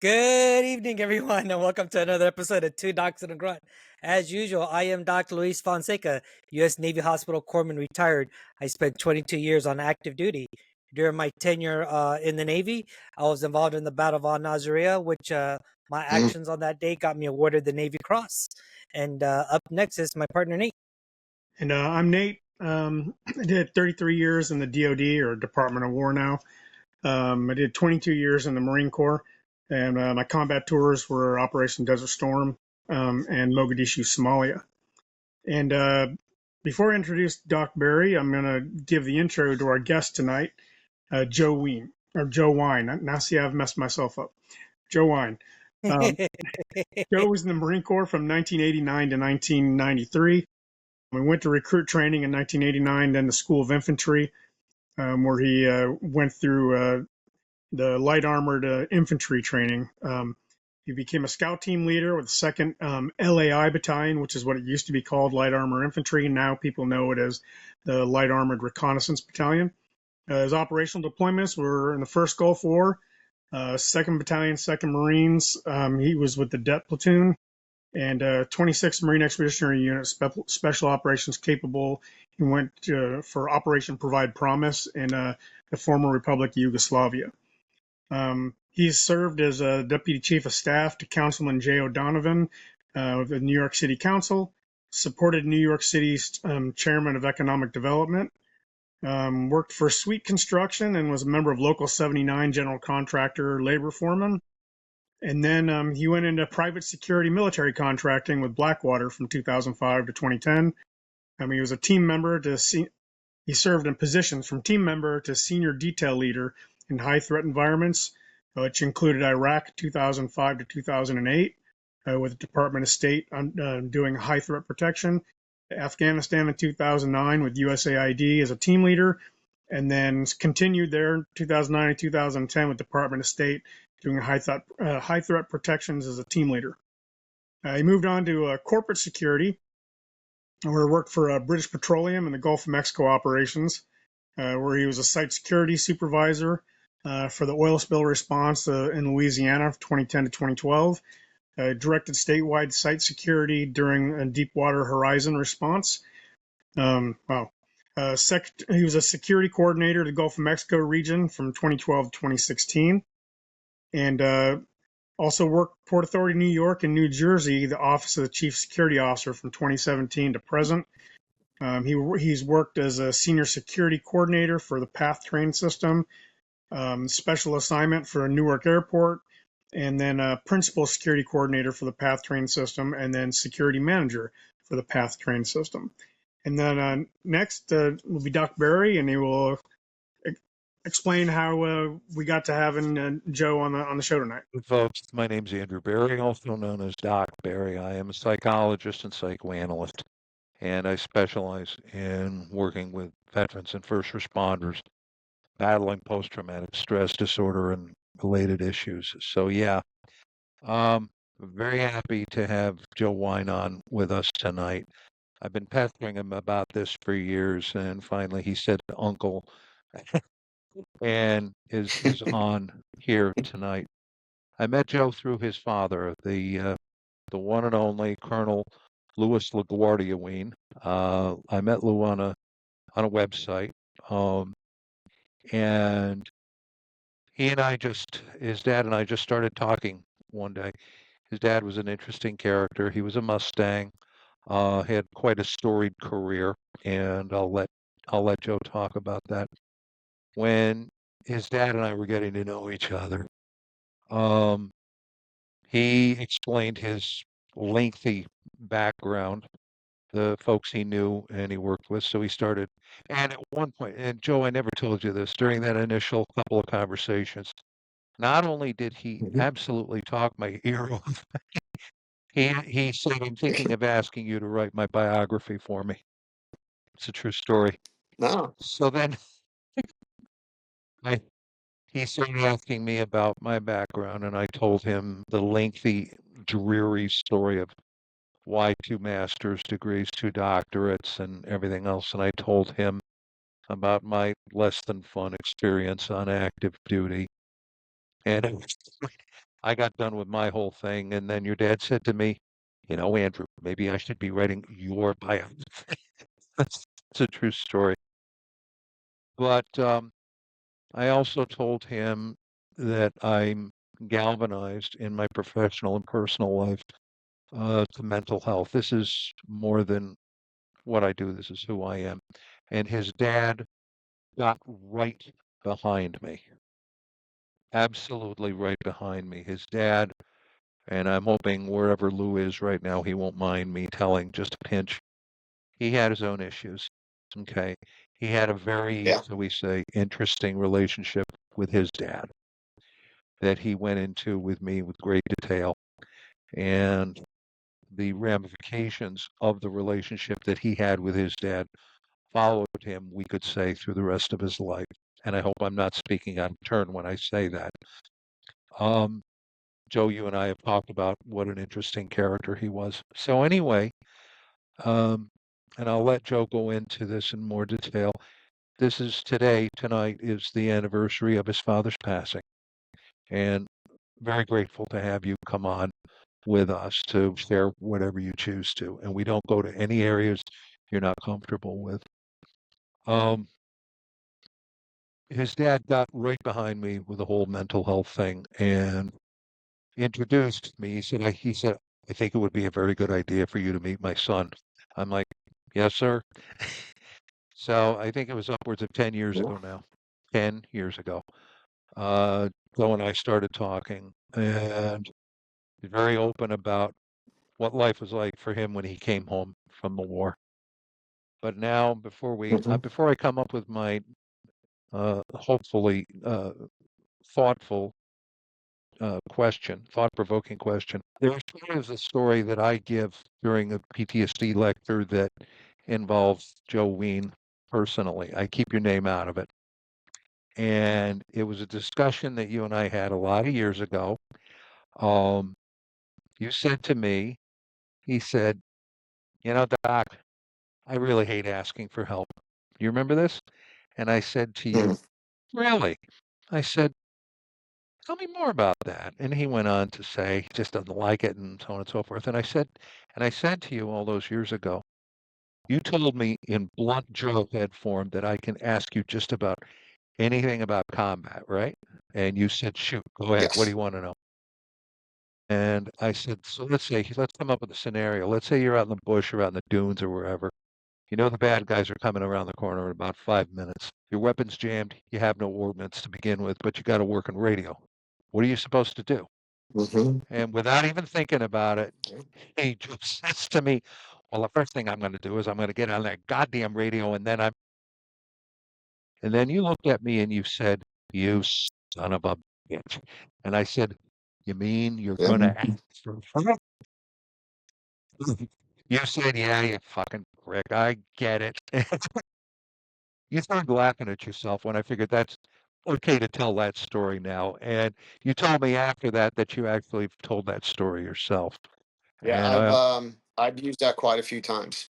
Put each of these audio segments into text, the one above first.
Good evening, everyone, and welcome to another episode of Two Docs and a Grunt. As usual, I am Dr. Luis Fonseca, U.S. Navy Hospital Corpsman retired. I spent 22 years on active duty. During my tenure in the Navy, I was involved in the Battle of Al Nasiriyah, which my actions on that day got me awarded the Navy Cross. And up next is my partner, Nate. And I'm Nate. I did 33 years in the DoD, or Department of War now. I did 22 years in the Marine Corps, and my combat tours were Operation Desert Storm and Mogadishu, Somalia. And before I introduce Doc Barry, I'm going to give the intro to our guest tonight, Joe Wein, or Joe Wein. Now see, I've messed myself up. Joe Wein. Joe was in the Marine Corps from 1989 to 1993. We went to recruit training in 1989, then the School of Infantry, where he went through the light armored infantry training. He became a scout team leader with the 2nd LAI Battalion, which is what it used to be called, Light Armor Infantry. Now people know it as the Light Armored Reconnaissance Battalion. His operational deployments were in the first Gulf War, 2nd Battalion, 2nd Marines. He was with the Det Platoon, and 26th Marine Expeditionary Unit, Special Operations Capable. He went for Operation Provide Promise in the former Republic of Yugoslavia. He's served as a Deputy Chief of Staff to Councilman Jay O'Donovan of the New York City Council, supported New York City's Chairman of Economic Development, worked for Sweet Construction and was a member of Local 79 General Contractor Labor Foreman. And then he went into private security military contracting with Blackwater from 2005 to 2010. He was a team member he served in positions from team member to senior detail leader in high threat environments, which included Iraq 2005 to 2008 with the Department of State doing high threat protection, Afghanistan in 2009 with USAID as a team leader, and then continued there in 2009 and 2010 with Department of State doing high threat protections as a team leader. He moved on to corporate security, where he worked for British Petroleum and the Gulf of Mexico operations, where he was a site security supervisor for the oil spill response in Louisiana from 2010 to 2012. Directed statewide site security during a Deepwater Horizon response. He was a security coordinator of the Gulf of Mexico region from 2012 to 2016. And also worked Port Authority, New York and New Jersey, the Office of the Chief Security Officer from 2017 to present. He's worked as a senior security coordinator for the PATH train system, special assignment for Newark Airport, and then principal security coordinator for the PATH train system, and then security manager for the PATH train system. And then next will be Doc Barry, and he will explain how we got to having Joe on the show tonight. Folks, my name's Andrew Barry, also known as Doc Barry. I am a psychologist and psychoanalyst, and I specialize in working with veterans and first responders battling post-traumatic stress disorder and related issues. So yeah, very happy to have Joe Wein on with us tonight. I've been pestering him about this for years, and finally he said uncle and is on here tonight. I met Joe through his father, the one and only Colonel Louis LaGuardia Wein. I met Lou on a website, and his dad and I just started talking one day. His dad was an interesting character. He was a Mustang, had quite a storied career, and I'll let Joe talk about that. When his dad and I were getting to know each other, he explained his lengthy background, the folks he knew and he worked with. So he started, and at one point, and Joe, I never told you this, during that initial couple of conversations, not only did he absolutely talk my ear off, he said, I'm thinking of asking you to write my biography for me. It's a true story. No. So then he started asking me about my background, and I told him the lengthy, dreary story of why 2 master's degrees, 2 doctorates, and everything else. And I told him about my less than fun experience on active duty. And I got done with my whole thing, and then your dad said to me, you know, Andrew, maybe I should be writing your biography. That's a true story. But I also told him that I'm galvanized in my professional and personal life to mental health. This is more than what I do. This is who I am. And his dad got right behind me, absolutely right behind me. His dad, and I'm hoping wherever Lou is right now, he won't mind me telling just a pinch. He had his own issues. Okay. He had a very, Yeah. so we say, interesting relationship with his dad that he went into with me with great detail. And the ramifications of the relationship that he had with his dad followed him, we could say, through the rest of his life. And I hope I'm not speaking out of turn when I say that. Joe, you and I have talked about what an interesting character he was. So anyway, and I'll let Joe go into this in more detail. This is tonight is the anniversary of his father's passing. And very grateful to have you come on with us to share whatever you choose to. And we don't go to any areas you're not comfortable with. His dad got right behind me with the whole mental health thing and introduced me. He said, I think it would be a very good idea for you to meet my son. I'm like, yes, sir. So I think it was upwards of 10 years ago now, 10 years ago. Joe and I started talking and he's very open about what life was like for him when he came home from the war. But now, before I come up with my hopefully thoughtful thought-provoking question, there's part of the story that I give during a PTSD lecture that involves Joe Wein personally. I keep your name out of it. And it was a discussion that you and I had a lot of years ago. You said to me, he said, you know, Doc, I really hate asking for help. You remember this? And I said to you, really? I said, tell me more about that. And he went on to say he just doesn't like it and so on and so forth. And I said to you all those years ago, you told me in blunt joke-head form that I can ask you just about anything about combat, right? And you said, shoot, go ahead. What do Yes. you want to know? And I said, so let's come up with a scenario. Let's say you're out in the bush or out in the dunes or wherever. You know the bad guys are coming around the corner in about 5 minutes. Your weapon's jammed. You have no ordnance to begin with, but you got a working radio. What are you supposed to do? And without even thinking about it, he just says to me, well, the first thing I'm going to do is I'm going to get on that goddamn radio and then you looked at me and you said, you son of a bitch. And I said, you mean you're Yeah. going to ask for help? You said, yeah, you fucking prick. I get it. You started laughing at yourself when I figured that's okay to tell that story now. And you told me after that that you actually told that story yourself. Yeah, And I I've used that quite a few times.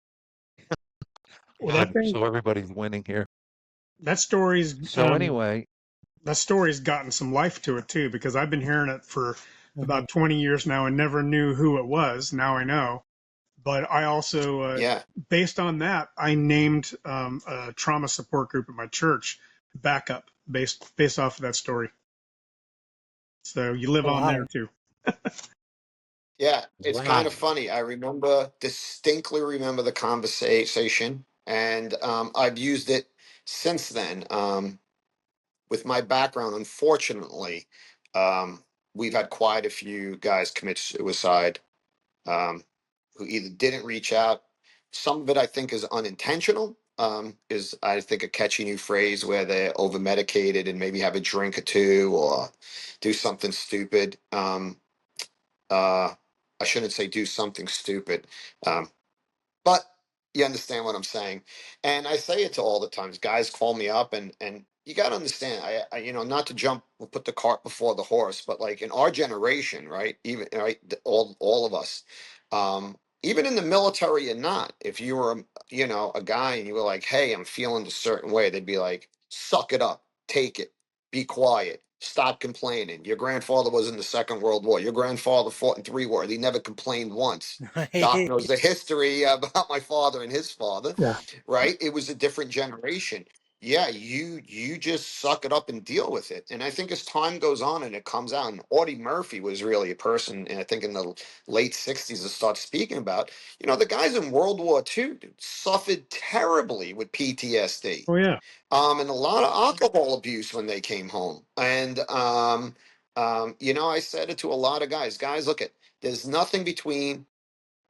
Well, that good. thing, So everybody's winning here. that story's So anyway, that story's gotten some life to it too, because I've been hearing it for Mhm. about 20 years now and never knew who it was. Now I know. But I also, Yeah. based on that, I named a trauma support group at my church, Backup, based off of that story. So you live Oh, on there wow. too. Yeah, it's kind of wow. funny. I distinctly remember the conversation, and I've used it since then. With my background, unfortunately, um, we've had quite a few guys commit suicide um, who either didn't reach out. Some of it, I think, is unintentional. Is I think a catchy new phrase where they're over medicated and maybe have a drink or two or do something stupid. Uh, I shouldn't say do something stupid, um, but you understand what I'm saying. And I say it to all the times. Guys call me up, and you got to understand. Not to jump, put the cart before the horse, but like in our generation, right? Even right, all of us, even in the military and not. If you were, a guy and you were like, "Hey, I'm feeling a certain way," they'd be like, "Suck it up, take it, be quiet, Stop complaining. Your grandfather was in the Second World War. Your grandfather fought in 3 wars. He never complained once. Doc Right. knows the history about my father and his father, Yeah. right? It was a different generation. Yeah, you just suck it up and deal with it. And I think as time goes on and it comes out, and Audie Murphy was really a person, and I think in the late '60s to start speaking about, the guys in World War II dude, suffered terribly with PTSD, Oh yeah. and a lot of alcohol abuse when they came home. And I said it to a lot of guys. Guys, look at there's nothing between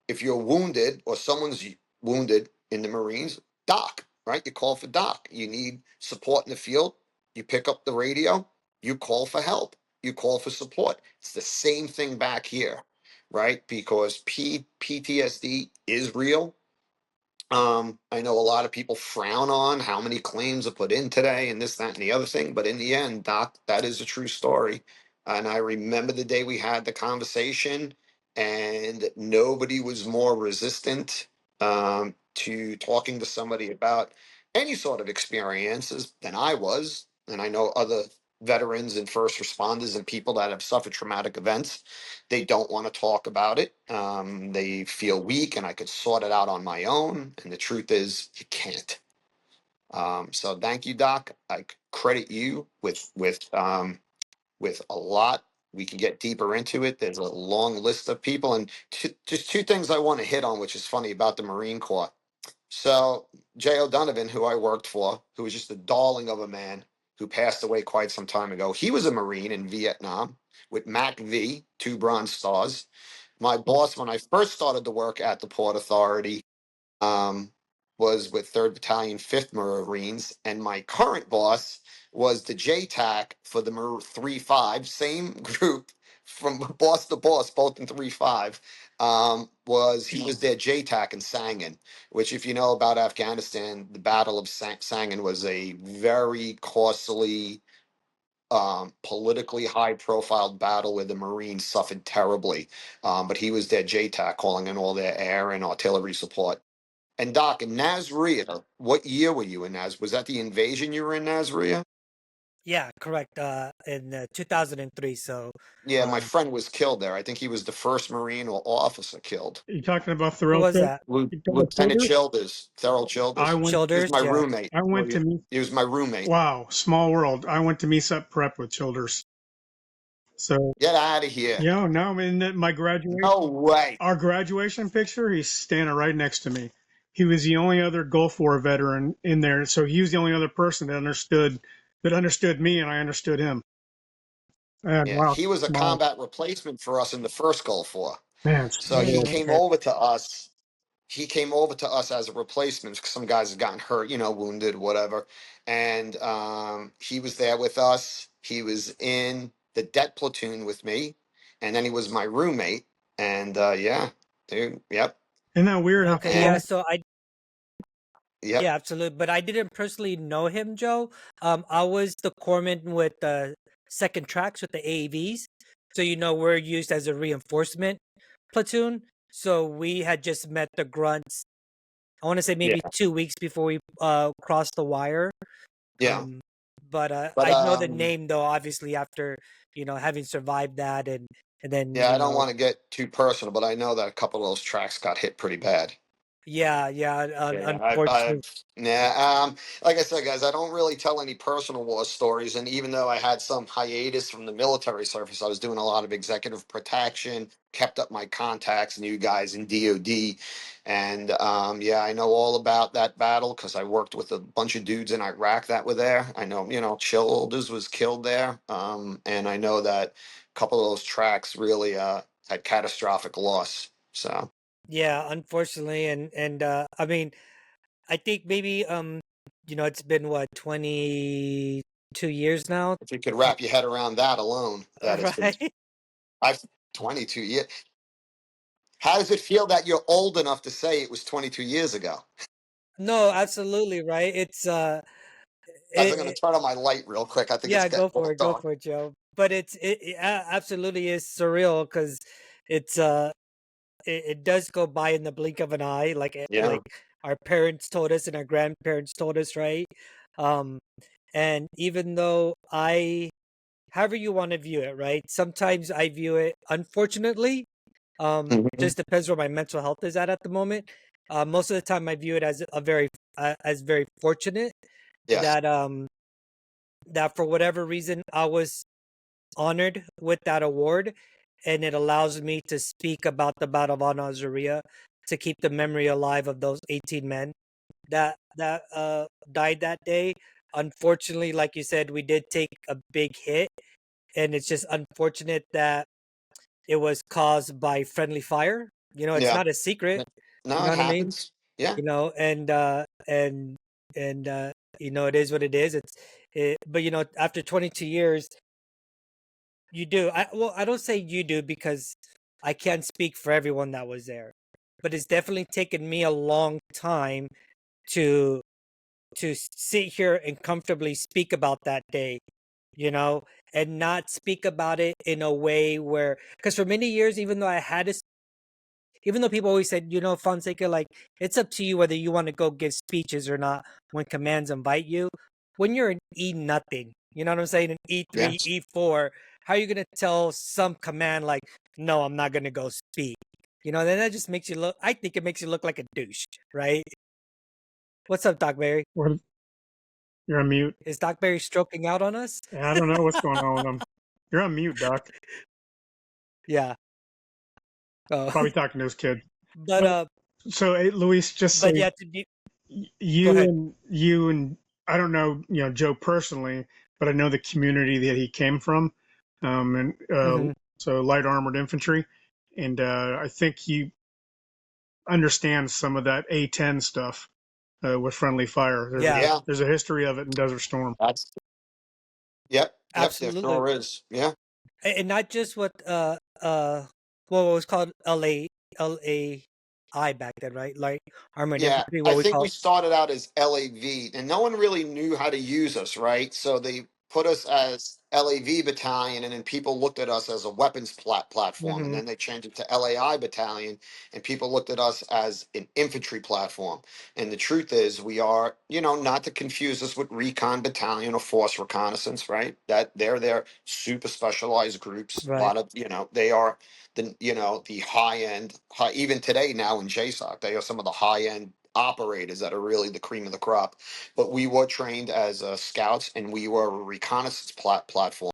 if you're wounded or someone's wounded in the Marines, doc, right? You call for doc. You need support in the field. You pick up the radio. You call for help. You call for support. It's the same thing back here, right? Because PTSD is real. I know a lot of people frown on how many claims are put in today and this, that, and the other thing, but in the end, Doc, that is a true story. And I remember the day we had the conversation, and nobody was more resistant to talking to somebody about any sort of experiences than I was. And I know other veterans and first responders and people that have suffered traumatic events, they don't want to talk about it. They feel weak and I could sort it out on my own. And the truth is, you can't. So thank you, Doc. I credit you with a lot. We can get deeper into it. There's a long list of people, and just two things I want to hit on, which is funny about the Marine Corps. So Jay O'Donovan, who I worked for, who was just a darling of a man, who passed away quite some time ago. He was a Marine in Vietnam with Mac V, 2 Bronze Stars. My boss, when I first started to work at the Port Authority, um, was with 3rd Battalion, 5th Marines, and my current boss was the JTAC for the 3-5, same group from boss to boss, both in 3-5. He was their JTAC in Sangin, which, if you know about Afghanistan, the Battle of Sangin was a very costly, politically high profile battle where the Marines suffered terribly. But he was their JTAC, calling in all their air and artillery support. And Doc, in Nasria, what year were you in Was that the invasion you were in Nasria? Yeah, correct. In 2003. So, Yeah, my um, friend was killed there. I think he was the first Marine or officer killed. You talking about who Thrill was Kill? that? You talking about Lieutenant Childers? Childers, Thurl I Childers. went. He was Childers. my Yeah. roommate. I went to meet. He was my roommate. Wow, small world. I went to MESUP prep with Childers. So Get out of here. yeah, no, I mean my graduation, No way. our graduation picture. He's standing right next to me. He was the only other Gulf War veteran in there, so he was the only other person that understood me, and I understood him. And Yeah, wow, he was a small combat replacement for us in the first Gulf War. man, So small he world. came Okay. over to us. He came over to us as a replacement because some guys had gotten hurt, wounded, whatever. And he was there with us. He was in the det platoon with me, and then he was my roommate. And yeah, dude, yep, Isn't that weird how Okay. Yeah. and small? So yep, yeah, absolutely. But I didn't personally know him, Joe. I was the corpsman with the second tracks with the AAVs. So, we're used as a reinforcement platoon. So we had just met the grunts. I want to say yeah, maybe 2 weeks before we crossed the wire. yeah. Um, but But I know the name though, obviously after having survived that, and then yeah, I don't want to get too personal, but I know that a couple of those tracks got hit pretty bad. yeah, yeah, Yeah, unfortunately, like I said, guys, I don't really tell any personal war stories. And even though I had some hiatus from the military service, I was doing a lot of executive protection, kept up my contacts, knew guys in DOD. And yeah, I know all about that battle because I worked with a bunch of dudes in Iraq that were there. I know, Childers was killed there. And I know that a couple of those tracks really had catastrophic loss. So yeah, unfortunately, and I mean, I think maybe it's been what 22 years now, if you could wrap your head around that alone, that it's been right? I've 22 years. How does it feel that you're old enough to say it was 22 years ago? No, absolutely, right. Guys, I'm going to It turn on my light real quick. I think it's yeah, getting all go dark. for it, Joe. But absolutely is surreal because it's it does go by in the blink of an eye, Yeah. like our parents told us and our grandparents told us, right? Um, and even though I however you want to view it, right? Sometimes I view it unfortunately. Mhm. Just depends where my mental health is at the moment. Most of the time, I view it as as very fortunate Yes. that that for whatever reason I was honored with that award, and it allows me to speak about the Battle of Al-Naziriyah to keep the memory alive of those 18 men that died that day. Unfortunately, like you said, we did take a big hit, and it's just unfortunate that it was caused by friendly fire. You know, it's Yeah. not a secret. You No, know it what I mean? happens. Yeah. You know, and you know, it is what it is. But you know, after 22 years, you do. I don't say you do because I can't speak for everyone that was there, but it's definitely taken me a long time to sit here and comfortably speak about that day, you know, and not speak about it in a way where, because for many years, even though I had to, even though people always said, you know, Fonseca, like, it's up to you whether you want to go give speeches or not when commands invite you. When you're an E nothing, you know what I'm saying? An E3, Yes. E4, how are you going to tell some command, like, no, I'm not going to go speak? You know, then that just makes you look, I think it makes you look like a douche, right? What's up, Doc Barry? Or you're on mute. Is Doc Barry stroking out on us? I don't know what's going on with him. You're on mute, Doc. Yeah. Oh, Probably talking to his kid. but But so, hey, Luis, just so yeah, to be, go you ahead. and I don't know, Joe personally, but I know the community that he came from, and Hmm. so light armored infantry, and I think he understands some of that A10 stuff with friendly fire. Yeah, Yeah. There's a history of it in Desert Storm. That's Yep. Yep. There absolutely. sure is. Yeah. And not just what was called LAI back then, right? Like armored Yeah, infantry, I what we think we call. started out as LAV, and no one really knew how to use us, right? So they put us as LAV battalion, and then people looked at us as a weapons platform, and Hmm. then they changed it to LAI battalion, and people looked at us as an infantry platform. And the truth is, we are, not to confuse us with recon battalion or force reconnaissance, right? That they're super specialized groups. A Right. lot of, they are the high end even today now in JSOC they are some of the high end operators that are really the cream of the crop, but we were trained as scouts, and we were a reconnaissance platform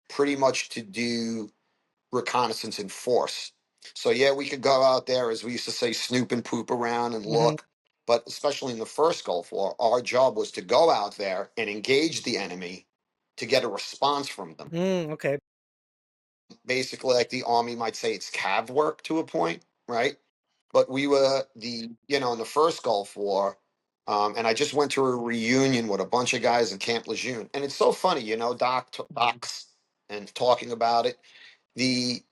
pretty much to do reconnaissance in force. So yeah, we could go out there, as we used to say, snoop and poop around and Hmm. look, but especially in the first Gulf War, our job was to go out there and engage the enemy to get a response from them. Okay. Basically, like the army might say, it's cav work to a point, right? But we were in the first Gulf War, and I just went to a reunion with a bunch of guys in Camp Lejeune, and it's so funny, Docs and talking about it. The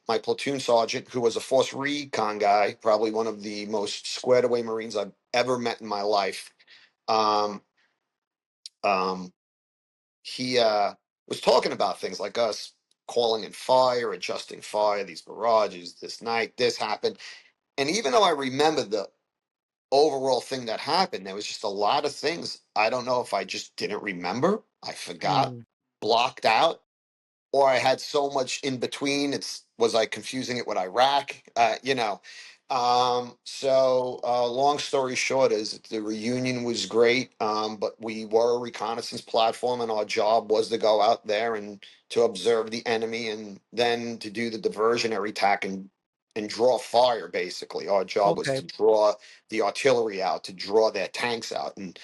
my platoon sergeant, who was a force recon guy, probably one of the most squared away Marines I've ever met in my life. Um, um, he was talking about things like us calling in fire, adjusting fire, these barrages, this night, this happened. And even though I remember the overall thing that happened, there was just a lot of things. I don't know if I just didn't remember, I forgot, Mm. blocked out, or I had so much in between. Was I confusing it with Iraq? Long story short is the reunion was great, but we were a reconnaissance platform, and our job was to go out there and to observe the enemy, and then to do the diversionary attack and draw fire. Basically, our job was Okay. to draw the artillery out, to draw their tanks out, and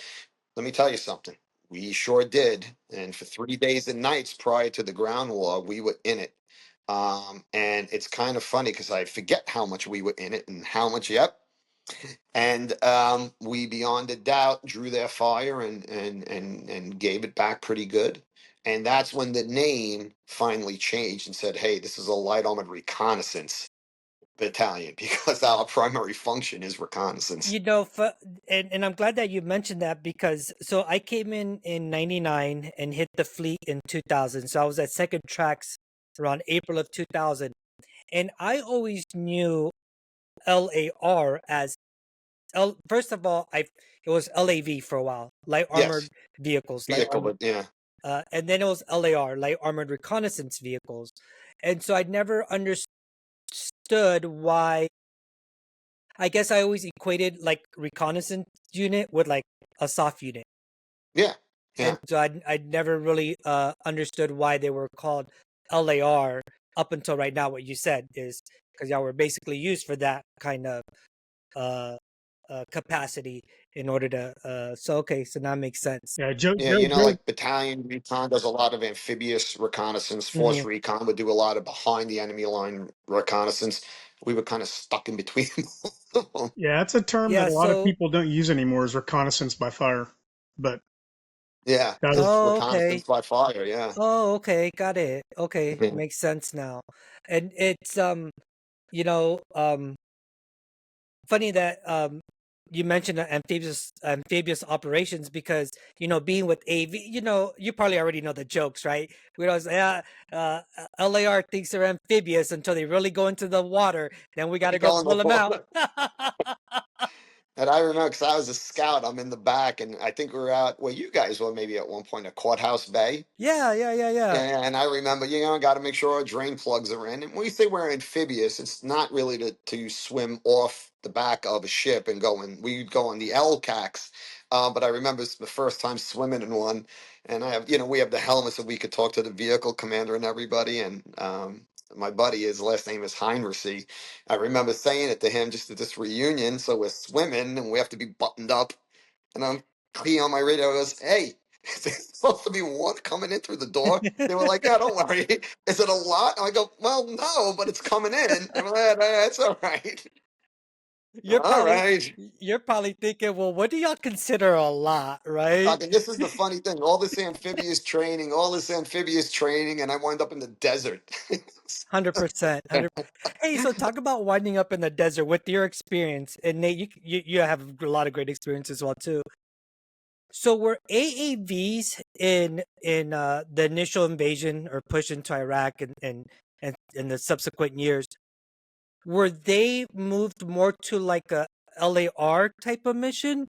let me tell you something. We sure did. And for 3 days and nights prior to the ground war, we were in it. And it's kind of funny because I forget how much we were in it and how much, yep. And we, beyond a doubt, drew their fire and gave it back pretty good. And that's when the name finally changed and said, hey, this is a light armored reconnaissance battalion because our primary function is reconnaissance. You know, and I'm glad that you mentioned that because so I came in '99 and hit the fleet in 2000. So I was at second tracks around April of 2000, and I always knew LAR as First of all, I it was LAV for a while, light Yes, armored vehicles, vehicle, but yeah. and then it was LAR, light armored reconnaissance vehicles, and so I'd never understood why. I guess I always equated like reconnaissance unit with like a soft unit. Yeah. And Yeah. so I'd never really understood why they were called LAR up until right now. What you said is because y'all were basically used for that kind of uh, capacity in order to. So okay, so now it makes sense. Yeah, Joe, Yeah, Joe, Joe. like battalion recon does a lot of amphibious reconnaissance. Force Mhm. recon would do a lot of behind the enemy line reconnaissance. We were kind of stuck in between them. Yeah, that's a term that Yeah. a lot of So people don't use anymore, is reconnaissance by fire. But Yeah, that was, it's oh okay. reconnaissance by fire. Yeah. Oh okay, got it. Okay, Yeah. makes sense now. And it's you know funny that you mentioned the amphibious operations because being with AV, you probably already know the jokes, right? We always yeah, LAR thinks they're amphibious until they really go into the water, then we got to We go go in the pull them out. water. And I remember because I was a scout, I'm in the back, and I think we were out. Well, you guys were maybe at one point at Courthouse Bay. Yeah. And I remember, got to make sure our drain plugs are in. And when we say we're amphibious, it's not really to swim off the back of a ship and go in. We'd go on the LCACs. But I remember it's the first time swimming in one. And I have, we have the helmet so we could talk to the vehicle commander and everybody. And my buddy, his last name is Heinrichsey. I remember saying it to him just at this reunion. So we're swimming and we have to be buttoned up. And I'm clean on my radio. Goes, hey, is there supposed to be water coming in through the door? They were like, yeah, don't worry. Is it a lot? And I go, well, no, but it's coming in. They were like, that's all right. you're All probably right. you're probably thinking, well, what do y'all consider a lot, right? And this is the funny thing. All this amphibious training, and I wind up in the desert. 100%. 100. Hey, so talk about winding up in the desert with your experience, and Nate, you have a lot of great experience as well too. So were AAVs in the initial invasion or push into Iraq and in the subsequent years, were they moved more to like a LAR type of mission?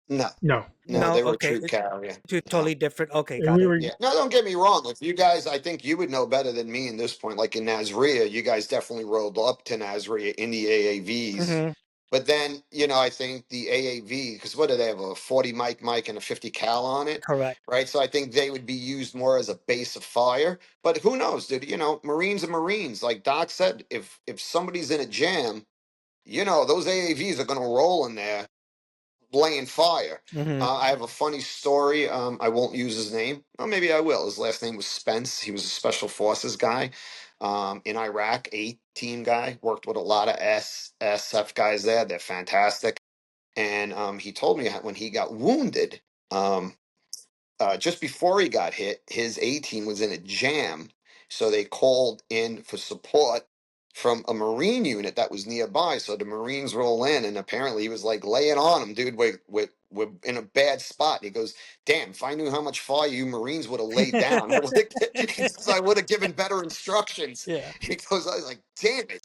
No, no, no, No, they were a okay, troop carrier. two No. totally different. Okay, and got we it. were, Yeah. No, don't get me wrong. If you guys, I think you would know better than me in this point. Like in Nasria, you guys definitely rolled up to Nasria in the AAVs. Hmm. But then, I think the AAV, because what do they have? A 40 mic and a 50 cal on it, Correct. right? So I think they would be used more as a base of fire. But who knows, dude? Marines are Marines. Like Doc said, if somebody's in a jam, those AAVs are going to roll in there laying fire. Hmm. I have a funny story. I won't use his name. Well, maybe I will. His last name was Spence. He was a special forces guy in Iraq, A-team guy. Worked with a lot of SF guys there. They're fantastic. And he told me when he got wounded, um, just before he got hit, his A-team was in a jam. So they called in for support from a Marine unit that was nearby. So the Marines roll in, and apparently he was like, lay it on him, dude. We're in a bad spot. He goes, damn, if I knew how much fire you Marines would have laid down, I would have given better instructions. Yeah. He goes, I was like, damn it.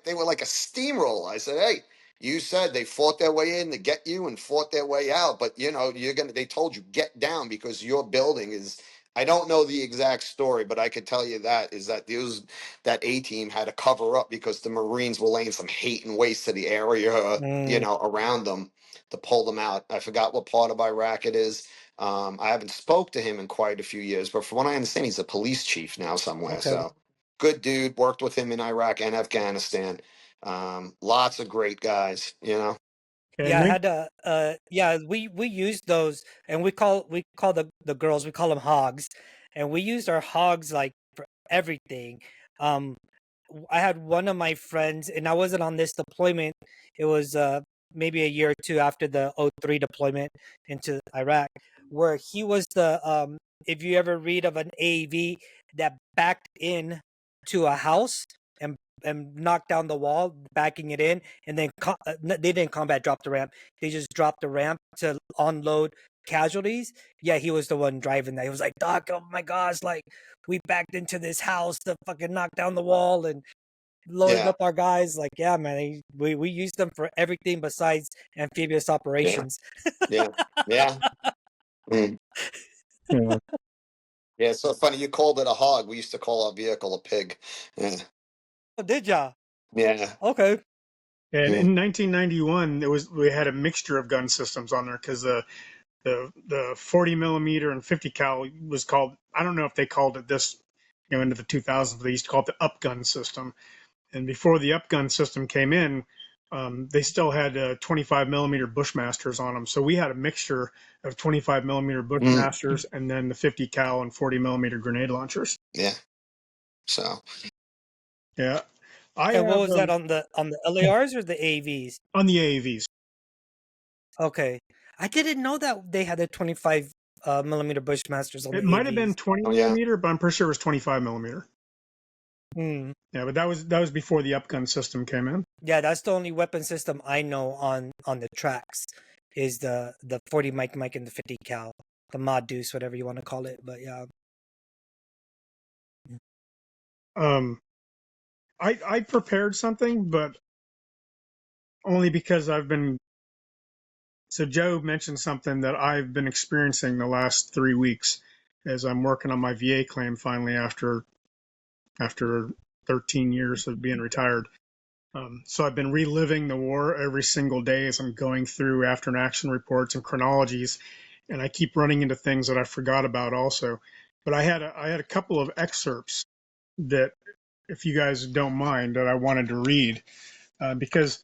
They were like a steamroll. I said, hey, you said they fought their way in to get you and fought their way out, but they told you get down because your building is, I don't know the exact story, but I could tell you that A team had to cover up because the Marines were laying some hate and waste to the area, Mm, around them to pull them out. I forgot what part of Iraq it is. I haven't spoke to him in quite a few years, but from what I understand, he's a police chief now somewhere. okay. So good dude. Worked with him in Iraq and Afghanistan. Lots of great guys. and Yeah, I Nick, had yeah, we used those, and we call the girls, we call them hogs, and we used our hogs like for everything. Um, I had one of my friends, and I wasn't on this deployment. It was maybe a year or two after the '03 deployment into Iraq, where he was the if you ever read of an AAV that backed in to a house and knocked down the wall, backing it in, and then they didn't combat drop the ramp. They just dropped the ramp to unload casualties. Yeah, he was the one driving that. He was like, Doc, oh my gosh, like we backed into this house to fucking knock down the wall and loaded Yeah, up our guys. Like, yeah, man, we used them for everything besides amphibious yeah, operations. yeah, yeah. Mm. you know, Yeah, it's so funny. You called it a hog. We used to call our vehicle a pig. Yeah. Oh, did ya? Yeah. Okay. And Yeah. in 1991, we had a mixture of gun systems on there because the 40 millimeter and 50 cal was called, I don't know if they called it this, into the 2000s, they used to call it the upgun system. And before the upgun system came in, they still had 25 millimeter Bushmasters on them. So we had a mixture of 25 millimeter Mm. Bushmasters and then the 50 cal and 40 millimeter grenade launchers. Yeah. So, Yeah, I And what have was that on the LARs or the AVs? on the AAVs. Okay. I didn't know that they had the 25 millimeter Bushmasters on the It might have been AVs. 20 oh, yeah. millimeter, but I'm pretty sure it was 25 millimeter. Hmm. Yeah, but that was before the upgun system came in. Yeah, that's the only weapon system I know on the tracks is the 40 Mike and the 50 cal, the mod deuce, whatever you want to call it. But yeah. Um, I prepared something, but only because So Joe mentioned something that I've been experiencing the last 3 weeks as I'm working on my VA claim finally after 13 years of being retired. So I've been reliving the war every single day as I'm going through after an action reports and chronologies, and I keep running into things that I forgot about also. But I had a couple of excerpts that, if you guys don't mind, that I wanted to read because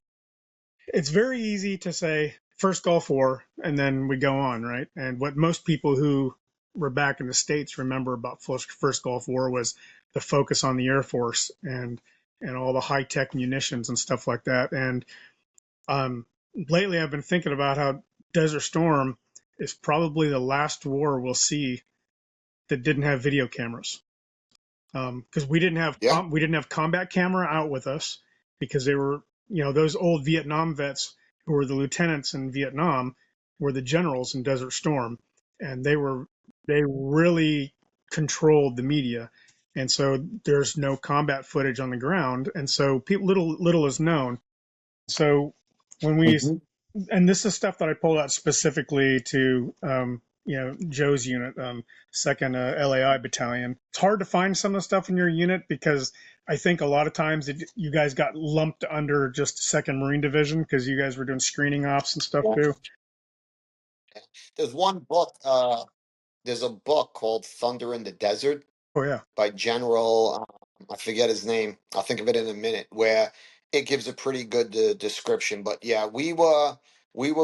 it's very easy to say first Gulf War and then we go on, right? And what most people who were back in the States remember about first Gulf War was the focus on the Air Force and all the high tech munitions and stuff like that. And lately, I've been thinking about how Desert Storm is probably the last war we'll see that didn't have video cameras, because Yeah. we didn't have combat camera out with us because they were, those old Vietnam vets who were the lieutenants in Vietnam were the generals in Desert Storm, and they really controlled the media, and so there's no combat footage on the ground, and so little is known. So when we Hmm. and this is stuff that I pulled out specifically to Joe's unit, second LAI battalion. It's hard to find some of the stuff in your unit because I think a lot of times you guys got lumped under just second Marine Division because you guys were doing screening ops and stuff Yeah. too. There's one book, there's a book called Thunder in the Desert Oh yeah. by General, I forget his name. I'll think of it in a minute, where it gives a pretty good description. But yeah, we were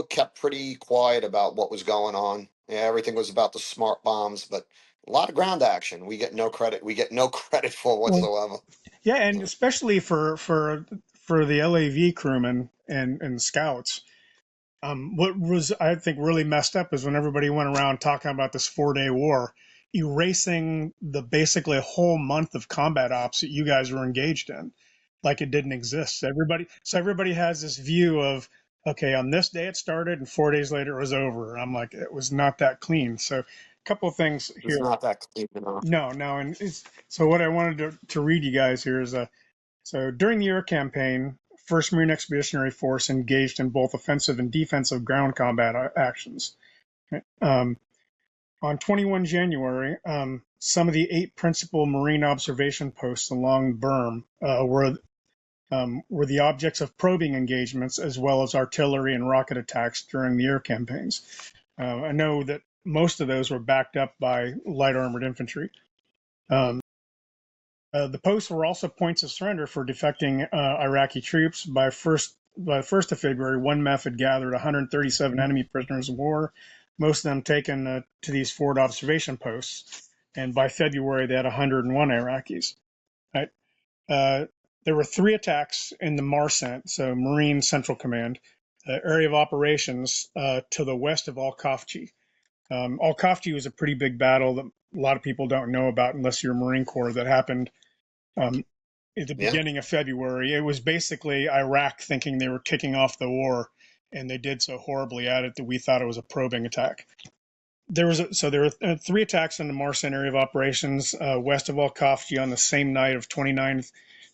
kept pretty quiet about what was going on. Yeah, everything was about the smart bombs, but a lot of ground action. We get no credit. We get no credit for Well, whatsoever. yeah, and especially for the LAV crewmen and scouts. What was, I think, really messed up is when everybody went around talking about this 4-day war, erasing the basically a whole month of combat ops that you guys were engaged in, like it didn't exist. So everybody has this view of, okay, on this day it started and 4 days later it was over. I'm like, it was not that clean. So a couple of things It's here. not that clean enough. No, so what I wanted to read you guys here is so during the air campaign, 1st Marine Expeditionary Force engaged in both offensive and defensive ground combat actions. Um, on 21 January, some of the 8 principal Marine observation posts along berm were the objects of probing engagements as well as artillery and rocket attacks during the air campaigns. I know that most of those were backed up by light armored infantry. The posts were also points of surrender for defecting Iraqi troops. By the 1st of February, one MEF had gathered 137 enemy prisoners of war, most of them taken to these forward observation posts. And by February, they had 101 Iraqis. Right? There were 3 attacks in the MARCENT, so Marine Central Command, area of operations to the west of Al-Kafji. Al-Kafji was a pretty big battle that a lot of people don't know about unless you're Marine Corps, that happened at the Yeah. beginning of February. It was basically Iraq thinking they were kicking off the war, and they did so horribly at it that we thought it was a probing attack. There were 3 attacks in the Marsan area of operations west of Al-Kafji on the same night of 29th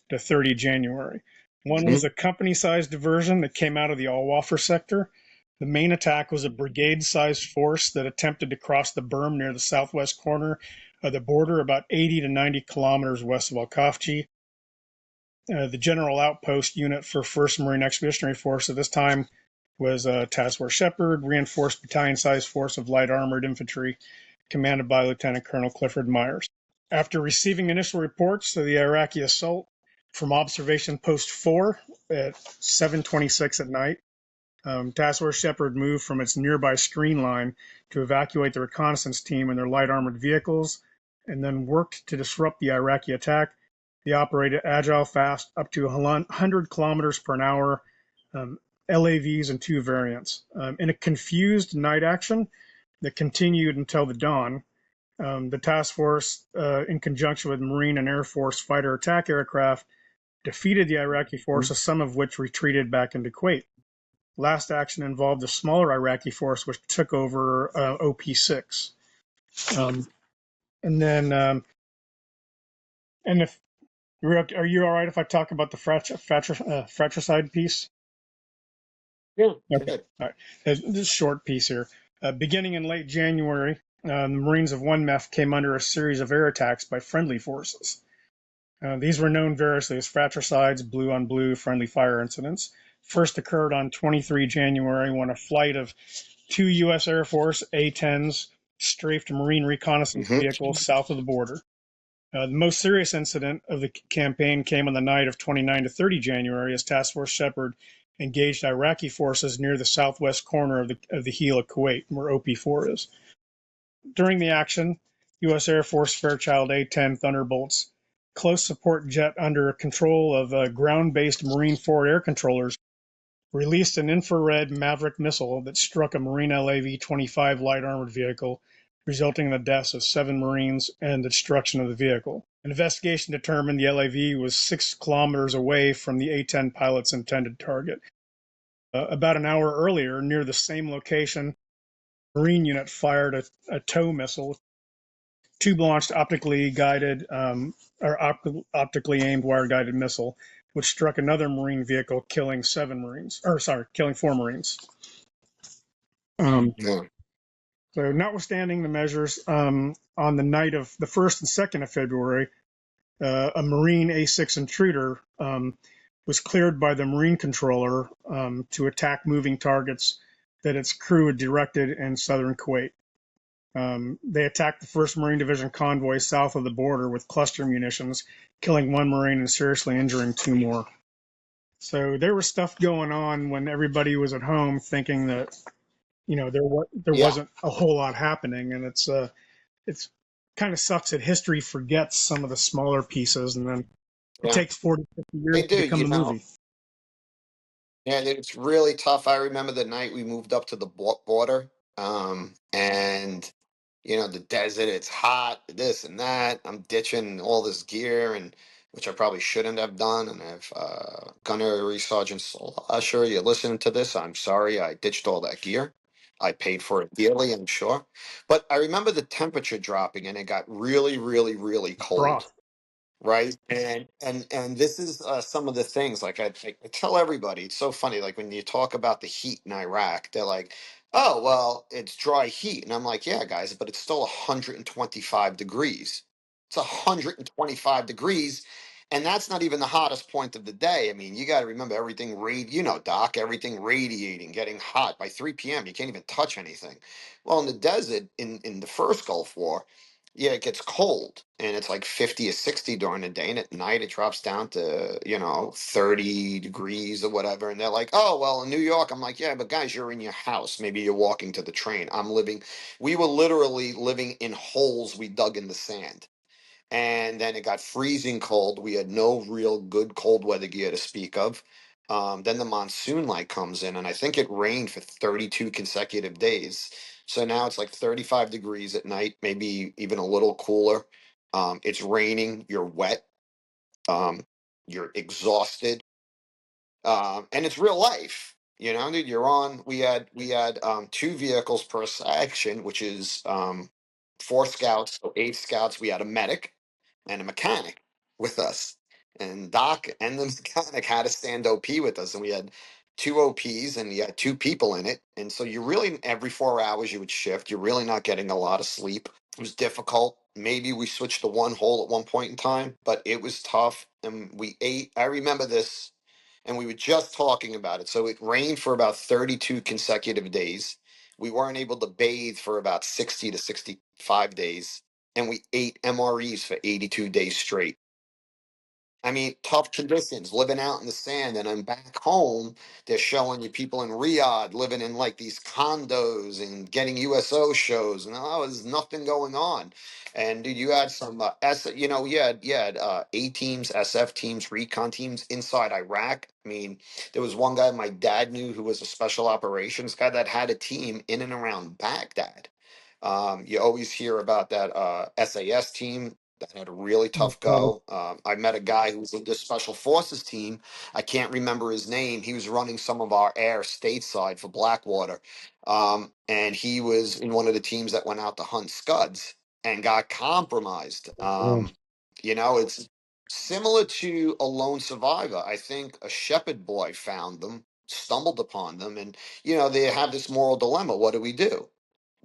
to 30 January. One Hmm. was a company-sized diversion that came out of the Al-Wafr sector. The main attack was a brigade-sized force that attempted to cross the berm near the southwest corner the border, about 80 to 90 kilometers west of Al-Kafji. The General Outpost Unit for 1st Marine Expeditionary Force at this time was Task Force Shepherd, reinforced battalion-sized force of light armored infantry, commanded by Lieutenant Colonel Clifford Myers. After receiving initial reports of the Iraqi assault from Observation Post 4 at 7:26 at night, Task Force Shepherd moved from its nearby screen line to evacuate the reconnaissance team and their light armored vehicles, and then worked to disrupt the Iraqi attack. They operated agile, fast, up to 100 kilometers per hour, LAVs in 2 variants. In a confused night action that continued until the dawn, the task force, in conjunction with Marine and Air Force fighter attack aircraft, defeated the Iraqi forces, some of which retreated back into Kuwait. Last action involved a smaller Iraqi force, which took over OP6. And then, and if are you all right if I talk about the fratricide piece? Yeah. Okay. Good. All right. This short piece here. Beginning in late January, the Marines of 1 MEF came under a series of air attacks by friendly forces. These were known variously as fratricides, blue-on-blue friendly fire incidents. First occurred on 23 January when a flight of 2 U.S. Air Force A-10s strafed Marine reconnaissance vehicles south of the border. The most serious incident of the campaign came on the night of 29 to 30 January as Task Force Shepherd engaged Iraqi forces near the southwest corner of the heel of Kuwait, where OP4 is. During the action, U.S. Air Force Fairchild A-10 Thunderbolts, close support jet under control of ground-based Marine forward air controllers, released an infrared Maverick missile that struck a Marine LAV-25 light armored vehicle, resulting in the deaths of 7 Marines and the destruction of the vehicle. An investigation determined the LAV was 6 kilometers away from the A-10 pilot's intended target. About an hour earlier, near the same location, a Marine unit fired a tow missile, tube-launched optically guided optically aimed wire-guided missile, which struck another Marine vehicle, killing 4 Marines. Yeah. So, notwithstanding the measures, on the night of the 1st and 2nd of February, a Marine A6 intruder was cleared by the Marine controller to attack moving targets that its crew had directed in southern Kuwait. They attacked the 1st Marine Division convoy south of the border with cluster munitions, killing 1 Marine and seriously injuring 2 more. So there was stuff going on when everybody was at home thinking that, there wasn't a whole lot happening, and it's kind of sucks that history forgets some of the smaller pieces, and then it takes 40, 50 years They to do, become a movie. Yeah, it's really tough. I remember the night we moved up to the border, and the desert. It's hot, this and that. I'm ditching all this gear, and which I probably shouldn't have done. And I've Gunnery Sergeant Sol Usher, you're listening to this. I'm sorry, I ditched all that gear. I paid for it dearly, I'm sure. But I remember the temperature dropping, and it got really, really, really cold. Froth. Right. And this is some of the things like I tell everybody, it's so funny. Like when you talk about the heat in Iraq, they're like, oh, well, it's dry heat. And I'm like, yeah, guys, but it's still 125 degrees. It's 125 degrees. And that's not even the hottest point of the day. I mean, you got to remember everything, Doc, everything radiating, getting hot. By 3 p.m., you can't even touch anything. Well, in the desert, in the first Gulf War, yeah, it gets cold and it's like 50 or 60 during the day, and at night it drops down to, 30 degrees or whatever. And they're like, oh, well, in New York, I'm like, yeah, but guys, you're in your house. Maybe you're walking to the train. We were literally living in holes we dug in the sand. And then it got freezing cold. We had no real good cold weather gear to speak of. Then the monsoon light comes in, and I think it rained for 32 consecutive days. So now it's like 35 degrees at night, maybe even a little cooler. It's raining, you're wet, you're exhausted, and it's real life. Dude, we had 2 vehicles per section, which is 4 scouts, so 8 scouts. We had a medic and a mechanic with us. And Doc and the mechanic had to stand OP with us. And we had 2 OPs and you had 2 people in it. And so you really, every 4 hours you would shift. You're really not getting a lot of sleep. It was difficult. Maybe we switched to one hole at one point in time, but it was tough. And we ate. I remember this, and we were just talking about it. So it rained for about 32 consecutive days. We weren't able to bathe for about 60 to 65 days. And we ate MREs for 82 days straight. I mean, tough conditions, living out in the sand. And I'm back home. They're showing you people in Riyadh living in like these condos and getting USO shows, and oh, there's nothing going on. And dude, you had some you had A teams, SF teams, recon teams inside Iraq. I mean, there was one guy my dad knew who was a special operations guy that had a team in and around Baghdad. You always hear about that SAS team that had a really tough go. I met a guy who was in the special forces team. I can't remember his name. He was running some of our air stateside for Blackwater. And he was in one of the teams that went out to hunt scuds and got compromised. It's similar to a lone survivor. I think a shepherd boy found them, stumbled upon them, and they have this moral dilemma. What do we do?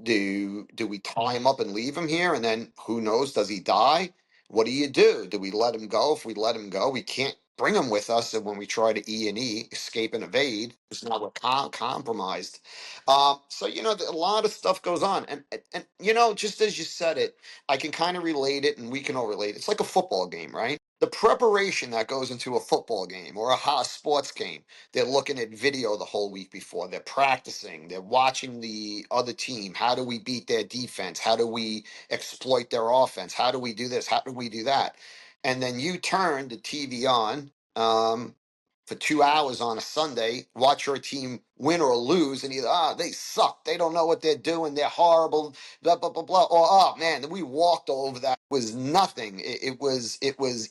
Do we tie him up and leave him here, and then who knows, does he die? What do we let him go? If we let him go, we can't bring him with us, and when we try to E&E, escape and evade, it's now we're compromised. So a lot of stuff goes on, and just as you said it, I can kind of relate it, and we can all relate. It's like a football game, right? The preparation that goes into a football game or a sports game. They're looking at video the whole week before. They're practicing. They're watching the other team. How do we beat their defense? How do we exploit their offense? How do we do this? How do we do that? And then you turn the TV on for 2 hours on a Sunday, watch your team win or lose, and either they suck, they don't know what they're doing, they're horrible, blah blah blah blah, or oh man, we walked over that. It was nothing. It was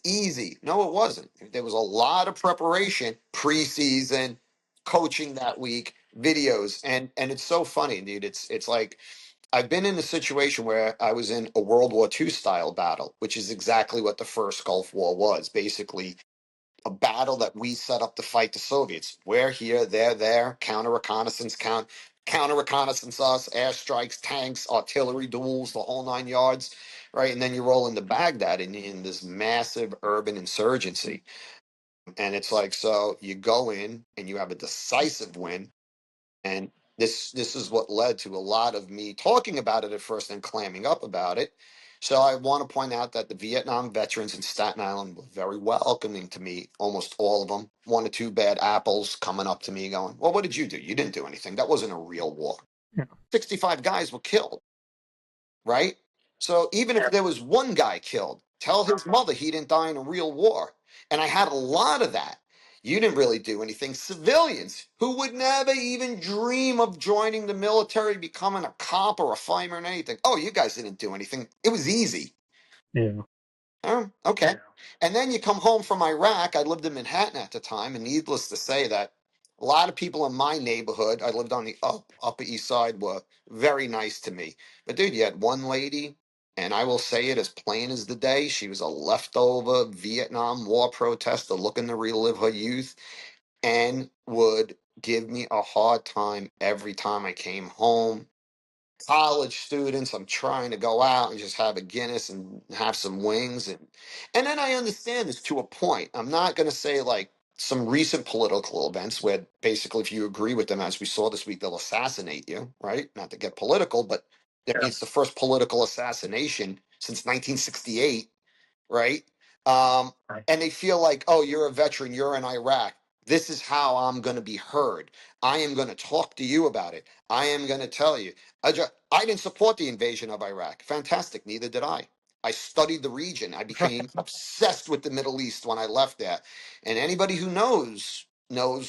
easy. No, it wasn't. There was a lot of preparation, preseason, coaching that week, videos, and it's so funny, dude. It's like I've been in a situation where I was in a World War II style battle, which is exactly what the first Gulf War was. Basically, a battle that we set up to fight the Soviets. We're here, they're there, counter reconnaissance, counter reconnaissance us, airstrikes, tanks, artillery duels, the whole 9 yards, right? And then you roll into Baghdad in this massive urban insurgency. And it's like, so you go in and you have a decisive win, and this is what led to a lot of me talking about it at first and clamming up about it. So I want to point out that the Vietnam veterans in Staten Island were very welcoming to me, almost all of them. One or two bad apples coming up to me going, well, what did you do? You didn't do anything. That wasn't a real war. Yeah. 65 guys were killed, right? So even if there was one guy killed, tell his mother he didn't die in a real war. And I had a lot of that. You didn't really do anything. Civilians who would never even dream of joining the military, becoming a cop or a fireman or anything. Oh, you guys didn't do anything. It was easy. Yeah. Oh, okay. And then you come home from Iraq. I lived in Manhattan at the time, and needless to say that a lot of people in my neighborhood, I lived on the Upper East Side, were very nice to me. But dude, you had one lady, and I will say it as plain as the day, she was a leftover Vietnam War protester looking to relive her youth, and would give me a hard time every time I came home. College students, I'm trying to go out and just have a Guinness and have some wings, and then I understand this to a point. I'm not going to say like some recent political events where basically if you agree with them, as we saw this week, they'll assassinate you, right? Not to get political, but it's the first political assassination since 1968, right? And they feel like, oh, you're a veteran, you're in Iraq. This is how I'm going to be heard. I am going to talk to you about it. I am going to tell you. I didn't support the invasion of Iraq. Fantastic. Neither did I. I studied the region. I became obsessed with the Middle East when I left there. And anybody who knows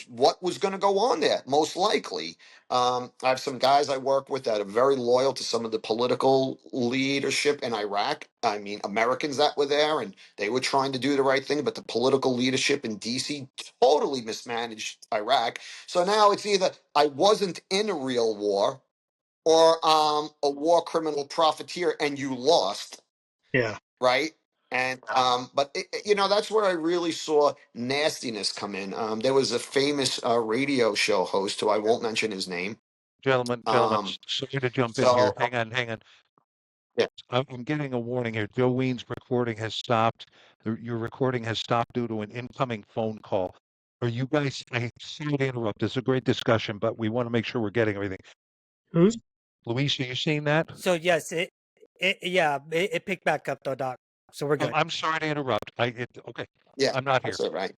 what was going to go on there, most likely. I have some guys I work with that are very loyal to some of the political leadership in Iraq. I mean, Americans that were there, and they were trying to do the right thing, but the political leadership in DC totally mismanaged Iraq. So now it's either I wasn't in a real war, or a war criminal profiteer and you lost, Yeah. right? And but that's where I really saw nastiness come in. There was a famous radio show host who I won't mention his name. Gentlemen, Um, sorry to jump in here. so Hang on. Yeah. I'm getting a warning here. Joe Wein's recording has stopped. Your recording has stopped due to an incoming phone call. Are you guys, I sorry to interrupt. This is a great discussion, but we want to make sure we're getting everything. Who's? Luis, are you seeing that? So yes, it picked back up though, Doc. So we're good. I'm sorry to interrupt. Okay. Yeah, I'm not here. that's all right.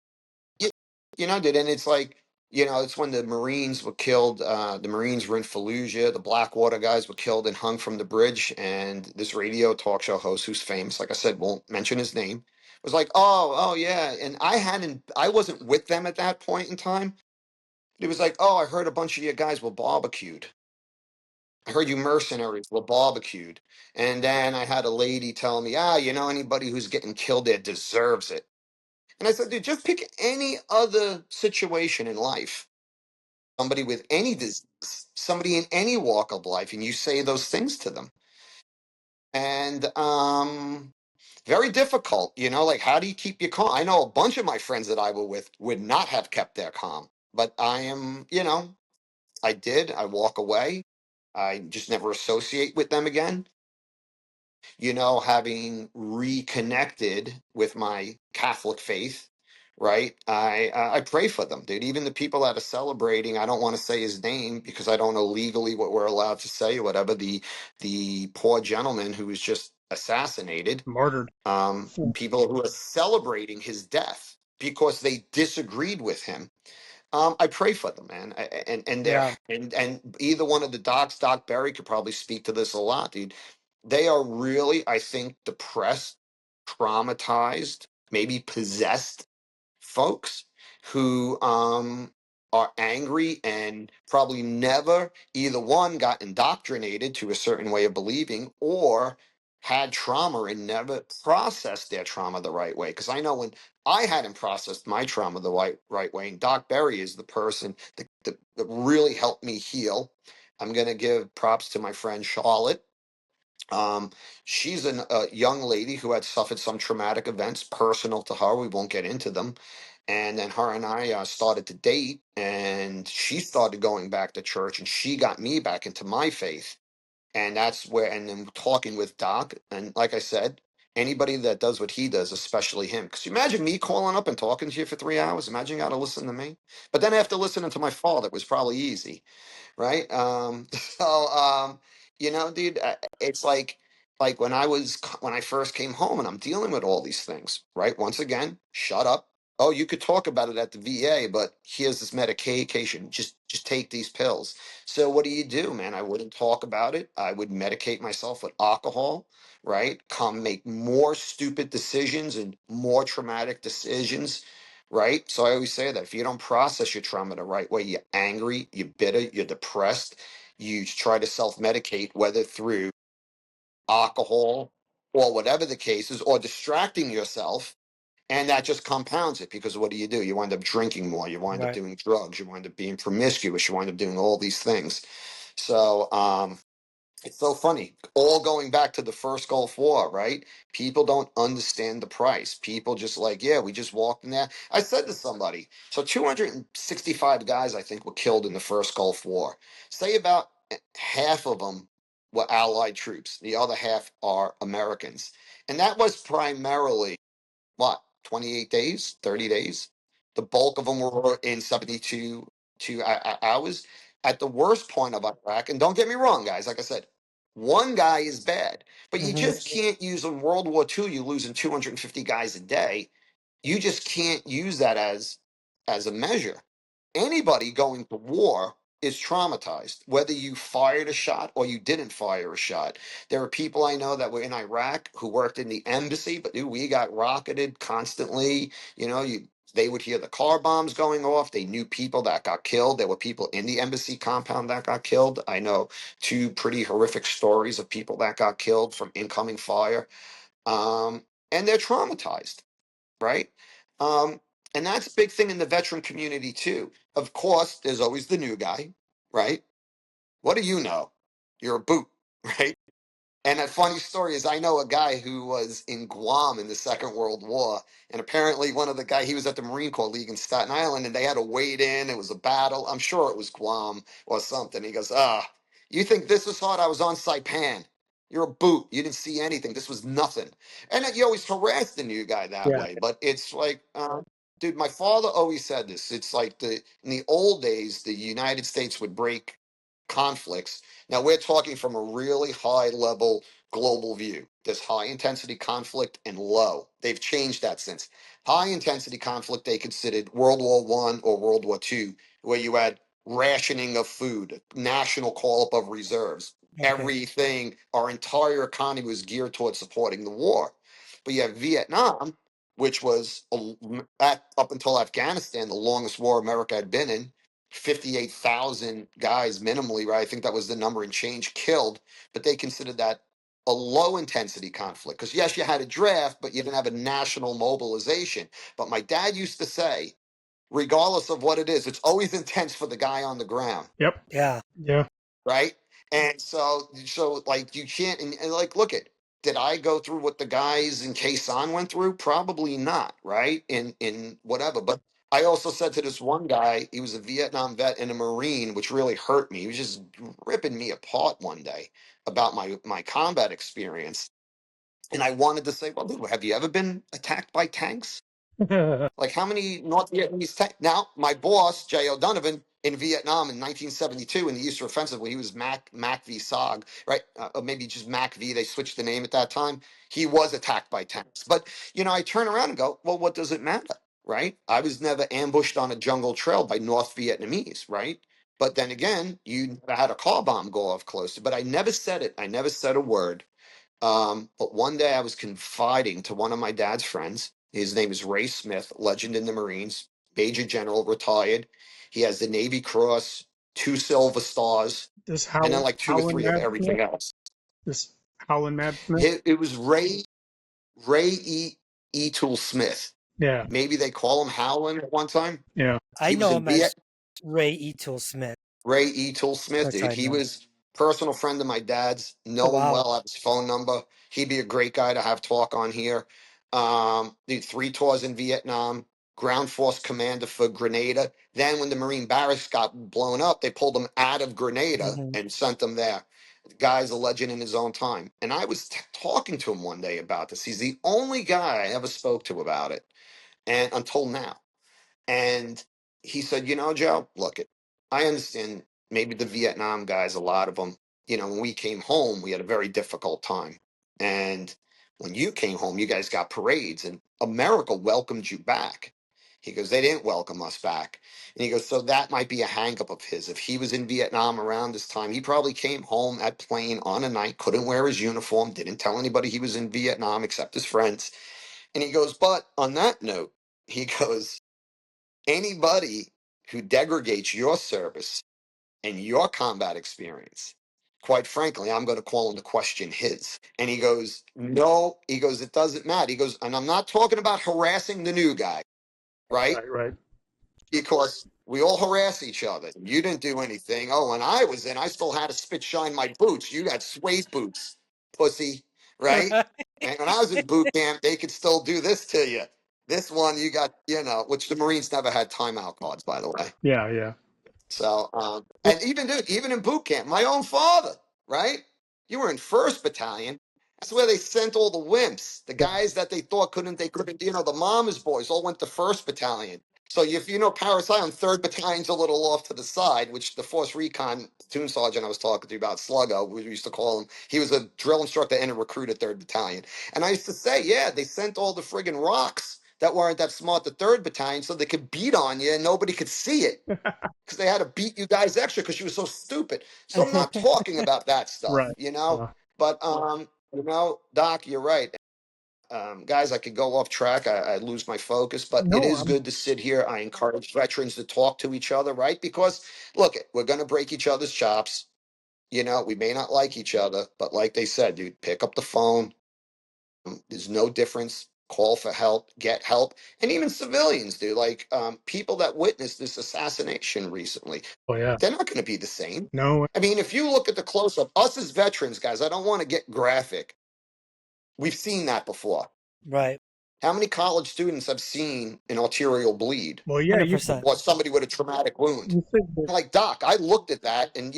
Dude, and it's like, it's when the Marines were killed. The Marines were in Fallujah. The Blackwater guys were killed and hung from the bridge. And this radio talk show host, who's famous, like I said, won't mention his name, was like, oh, yeah. And I wasn't with them at that point in time. It was like, oh, I heard a bunch of you guys were barbecued. I heard you mercenaries were barbecued. And then I had a lady tell me, anybody who's getting killed there deserves it. And I said, dude, just pick any other situation in life. Somebody with any disease, somebody in any walk of life, and you say those things to them. And very difficult, like how do you keep your calm? I know a bunch of my friends that I were with would not have kept their calm, but I am, I did. I walk away. I just never associate with them again. Having reconnected with my Catholic faith, right? I pray for them, dude. Even the people that are celebrating, I don't want to say his name because I don't know legally what we're allowed to say or whatever. The poor gentleman who was just assassinated, Martyred. people who are celebrating his death because they disagreed with him. I pray for them, man. And they're Yeah. and either one of the docs, Doc Berry could probably speak to this a lot, dude. They are really, I think, depressed, traumatized, maybe possessed folks who are angry and probably never either one got indoctrinated to a certain way of believing or had trauma and never processed their trauma the right way. Because I know when I hadn't processed my trauma the right way, and Doc Berry is the person that really helped me heal. I'm going to give props to my friend Charlotte. She's a young lady who had suffered some traumatic events personal to her. We won't get into them. And then her and I started to date, and she started going back to church, and she got me back into my faith. And that's where, and then talking with Doc, and like I said, anybody that does what he does, especially him. Because you imagine me calling up and talking to you for 3 hours. Imagine you got to listen to me. But then after listening to my father, it was probably easy, right? Dude, it's like when I first came home and I'm dealing with all these things, right? Once again, shut up. Oh, you could talk about it at the VA, but here's this medication. Just take these pills. So what do, man? I wouldn't talk about it. I would medicate myself with alcohol, right? Come make more stupid decisions and more traumatic decisions, right? So I always say that if you don't process your trauma the right way, you're angry, you're bitter, you're depressed, you try to self-medicate, whether through alcohol or whatever the case is, or distracting yourself, and that just compounds it because what do? You wind up drinking more, you wind up Right. doing drugs, you wind up being promiscuous, you wind up doing all these things. So it's so funny. All going back to the first Gulf War, right? People don't understand the price. People just like, yeah, we just walked in there. I said to somebody, so 265 guys, I think, were killed in the first Gulf War. Say about half of them were Allied troops. The other half are Americans. And that was primarily what, 28 days, 30 days? The bulk of them were in 72 hours. At the worst point of Iraq, and don't get me wrong, guys, like I said, one guy is bad, but you Hmm. just can't use in World War II, you're losing 250 guys a day. You just can't use that as a measure. Anybody going to war is traumatized, whether you fired a shot or you didn't fire a shot. There are people I know that were in Iraq who worked in the embassy, but dude, we got rocketed constantly. They would hear the car bombs going off. They knew people that got killed. There were people in the embassy compound that got killed. I know two pretty horrific stories of people that got killed from incoming fire. And they're traumatized, right? Um, and that's a big thing in the veteran community too. Of course, there's always the new guy, right? What do you know? You're a boot, right? And a funny story is I know a guy who was in Guam in the Second World War, and apparently one of the guy he was at the Marine Corps League in Staten Island, and they had to wade in. It was a battle. I'm sure it was Guam or something. He goes, you think this was hard? I was on Saipan. You're a boot. You didn't see anything. This was nothing. And you always harass the new guy that Yeah. way. But it's like, dude, my father always said this. It's like in the old days, the United States would break conflicts. Now we're talking from a really high level global view. There's high intensity conflict and low. They've changed that since. High intensity conflict they considered World War One or World War Two, where you had rationing of food, national call up of reserves. Okay. Everything, our entire economy was geared towards supporting the war. But you have Vietnam, which was up until Afghanistan, the longest war America had been in. 58,000 guys minimally, right? I think that was the number and change killed, but they considered that a low intensity conflict. Because yes, you had a draft, but you didn't have a national mobilization. But my dad used to say, regardless of what it is, it's always intense for the guy on the ground, Yep. Yeah. Yeah. right? And so like you can't, and like, look at, did I go through what the guys in Quezon went through? Probably not, right? In whatever. But I also said to this one guy, he was a Vietnam vet and a Marine, which really hurt me. He was just ripping me apart one day about my combat experience. And I wanted to say, well, dude, have you ever been attacked by tanks? Like how many North Vietnamese tanks? Now, my boss, J. O'Donovan, in Vietnam in 1972 in the Eastern Offensive, when he was Mac V. SOG, right? Or maybe just Mac V. They switched the name at that time. He was attacked by tanks. But, I turn around and go, well, what does it matter, right? I was never ambushed on a jungle trail by North Vietnamese, right? But then again, you never had a car bomb go off close to, but I never said it. I never said a word. But one day I was confiding to one of my dad's friends. His name is Ray Smith, legend in the Marines, Major General, retired. He has the Navy Cross, 2 Silver Stars, This and then like 2 or Howlin' 3 of Mad Smith. everything else. This Howlin' Mad Smith. It was Ray E. Tool Smith. Yeah. Maybe they call him Howlin' at one time. Yeah. I He was know in him Viet. as Ray E. Tool Smith. Ray E. Tool Smith, That's dude. how I He know him. was personal friend of my dad's. Oh, Know him wow. well. I have his phone number. He'd be a great guy to have talk on here. Did 3 tours in Vietnam. Ground Force Commander for Grenada. Then, when the Marine barracks got blown up, they pulled him out of Grenada Mhm. and sent him there. The guy's a legend in his own time. And I was talking to him one day about this. He's the only guy I ever spoke to about it, and until now. And he said, Joe, look, I understand maybe the Vietnam guys, a lot of them, when we came home, we had a very difficult time. And when you came home, you guys got parades and America welcomed you back. He goes, they didn't welcome us back. And he goes, so that might be a hangup of his. If he was in Vietnam around this time, he probably came home at plane on a night, couldn't wear his uniform, didn't tell anybody he was in Vietnam except his friends. And he goes, but on that note, he goes, anybody who degraded your service and your combat experience, quite frankly, I'm going to call into question his. And he goes, no, he goes, it doesn't matter. He goes, and I'm not talking about harassing the new guy, right? Right. Because we all harass each other. You didn't do anything. Oh, when I was in, I still had to spit shine my boots. You got suede boots, pussy, right? And when I was in boot camp, they could still do this to you. This one you got, which the Marines never had timeout cards, by the way. Yeah. Yeah. So, and even in boot camp, my own father, right? You were in 1st Battalion. That's where they sent all the wimps, the guys that they thought they couldn't, the mama's boys all went to 1st Battalion. So if Paris Island, 3rd Battalion's a little off to the side, which the Force Recon platoon sergeant I was talking to you about, Sluggo, we used to call him, he was a drill instructor and a recruit at 3rd Battalion. And I used to say, yeah, they sent all the friggin' rocks that weren't that smart to 3rd Battalion so they could beat on you and nobody could see it. Because they had to beat you guys extra because you were so stupid. So I'm not talking about that stuff, Right. But Doc, you're right. Guys, I could go off track. I lose my focus, but it No. is good to sit here. I encourage veterans to talk to each other, right? Because look, we're going to break each other's chops. We may not like each other, but like they said, dude, pick up the phone. There's no difference. Call for help, get help, and even civilians, dude. Like people that witnessed this assassination recently, Oh yeah. they're not going to be the same. No. I mean, if you look at the close up, us as veterans, guys, I don't want to get graphic. We've seen that before. Right. How many college students have seen an arterial bleed Well, yeah. You 100%. or somebody with a traumatic wound? said that Like, Doc, I looked at that and,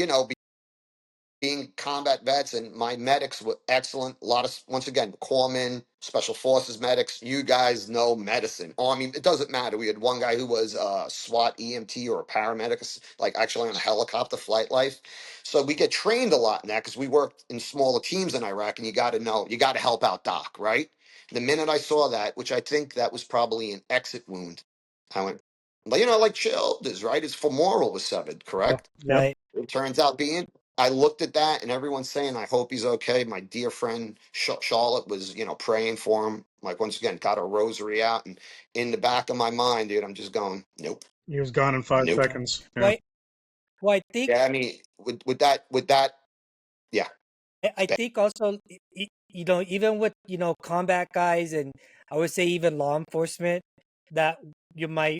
being combat vets, and my medics were excellent. A lot of, once again, corpsmen, special forces medics. You guys know medicine. Army, it doesn't matter. We had one guy who was a SWAT EMT or a paramedic, like actually on a helicopter flight life. So we get trained a lot in that because we worked in smaller teams in Iraq, and you got to know, you got to help out Doc, right? The minute I saw that, which I think that was probably an exit wound, I went, like shoulders, right? His femoral was severed, correct? Yep. Right. It turns out being, I looked at that and everyone's saying, I hope he's okay. My dear friend Charlotte was, praying for him. Like, once again, got a rosary out. And in the back of my mind, dude, I'm just going, nope, He was gone in 5 nope. seconds. Yeah. Why? Well, I think Yeah, I mean, with that, yeah, I think also even with combat guys, and I would say even law enforcement, that you might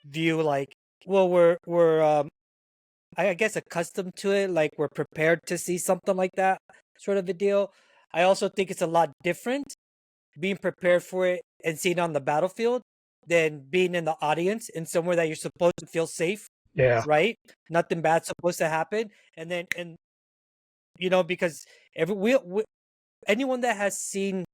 view like, well, we're I guess accustomed to it, like we're prepared to see something like that sort of a deal. I also think it's a lot different being prepared for it and seeing it on the battlefield than being in the audience in somewhere that you're supposed to feel safe, Yeah. right? Nothing bad's supposed to happen, and then because anyone that has seen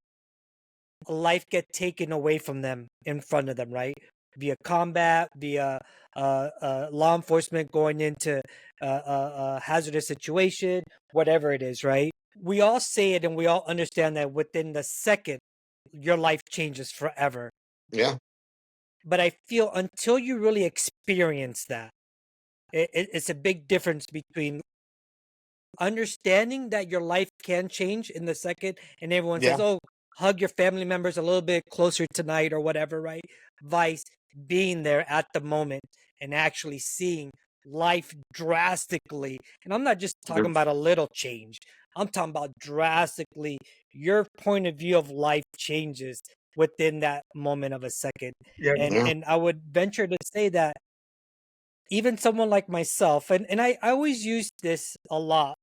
life get taken away from them in front of them, right? Via combat, via law enforcement going into a hazardous situation, whatever it is, right? We all say it and we all understand that within the second, your life changes forever. yeah, But I feel until you really experience that, it's a big difference between understanding that your life can change in the second, and everyone says, yeah, oh, hug your family members a little bit closer tonight or whatever, right? Vice being there at the moment and actually seeing life drastically. And I'm not just talking about a little change, I'm talking about drastically. Your point of view of life changes within that moment of a second. Yeah. and yeah, and I would venture to say that even someone like myself, and I always use this a lot,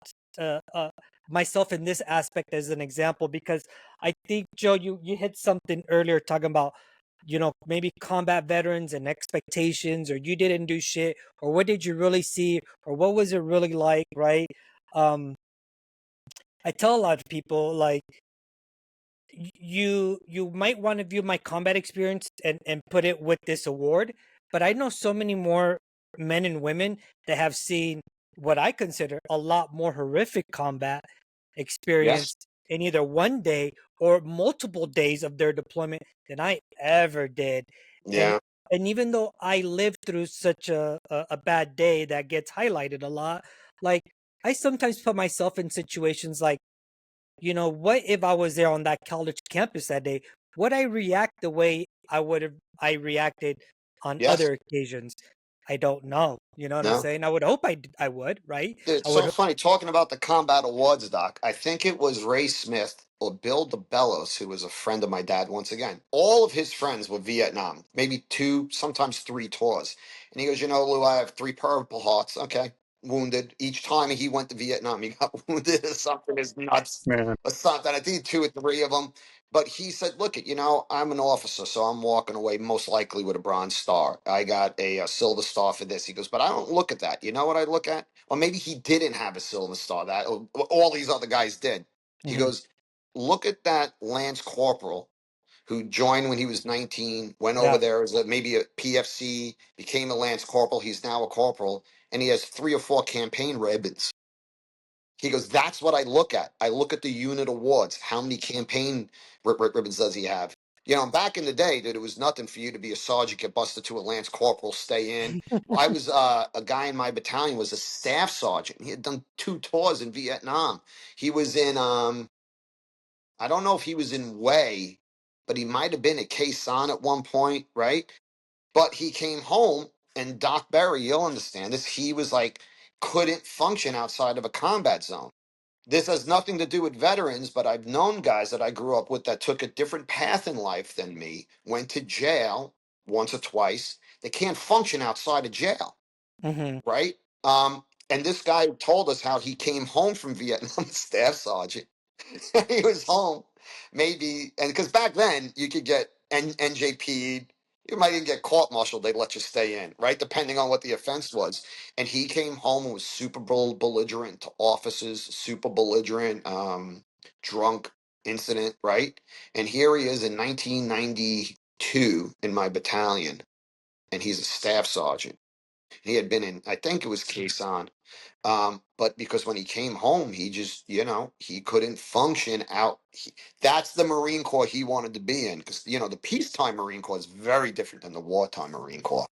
myself in this aspect as an example, because I think, Joe, you hit something earlier talking about, maybe combat veterans and expectations, or you didn't do shit, or what did you really see, or what was it really like, right? Um, I tell a lot of people, like, you might want to view my combat experience and put it with this award, but I know so many more men and women that have seen what I consider a lot more horrific combat yes, experience in either one day or multiple days of their deployment than I ever did. and yeah, and even though I lived through such a bad day that gets highlighted a lot, like, I sometimes put myself in situations like, what if I was there on that college campus that day? Would I react the way I reacted on yes, other occasions? I don't know. You know what I'm no. saying? I would hope I would, right? It's I would. so funny talking about the combat awards, Doc. I think it was Ray Smith or Bill DeBellos, who was a friend of my dad once again. All of his friends were Vietnam, maybe two, sometimes three tours. And he goes, Lou, I have three Purple Hearts. Okay. Wounded. Each time he went to Vietnam, he got wounded or something is nuts Man. or something. I think two or three of them. But he said, look, I'm an officer, so I'm walking away most likely with a Bronze Star. I got a Silver Star for this. He goes, but I don't look at that. You know what I look at? Or maybe he didn't have a Silver Star. That all these other guys did. He Mhm. goes, look at that Lance Corporal who joined when he was 19, went over Yeah. there as maybe a PFC, became a Lance Corporal. He's now a corporal, and he has 3 or 4 campaign ribbons. He goes, that's what I look at. I look at the unit awards. How many campaign ribbons does he have? Back in the day, dude, it was nothing for you to be a sergeant, get busted to a Lance Corporal, stay in. I was a guy in my battalion was a staff sergeant. He had done 2 tours in Vietnam. He was in I don't know if he was in Way, but he might have been at Khe Sanh at one point, right? But he came home, and Doc Berry, you'll understand this, he was like couldn't function outside of a combat zone. This has nothing to do with veterans, but I've known guys that I grew up with that took a different path in life than me, went to jail once or twice. They can't function outside of jail, Mhm. right? And this guy told us how he came home from Vietnam, staff sergeant. He was home, maybe, and because back then you could get NJP'd, You might even get court-martialed. They'd let you stay in, right? Depending on what the offense was. And he came home and was super belligerent to officers, super belligerent, drunk incident, right? And here he is in 1992 in my battalion, and he's a staff sergeant. He had been in, I think it was Quezon. But because when he came home, he just, he couldn't function out. That's the Marine Corps he wanted to be in, because, the peacetime Marine Corps is very different than the wartime Marine Corps.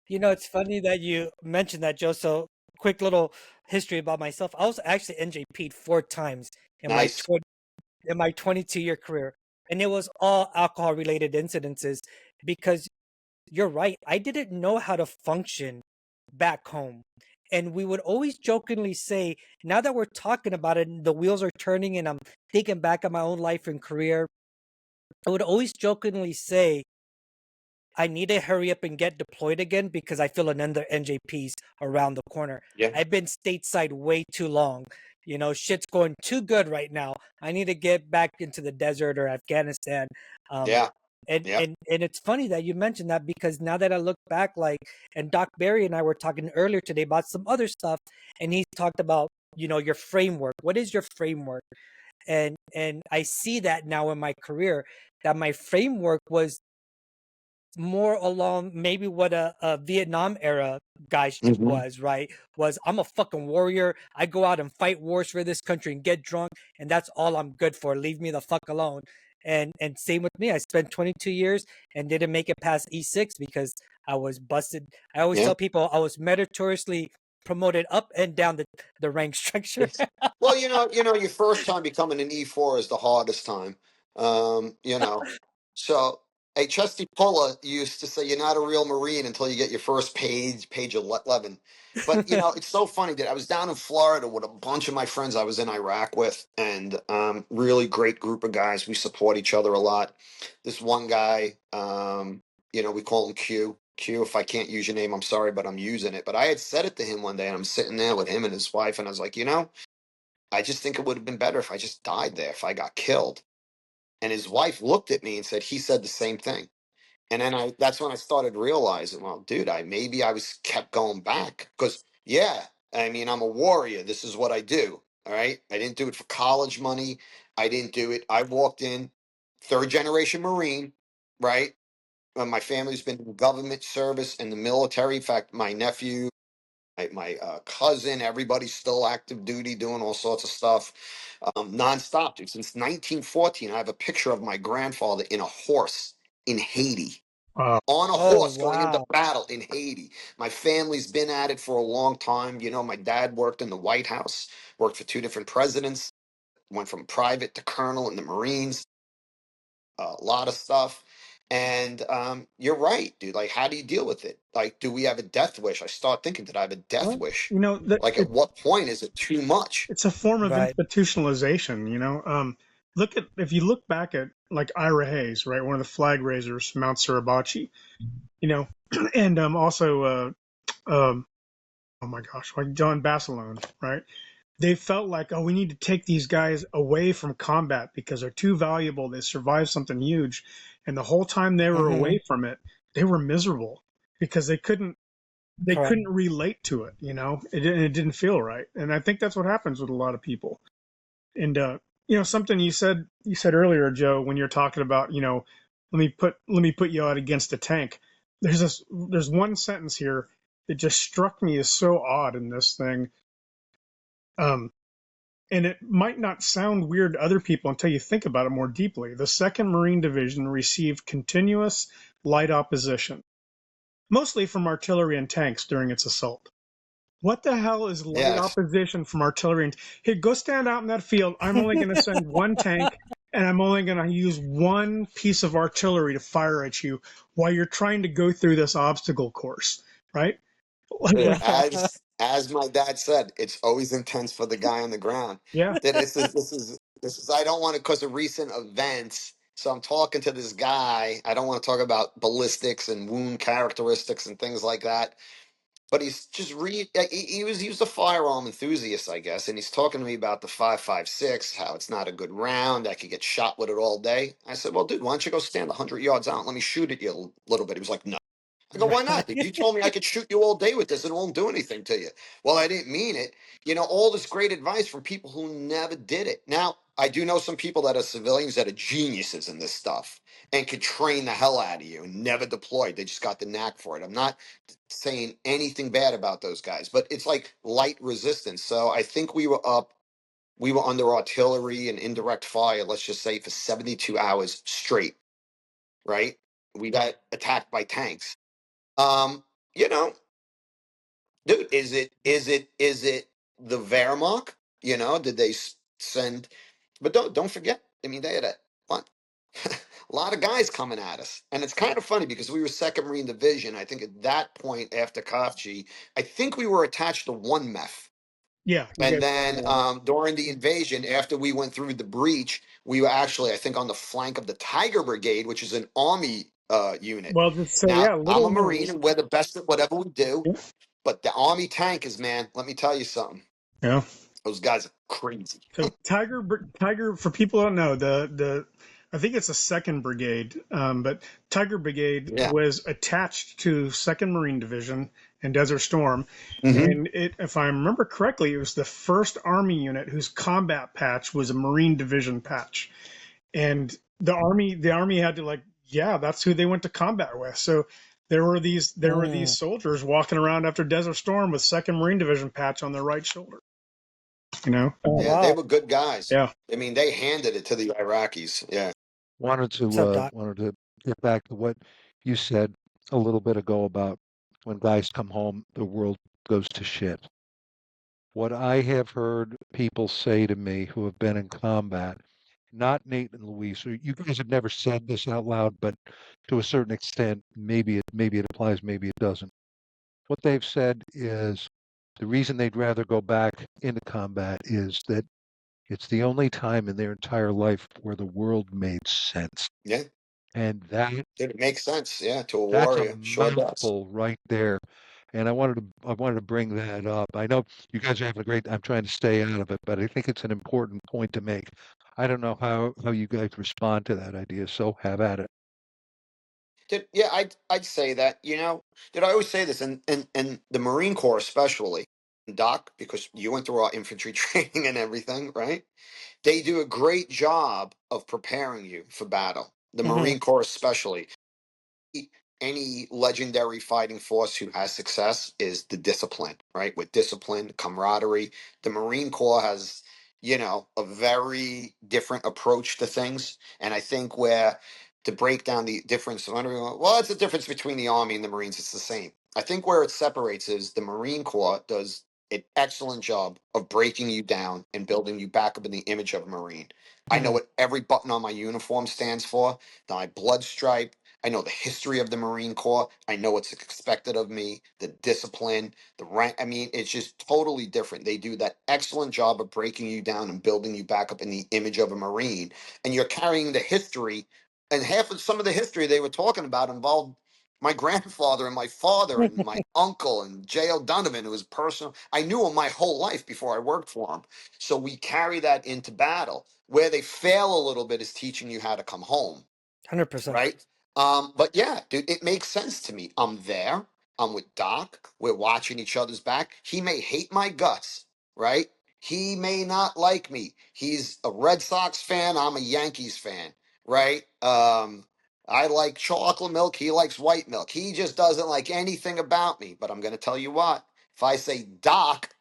It's funny that you mentioned that, Joe. So, quick little history about myself. I was actually NJP'd 4 times in Nice. my 22-year career, and it was all alcohol-related incidences. Because you're right, I didn't know how to function back home. And we would always jokingly say, now that we're talking about it, and the wheels are turning, and I'm thinking back on my own life and career, I would always jokingly say, I need to hurry up and get deployed again because I feel another NJP's around the corner. Yeah. I've been stateside way too long. Shit's going too good right now. I need to get back into the desert or Afghanistan. Yeah. And, Yep. and it's funny that you mentioned that, because now that I look back, and Doc Barry and I were talking earlier today about some other stuff, and he talked about, your framework. What is your framework? And I see that now in my career, that my framework was more along maybe what a Vietnam era guy was, right? Was, I'm a fucking warrior. I go out and fight wars for this country and get drunk, and that's all I'm good for. Leave me the fuck alone. And same with me. I spent 22 years and didn't make it past E6 because I was busted. I always Yeah. tell people I was meritoriously promoted up and down the rank structure. Well, your first time becoming an E4 is the hardest time. So hey, Chesty Pulla used to say you're not a real Marine until you get your first page 11. But it's so funny that I was down in Florida with a bunch of my friends I was in Iraq with, and really great group of guys. We support each other a lot. This one guy, we call him Q. Q, if I can't use your name, I'm sorry, but I'm using it. But I had said it to him one day, and I'm sitting there with him and his wife, and I was like, I just think it would have been better if I just died there, if I got killed. And his wife looked at me and said, he said the same thing. And then that's when I started realizing, well, dude, maybe I was kept going back because, yeah, I mean, I'm a warrior. This is what I do. All right. I didn't do it for college money. I didn't do it. I walked in, third generation Marine, right? My family's been in government service in the military. In fact, my nephew, my cousin, everybody's still active duty doing all sorts of stuff nonstop, dude. Since 1914, I have a picture of my grandfather in a horse in Haiti. Wow. On a Oh, horse going into wow. battle in Haiti. My family's been at it for a long time. My dad worked in the White House, worked for 2 different presidents, went from private to colonel in the Marines, a lot of stuff. And you're right, dude. Like, how do you deal with it? Like, do we have a death wish? I start thinking, did I have a death Well, wish? that Like, at what point is it too much? it's a form of Right. institutionalization. If you look back at like Ira Hayes, right, one of the flag raisers, Mount Suribachi, and also oh my gosh, like John Basilone, right? They felt like, oh, we need to take these guys away from combat because they're too valuable. They survived something huge, and the whole time they were away from it, they were miserable because they couldn't Correct. relate to it. It didn't feel right, and I think that's what happens with a lot of people. And something you said earlier, Joe, when you're talking about, let me put you out against a tank. There's one sentence here that just struck me as so odd in this thing. And it might not sound weird to other people until you think about it more deeply. The 2nd Marine Division received continuous light opposition, mostly from artillery and tanks during its assault. What the hell is light Yes. opposition from artillery? Here, go stand out in that field. I'm only going to send one tank, and I'm only going to use one piece of artillery to fire at you while you're trying to go through this obstacle course, right? Yeah. As my dad said, it's always intense for the guy on the ground. Yeah. That this is I don't want to, because of recent events. So I'm talking to this guy. I don't want to talk about ballistics and wound characteristics and things like that. but he's just he was a firearm enthusiast, I guess, and he's talking to me about the 5.56, how it's not a good round. I could get shot with it all day. I said, well, dude, why don't you go stand 100 yards out and let me shoot at you a little bit? He was like, no. I go, why not? Dude, you told me I could shoot you all day with this and it won't do anything to you. Well, I didn't mean it. All this great advice from people who never did it. Now, I do know some people that are civilians that are geniuses in this stuff and could train the hell out of you and never deployed. They just got the knack for it. I'm not saying anything bad about those guys, but it's like light resistance. So I think we were under artillery and indirect fire, let's just say for 72 hours straight, right? We got attacked by tanks. Um, you know, dude, is it the Wehrmacht? Did they send? But don't forget. I mean, they had what? A lot of guys coming at us, and it's kind of funny because we were Second Marine Division. I think at that point after Kafji, I think we were attached to one MEF. Yeah, you And guys. then during the invasion, after we went through the breach, we were actually, I think, on the flank of the Tiger Brigade, which is an Army unit. Well, so Now, yeah, I'm a little Marine known. and we're the best at whatever we do, Yeah. but the Army tankers, man, let me tell you something. Yeah. Those guys are crazy. So Tiger, for people who don't know, the I think it's a second brigade, but Tiger Brigade Yeah. was attached to Second Marine Division and Desert Storm, Mm-hmm. and if I remember correctly, it was the first Army unit whose combat patch was a Marine Division patch, and the Army had to yeah, that's who they went to combat with. So there were these soldiers walking around after Desert Storm with Second Marine Division patch on their right shoulder. Oh, Yeah, they wow. were good guys. Yeah. I mean, they handed it to the Iraqis. Yeah. What's up, Doc? Wanted to get back to what you said a little bit ago about when guys come home, the world goes to shit. What I have heard people say to me who have been in combat, not Nate and Luis, or you guys have never said this out loud, but to a certain extent, maybe it applies, maybe it doesn't. What they've said is the reason they'd rather go back into combat is that it's the only time in their entire life where the world made sense. Yeah. And that Dude, it makes sense. Yeah. To a that's a warrior. Sure does. mouthful right there. And I wanted to bring that up. I know you guys are having a great. I'm trying to stay out of it, but I think it's an important point to make. I don't know how you guys respond to that idea, so have at it. Yeah, I'd say that. Did I always say this, and the Marine Corps especially, Doc, because you went through our infantry training and everything, right? They do a great job of preparing you for battle. The Mm-hmm. Marine Corps especially. Any legendary fighting force who has success is the discipline, right? With discipline, camaraderie. The Marine Corps has, a very different approach to things. And I think where to break down the difference, well, it's the difference between the Army and the Marines. It's the same. I think where it separates is the Marine Corps does an excellent job of breaking you down and building you back up in the image of a Marine. I know what every button on my uniform stands for, my blood stripe. I know the history of the Marine Corps. I know what's expected of me, the discipline, the rank. I mean, it's just totally different. They do that excellent job of breaking you down and building you back up in the image of a Marine. And you're carrying the history, and some of the history they were talking about involved my grandfather and my father and my uncle and J. O'Donovan, who was personal. I knew him my whole life before I worked for him. So we carry that into battle. Where they fail a little bit is teaching you how to come home. 100%. Right? But yeah, dude, it makes sense to me. I'm there. I'm with Doc. We're watching each other's back. He may hate my guts, right? He may not like me. He's a Red Sox fan. I'm a Yankees fan, right? I like chocolate milk. He likes white milk. He just doesn't like anything about me. But I'm going to tell you what. If I say Doc,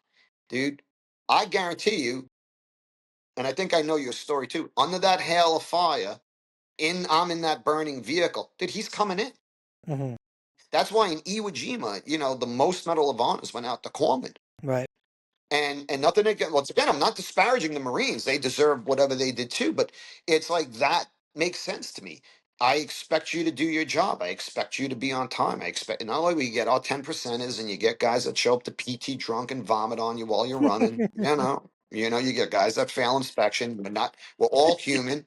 dude, I guarantee you, and I think I know your story too, under that hail of fire, I'm in that burning vehicle. Dude, he's coming in. Mm-hmm. That's why in Iwo Jima, the most Medal of Honors went out to Corpsman. Right. And nothing again. Once again, I'm not disparaging the Marines. They deserve whatever they did too. But it's like that makes sense to me. I expect you to do your job. I expect you to be on time. I expect not only we get our 10%ers and you get guys that show up to PT drunk and vomit on you while you're running. You get guys that fail inspection. We're all human.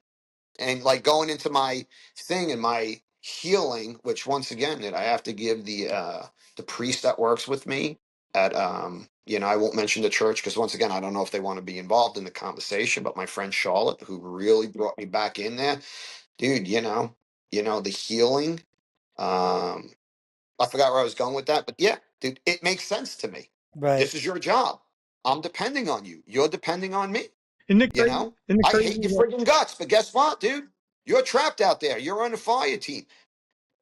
And like going into my thing and my healing, which once again, that I have to give the priest that works with me at I won't mention the church because once again, I don't know if they want to be involved in the conversation, but my friend Charlotte, who really brought me back in there, dude, the healing. I forgot where I was going with that, but yeah, dude, it makes sense to me. Right. This is your job. I'm depending on you. You're depending on me. Isn't it You crazy? know, Isn't it I crazy hate your that friggin' guts, but guess what, dude? You're trapped out there. You're on the fire team.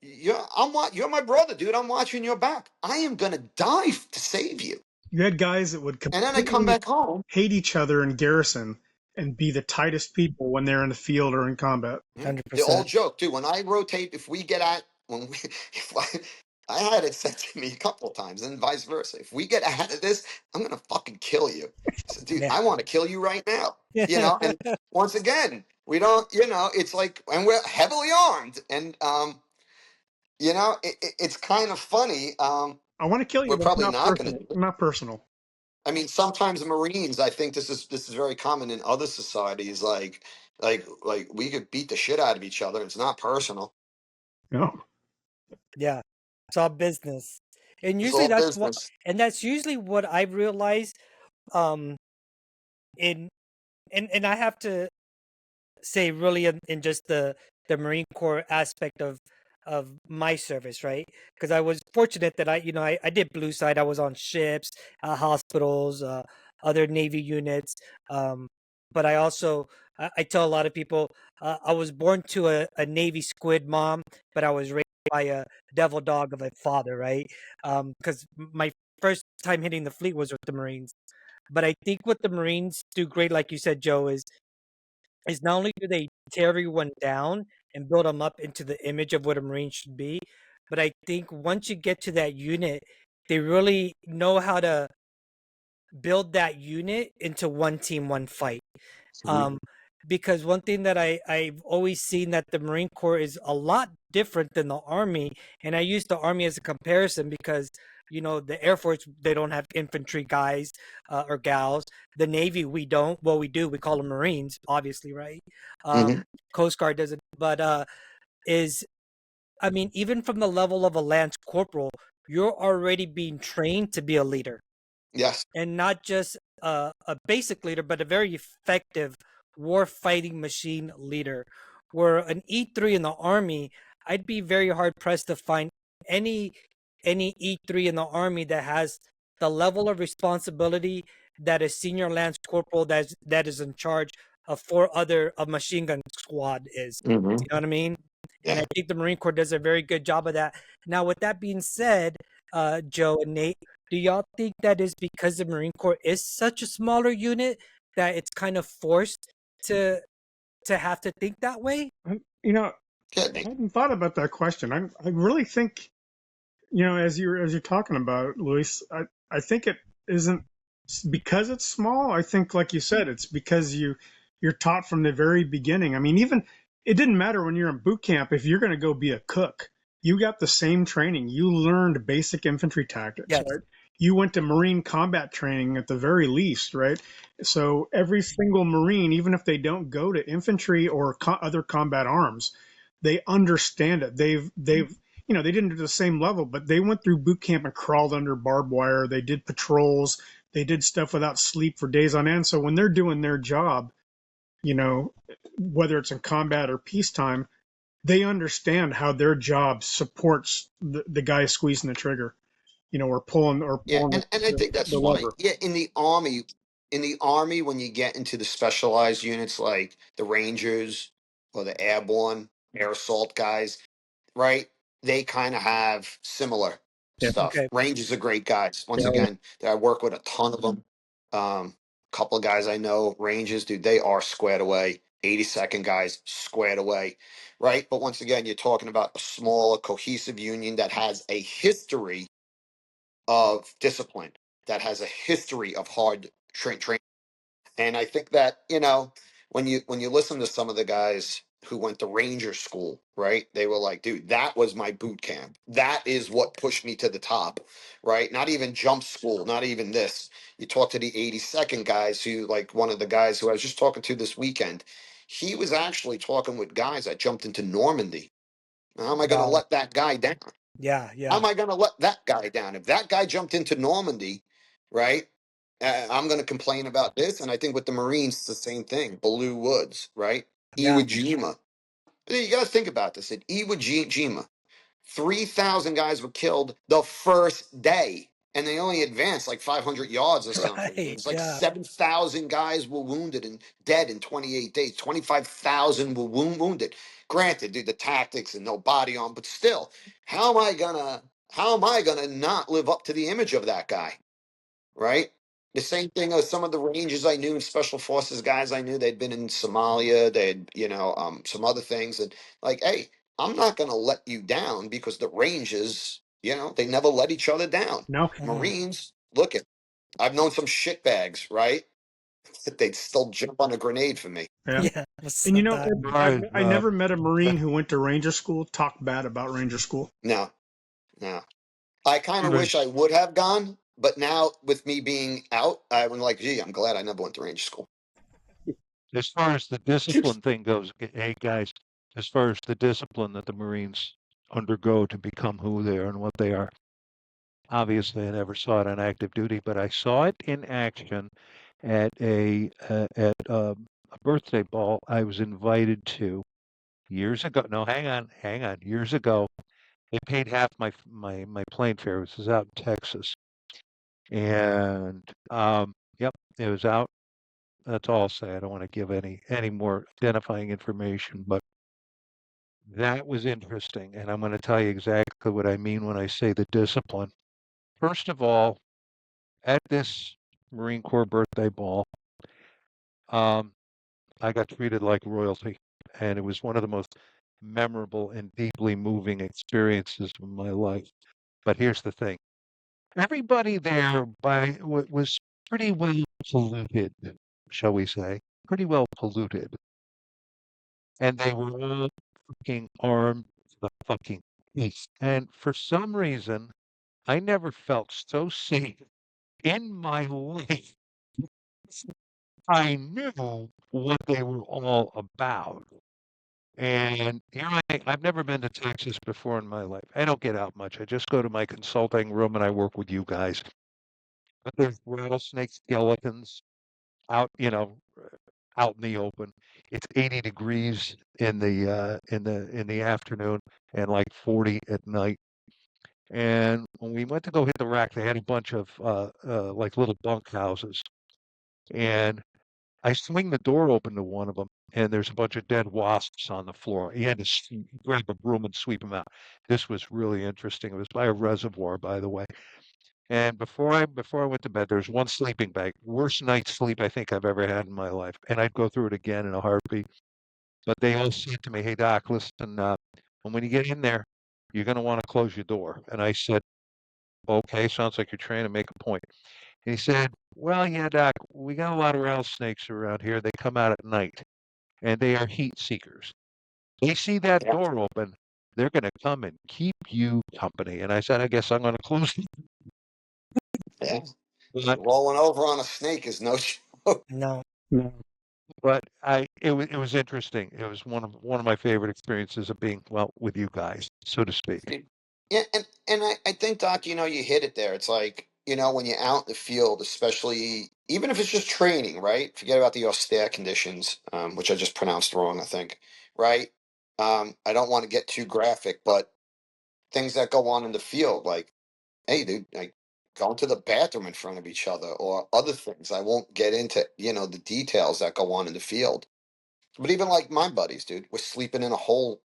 You're my brother, dude. I'm watching your back. I am gonna die to save you. you had guys that would And then I come completely back home. hate each other in garrison and be the tightest people when they're in the field or in combat? Yeah. The 100%. old joke, dude. When I rotate, if we get at when we, if I had it said to me a couple of times, and vice versa. If we get out of this, I'm gonna fucking kill you. So, dude, Yeah. I want to kill you right now. And once again, we don't. It's like, and we're heavily armed, and it's kind of funny. I want to kill you, We're but it's probably not not gonna personal. do it. Not personal. I mean, sometimes Marines. I think this is very common in other societies. Like we could beat the shit out of each other. It's not personal. No. Yeah. It's all business. And It's usually all that's what, business. and that's usually what I realize, um, in, and I have to say really in just the Marine Corps aspect of my service, right? Because I was fortunate that I did blue side. I was on ships, hospitals, other Navy units. Um, but I also I tell a lot of people I was born to a Navy squid mom, but I was raised by a devil dog of a father, right? Because my first time hitting the fleet was with the Marines. But I think what the Marines do great, like you said, Joe, is not only do they tear everyone down and build them up into the image of what a Marine should be, but I think once you get to that unit, they really know how to build that unit into one team, one fight. Um, because one thing that I've always seen that the Marine Corps is a lot different than the Army, and I use the Army as a comparison because the Air Force, they don't have infantry guys or gals. The Navy, we don't. Well, we do. We call them Marines, obviously, right? Hmm. Coast Guard doesn't, but is I mean, even from the level of a lance corporal, you're already being trained to be a leader, Yes. and not just a basic leader, but a very effective war fighting machine leader. Where an E3 in the Army, I'd be very hard pressed to find any E3 in the Army that has the level of responsibility that a senior lance corporal that is in charge of four other a machine gun squad is. Hmm. You know what I mean? And Yeah. I think the Marine Corps does a very good job of that. Now, with that being said, Joe and Nate, do y'all think that is because the Marine Corps is such a smaller unit that it's kind of forced to have to think that way? You know, Yeah. I hadn't thought about that question. I really think, as you're talking about, Luis, I think it isn't because it's small. I think, like you said, it's because you're taught from the very beginning. I mean, even it didn't matter when you're in boot camp if you're going to go be a cook. You got the same training. You learned basic infantry tactics, Yes. right? You went to Marine combat training at the very least, right? So every single Marine, even if they don't go to infantry or other combat arms, they understand it. They've they didn't do the same level, but they went through boot camp and crawled under barbed wire. They did patrols. They did stuff without sleep for days on end. So when they're doing their job, whether it's in combat or peacetime, they understand how their job supports the guy squeezing the trigger, or Yeah. pulling And I think the that's why. lever. Yeah. In the army, when you get into the specialized units like the Rangers or the Airborne Air Assault guys, right? They kind of have similar Yeah. stuff. Okay. Rangers are great guys. Once Yeah. again, I work with a ton of them. Couple of guys I know, Rangers, dude, they are squared away. 82nd guys squared away, right? But once again, you're talking about a smaller, cohesive union that has a history of discipline, that has a history of hard training. And I think that, when you listen to some of the guys who went to Ranger school, right? They were like, dude, that was my boot camp. That is what pushed me to the top, right? Not even jump school, not even this. You talk to the 82nd guys who, like one of the guys who I was just talking to this weekend, he was actually talking with guys that jumped into Normandy, How am I going to Wow. let that guy down? Yeah, How yeah. am I going to let that guy down? If that guy jumped into Normandy, right? I'm going to complain about this. And I think with the Marines, it's the same thing. Blue Woods, right? Yeah. Iwo Jima. You got to think about this. At Iwo Jima, 3,000 guys were killed the first day. And they only advanced like 500 yards or something. It Right. was like Yeah. 7,000 guys were wounded and dead in 28 days. 25,000 were wounded. Granted, dude, the tactics and no body on, but still, how am I gonna not live up to the image of that guy? Right? The same thing as some of the Rangers I knew and Special Forces guys I knew. They'd been in Somalia. They'd, some other things. And like, hey, I'm not going to let you down because the Rangers, they never let each other down. No. Mhm. Marines, look at, I've known some shitbags, right? That they'd still jump on a grenade for me. Yeah. Yeah. What's And that? Right. I never met a Marine who went to Ranger School talk bad about Ranger School. No, no. I kind of Right. wish I would have gone, but now with me being out, I'm like, gee, I'm glad I never went to Ranger School. As far as the discipline thing goes, hey guys, as far as the discipline that the Marines undergo to become who they are and what they are, obviously I never saw it on active duty, but I saw it in action at a birthday ball I was invited to years ago. No, hang on. Years ago, they paid half my plane fare. This is out in Texas, and yep, it was out. That's all I'll say. I don't want to give any more identifying information, but that was interesting, and I'm going to tell you exactly what I mean when I say the discipline. First of all, at this Marine Corps birthday ball, um, I got treated like royalty, and it was one of the most memorable and deeply moving experiences of my life. But here's the thing: everybody there was pretty well polluted, shall we say, pretty well polluted, and they were all fucking armed to the fucking teeth. And for some reason, I never felt so safe in my life. I knew what they were all about. And I've never been to Texas before in my life. I don't get out much. I just go to my consulting room and I work with you guys. But there's rattlesnake skeletons out, out in the open. It's 80 degrees in the afternoon and like 40 at night. And when we went to go hit the rack, they had a bunch of like little bunk houses. And I swing the door open to one of them, and there's a bunch of dead wasps on the floor. He had to grab a broom and sweep them out. This was really interesting. It was by a reservoir, by the way. And before I went to bed, there was one sleeping bag. Worst night's sleep I think I've ever had in my life. And I'd go through it again in a heartbeat. But they all said to me, "Hey doc, listen, when you get in there, you're going to want to close your door." And I said, "Okay, sounds like you're trying to make a point." And he said, "Well, yeah, doc, we got a lot of rattlesnakes around here. They come out at night, and they are heat seekers. They see that Yeah. door open, they're going to come and keep you company." And I said, "I guess I'm going to close it." Yeah. But Rolling over on a snake is no joke. No. No. it was interesting. It was one of my favorite experiences of being, well, with you guys, so to speak. Yeah, and I think, Doc, you hit it there. It's like, when you're out in the field, especially even if it's just training, right? Forget about the austere conditions, which I just pronounced wrong, I think, right? I don't want to get too graphic, but things that go on in the field, like, hey, dude, like going to the bathroom in front of each other or other things. I won't get into, the details that go on in the field. But even like my buddies, dude, we're sleeping in a hole,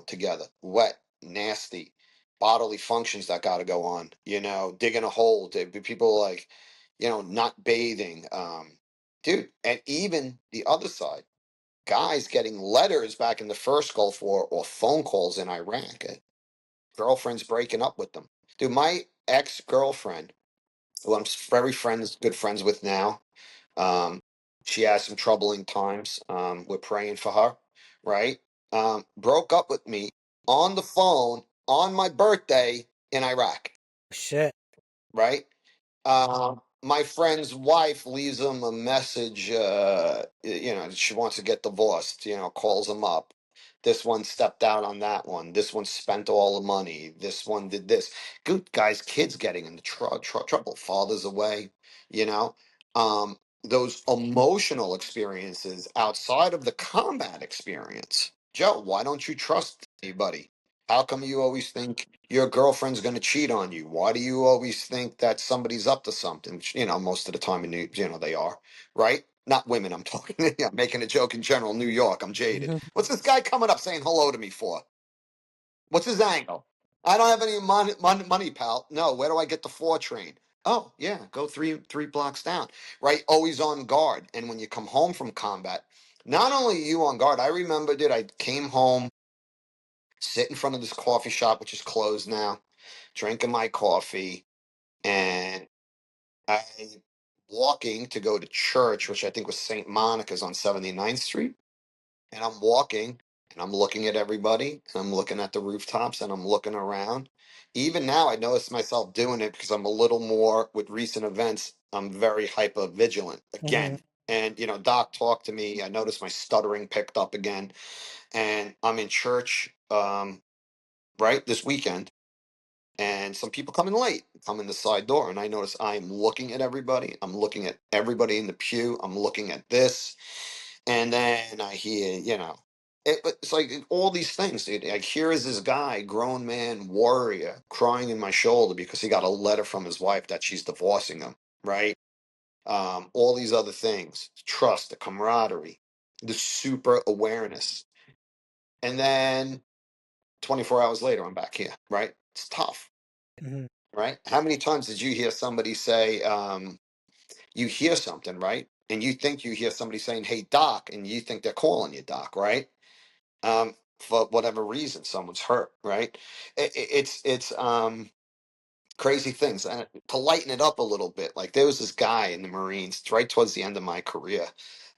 together, wet, nasty, bodily functions that got to go on, digging a hole. People like, not bathing, dude. And even the other side, guys getting letters back in the first Gulf War or phone calls in Iraq, girlfriends breaking up with them. Dude, my ex girlfriend, who I'm very good friends with now, um, she has some troubling times. We're praying for her, right? Broke up with me on the phone on my birthday in Iraq, Shit. right? My friend's wife leaves him a message. She wants to get divorced. Calls him up. This one stepped out on that one. This one spent all the money. This one did this. Good guys, kids getting into trouble. Fathers away, you know. Those emotional experiences outside of the combat experience. Joe, why don't you trust anybody? How come you always think your girlfriend's going to cheat on you? Why do you always think that somebody's up to something? You know, most of the time, they are, right? Not women, I'm talking. I'm making a joke in general. New York, I'm jaded. Mm-hmm. What's this guy coming up saying hello to me for? What's his angle? I don't have any money, pal. No, where do I get the 4 train? Oh, yeah, go three blocks down, right? Always on guard. And when you come home from combat, not only are you on guard, I remember that I came home, sit in front of this coffee shop, which is closed now, drinking my coffee, and I walking to go to church, which I think was St. Monica's on 79th Street. And I'm walking and I'm looking at everybody and I'm looking at the rooftops and I'm looking around. Even now, I notice myself doing it because I'm a little more with recent events. I'm very hyper vigilant Mm-hmm. again. And, Doc talked to me. I noticed my stuttering picked up again. And I'm in church, right, this weekend. And some people come in late, come in the side door. And I notice I'm looking at everybody. I'm looking at everybody in the pew. I'm looking at this. And then I hear, it's like all these things, dude. Like, here is this guy, grown man, warrior, crying in my shoulder because he got a letter from his wife that she's divorcing him, right? All these other things, trust, the camaraderie, the super awareness. And then 24 hours later, I'm back here, right? It's tough, Mm-hmm. right? How many times did you hear somebody say, you hear something, right? And you think you hear somebody saying, "Hey, doc," and you think they're calling you doc, right? For whatever reason, someone's hurt, right? It's crazy things. And to lighten it up a little bit, like there was this guy in the Marines right towards the end of my career,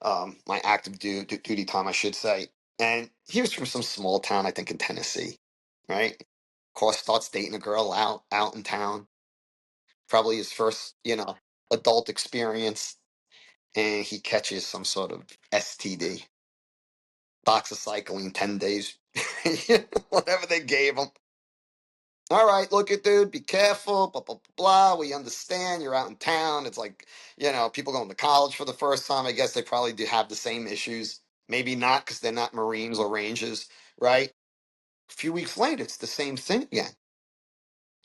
my active duty time, I should say, and he was from some small town, I think in Tennessee, right? Of course, starts dating a girl out in town, probably his first, adult experience, and he catches some sort of STD, doxycycline, 10 days, whatever they gave him. All right, look at dude, be careful, blah, blah, blah, blah. We understand you're out in town. It's like, people going to college for the first time. I guess they probably do have the same issues. Maybe not because they're not Marines or Rangers, right? A few weeks later, it's the same thing again.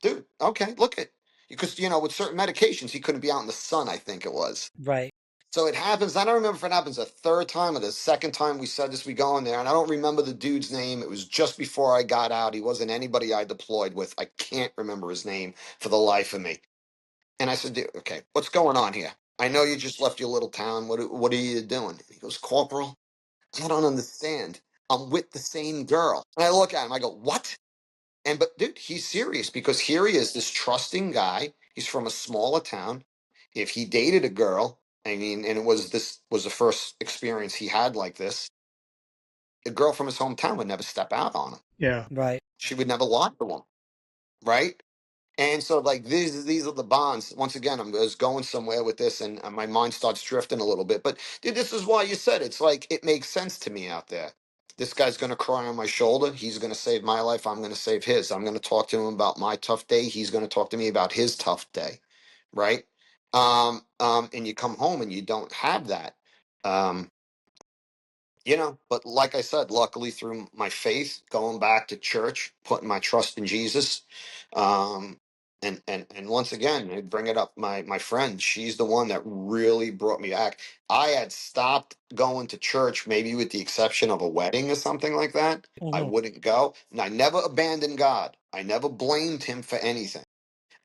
Dude, okay, look at, because, with certain medications, he couldn't be out in the sun, I think it was. Right. So it happens. I don't remember if it happens a third time or the second time we said this, we go in there, and I don't remember the dude's name. It was just before I got out. He wasn't anybody I deployed with. I can't remember his name for the life of me. And I said, "Dude, okay, what's going on here? I know you just left your little town. What are you doing?" He goes, "Corporal, I don't understand. I'm with the same girl." And I look at him. I go, "What?" But dude, he's serious because here he is, this trusting guy. He's from a smaller town. If he dated a girl, I mean, and this was the first experience he had like this, a girl from his hometown would never step out on him. Yeah. Right. She would never lie to him, right? And so, like, these are the bonds. Once again, I was going somewhere with this, and my mind starts drifting a little bit. But dude, this is why you said it's like it makes sense to me out there. This guy's gonna cry on my shoulder. He's gonna save my life. I'm gonna save his. I'm gonna talk to him about my tough day. He's gonna talk to me about his tough day, right? And you come home and you don't have that. Um, but like I said, luckily through my faith, going back to church, putting my trust in Jesus, um, and once again, I bring it up. My friend, she's the one that really brought me back. I had stopped going to church, maybe with the exception of a wedding or something like that. I Mm-hmm. wouldn't go, and I never abandoned God. I never blamed Him for anything.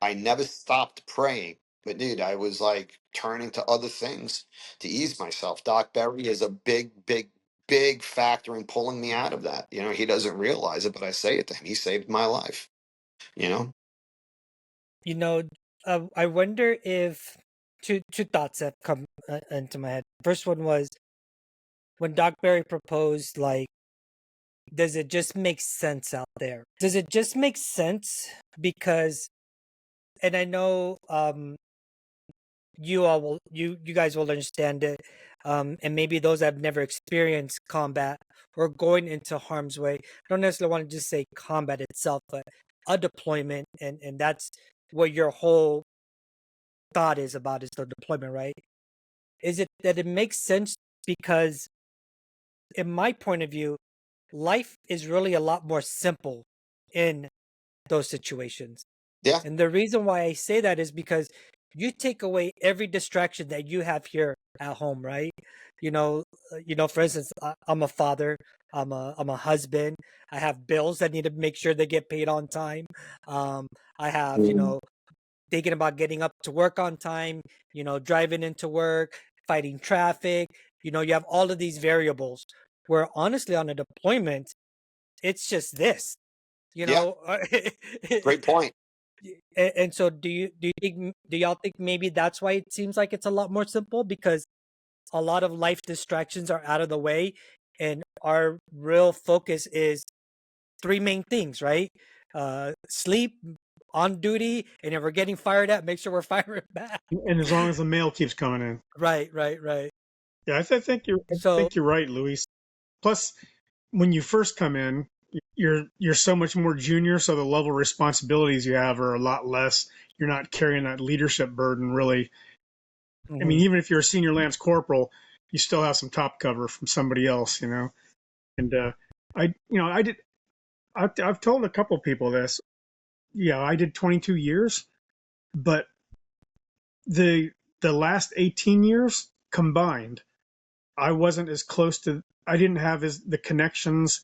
I never stopped praying. But dude, I was like turning to other things to ease myself. Doc Berry is a big, big, big factor in pulling me out of that. He doesn't realize it, but I say it to him. He saved my life. You know? You know, I wonder if two thoughts have come into my head. First one was when Doc Berry proposed, like, does it just make sense out there? Does it just make sense because, and I know you guys will understand it, and maybe those that have never experienced combat or going into harm's way. I don't necessarily want to just say combat itself, but a deployment, and that's what your whole thought is about, is the deployment, right? Is it that it makes sense because, in my point of view, life is really a lot more simple in those situations. Yeah. And the reason why I say that is because you take away every distraction that you have here at home, right? For instance, I'm a father, I'm a husband. I have bills that need to make sure they get paid on time. I have, thinking about getting up to work on time, driving into work, fighting traffic. You have all of these variables where honestly on a deployment, it's just this, you Yeah. know. Great point. And so do y'all think maybe that's why it seems like it's a lot more simple, because a lot of life distractions are out of the way and our real focus is three main things, right? Sleep, on duty, and if we're getting fired at, make sure we're firing back. And as long as the mail keeps coming in. Right. Yeah, I think So you're right, Luis. Plus, when you first come in, you're so much more junior, so the level of responsibilities you have are a lot less. You're not carrying that leadership burden, really. I mean, even if you're a senior lance corporal, you still have some top cover from somebody else, And I've told a couple people this. Yeah, I did 22 years, but the last 18 years combined, I wasn't as close to. I didn't have the connections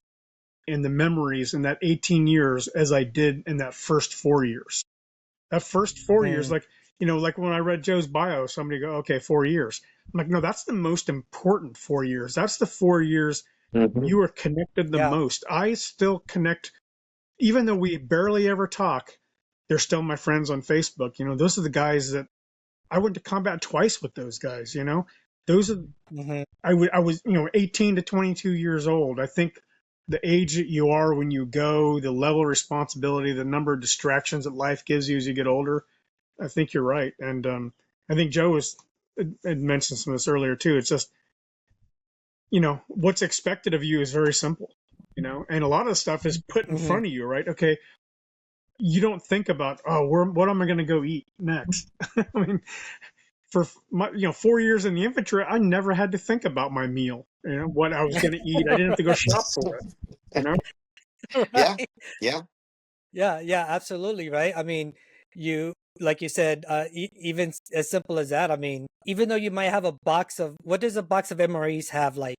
and the memories in that 18 years as I did in that first 4 years. That first 4 years, like when I read Joe's bio, somebody go, okay, 4 years. I'm like, no, that's the most important 4 years. That's the 4 years you are connected the most. I still connect, even though we barely ever talk. They're still my friends on Facebook. Those are the guys that I went to combat twice with. Those guys. Those are. I was 18 to 22 years old. I think the age that you are when you go, the level of responsibility, the number of distractions that life gives you as you get older. I think you're right, and I think Joe had mentioned some of this earlier too. It's just what's expected of you is very simple, and a lot of the stuff is put in front of you, right? Okay, you don't think about what am I going to go eat next? I mean, for my 4 years in the infantry, I never had to think about my meal, what I was going to eat. I didn't have to go shop for it, Right. Yeah. Absolutely, right. I mean, like you said, even as simple as that. I mean, even though you might have a box of, what does a box of MREs have, like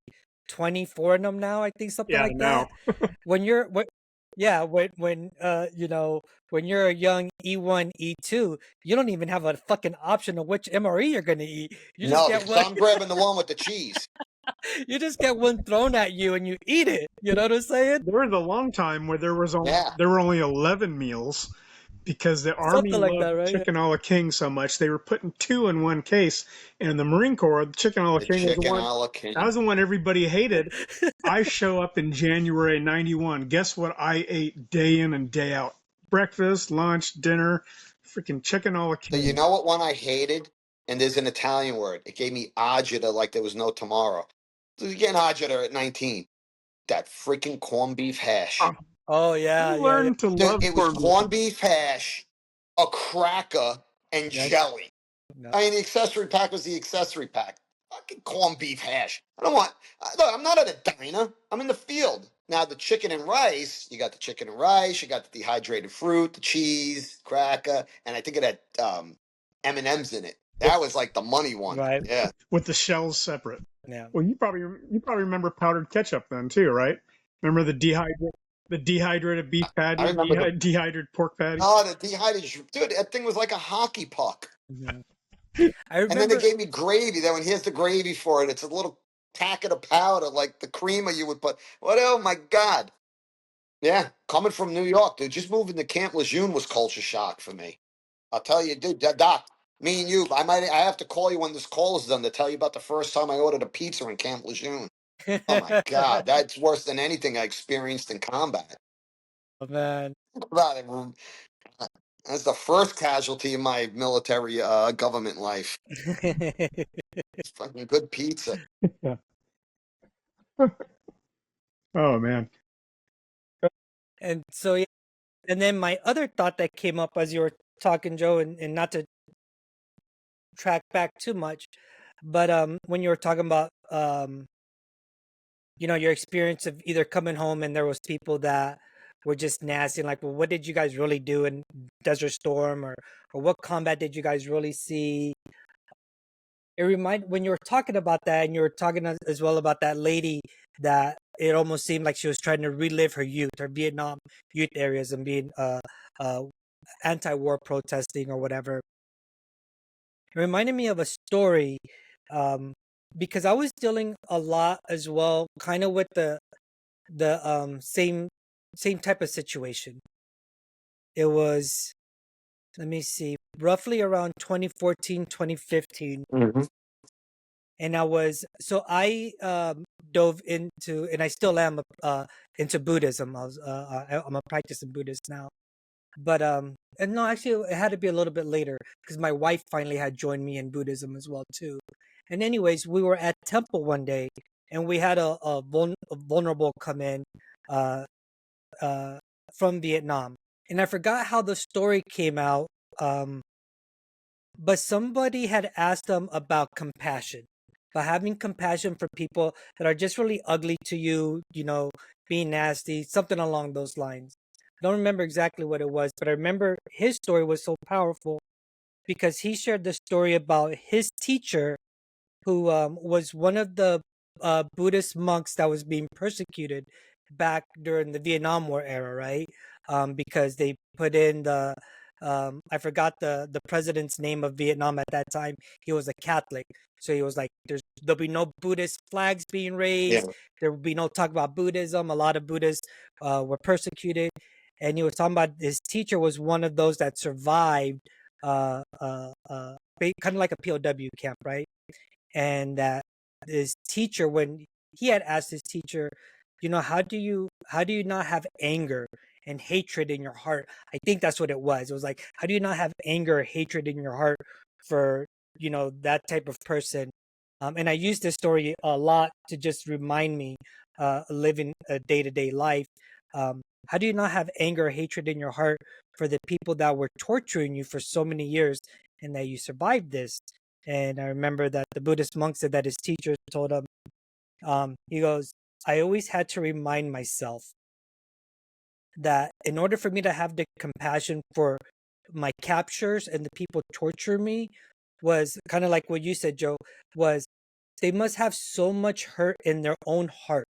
24 in them now, I think, something Yeah, like now. that. When you're a young E1, E2, you don't even have a fucking option of which MRE you're gonna eat. You just No, get because one. I'm grabbing the one with the cheese. You just get one thrown at you and you eat it. You know what I'm saying? There was a long time where there Yeah. were only 11 meals because the Army Something like loved that, right? chicken a la king so much they were putting two in one case. And in the Marine Corps, the chicken a la The king was the chicken one. a la That king. was the one everybody hated. I show up in January '91. Guess what I ate day in and day out? Breakfast, lunch, dinner, freaking chicken a la So you king. know what one I hated? And there's an Italian word. It gave me agita like there was no tomorrow. So you're getting agita at 19. That freaking corned beef hash. Oh I yeah. learned to Dude, love it was corned beef. corned beef hash, a cracker, and Yes. jelly. No. I mean, the accessory pack was the accessory pack. Fucking corned beef hash. I don't want. Look, I'm not at a diner. I'm in the field. Now the chicken and rice. You got the chicken and rice. You got the dehydrated fruit, the cheese, cracker, and I think it had M&Ms in it. That was like the money one. Right. Yeah. With the shells separate. Yeah. Well, you probably remember powdered ketchup then too, right? Remember the dehydrated beef patty, I remember the. dehydrated pork patty. Oh, the dehydrated. Dude, that thing was like a hockey puck. I And then they remember. gave me gravy. Then here's the gravy for it. It's a little packet of powder, like the creamer you would put. What? Oh my God! Yeah, coming from New York, dude. Just moving to Camp Lejeune was culture shock for me. I'll tell you, dude. Doc, me and you. I have to call you when this call is done to tell you about the first time I ordered a pizza in Camp Lejeune. Oh my God, that's worse than anything I experienced in combat. Oh man. About it, that's the first casualty in my military government life. It's fucking good pizza. Yeah. Oh man. And so, yeah, and then my other thought that came up as you were talking, Joe, and not to track back too much, but when you were talking about your experience of either coming home and there was people that were just nasty, and like, well, what did you guys really do in Desert Storm, or what combat did you guys really see? It when you were talking about that, and you were talking as well about that lady that it almost seemed like she was trying to relive her youth, her Vietnam youth areas, and being uh anti-war protesting or whatever. It reminded me of a story, um because I was dealing a lot as well, kind of with the same type of situation. It was, let me see, roughly around 2014, 2015. Hmm. And I dove into, and I still am into Buddhism. I'm a practicing Buddhist now. But and no, actually it had to be a little bit later because my wife finally had joined me in Buddhism as well too. And anyways, we were at temple one day, and we had a vulnerable come in uh uh from Vietnam. And I forgot how the story came out. Um but somebody had asked them about compassion, about having compassion for people that are just really ugly to you, being nasty, something along those lines. I don't remember exactly what it was, but I remember his story was so powerful because he shared the story about his teacher, who was one of the Buddhist monks that was being persecuted back during the Vietnam War era, right? Because they put in I forgot the president's name of Vietnam at that time. He was a Catholic, so he was like, there'll be no Buddhist flags being Yeah. raised. There will be no talk about Buddhism. A lot of Buddhists were persecuted, and he was talking about his teacher was one of those that survived, kind of like a POW camp, right? And that his teacher, when he had asked his teacher, how do you not have anger and hatred in your heart? I think that's what it was. It was like, how do you not have anger or hatred in your heart for that type of person? And I use this story a lot to just remind me, living a day-to-day life. How do you not have anger or hatred in your heart for the people that were torturing you for so many years, and that you survived this? And I remember that the Buddhist monk said that his teacher told him, he goes, I always had to remind myself that in order for me to have the compassion for my captures and the people torture me, was kind of like what you said, Joe, was they must have so much hurt in their own heart.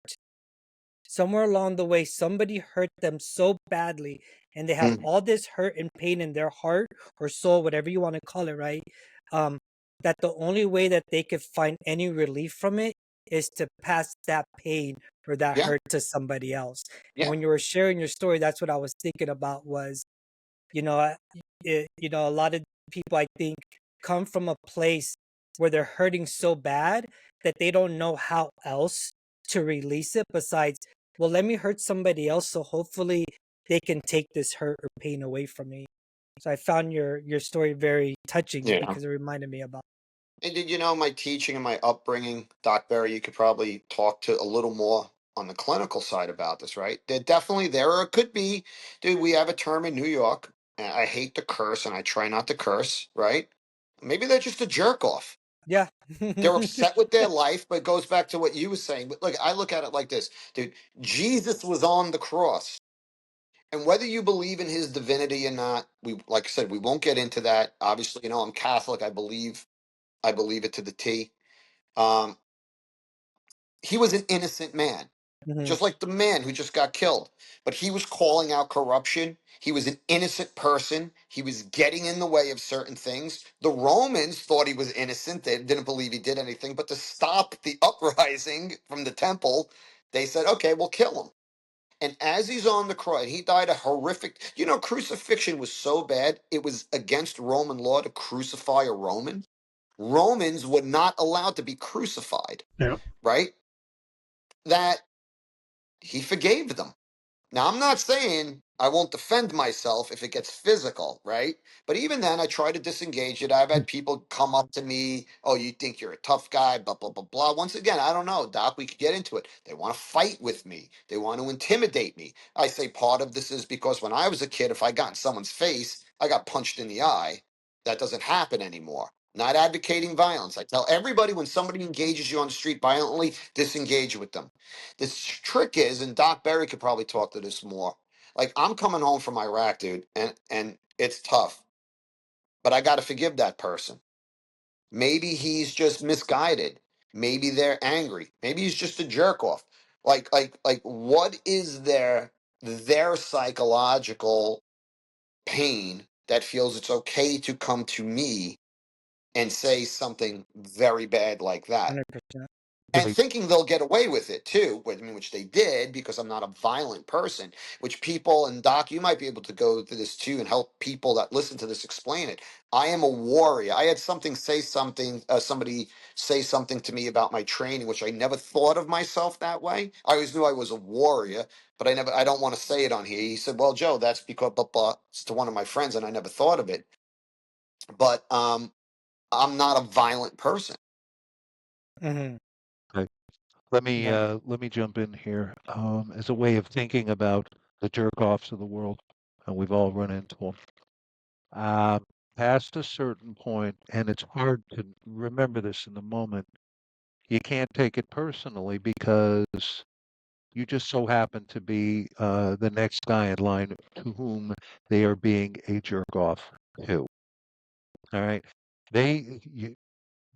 Somewhere along the way, somebody hurt them so badly, and they have Mm. all this hurt and pain in their heart or soul, whatever you want to call it, right? Um, that the only way that they could find any relief from it is to pass that pain or that Yeah. hurt to somebody else. And Yeah. when you were sharing your story, that's what I was thinking about was, you know, I- a lot of people, I think, come from a place where they're hurting so bad that they don't know how else to release it besides, well, let me hurt somebody else so hopefully they can take this hurt or pain away from me. So I found your story very touching Yeah. because it reminded me about. And did you know my teaching and my upbringing, Doc Berry, you could probably talk to a little more on the clinical side about this, right? They're definitely there, or it could be, dude, we have a term in New York, and I hate to curse and I try not to curse, right? Maybe they're just a jerk off. Yeah. They're upset with their life, but it goes back to what you were saying. But look, I look at it like this, dude. Jesus was on the cross. And whether you believe in his divinity or not, we like I said, we won't get into that. Obviously, I'm Catholic. I believe it to the T. Um, he was an innocent man, Mhm. just like the man who just got killed. But he was calling out corruption. He was an innocent person. He was getting in the way of certain things. The Romans thought he was innocent. They didn't believe he did anything. But to stop the uprising from the temple, they said, okay, we'll kill him. And as he's on the cross, he died a horrific. Crucifixion was so bad, it was against Roman law to crucify a Roman. Romans were not allowed to be crucified, Yeah. right? That he forgave them. Now, I'm not saying I won't defend myself if it gets physical, right? But even then, I try to disengage it. I've had people come up to me, oh, you think you're a tough guy, blah, blah, blah, blah. Once again, I don't know, Doc, we could get into it. They want to fight with me, they want to intimidate me. I say part of this is because when I was a kid, if I got in someone's face, I got punched in the eye. That doesn't happen anymore. Not advocating violence. I tell everybody when somebody engages you on the street violently, disengage with them. This trick is, and Doc Berry could probably talk to this more. Like I'm coming home from Iraq, dude, and it's tough, but I got to forgive that person. Maybe he's just misguided. Maybe they're angry. Maybe he's just a jerk off. Like, what is their psychological pain that feels it's okay to come to me and say something very bad like that? 100%. And Right. thinking they'll get away with it too, which they did because I'm not a violent person. Which people, and Doc, you might be able to go to this too and help people that listen to this explain it. I am a warrior. I had somebody say something to me about my training, which I never thought of myself that way. I always knew I was a warrior, but I don't want to say it on here. He said, "Well, Joe, that's because blah, blah," it's to one of my friends, and I never thought of it. But I'm not a violent person. Hmm. Okay. Right. Let me jump in here. As a way of thinking about the jerk offs of the world, and we've all run into them. Uh, Past a certain point, and it's hard to remember this in the moment, you can't take it personally because you just so happen to be the next guy in line to whom they are being a jerk off to. All right. They you,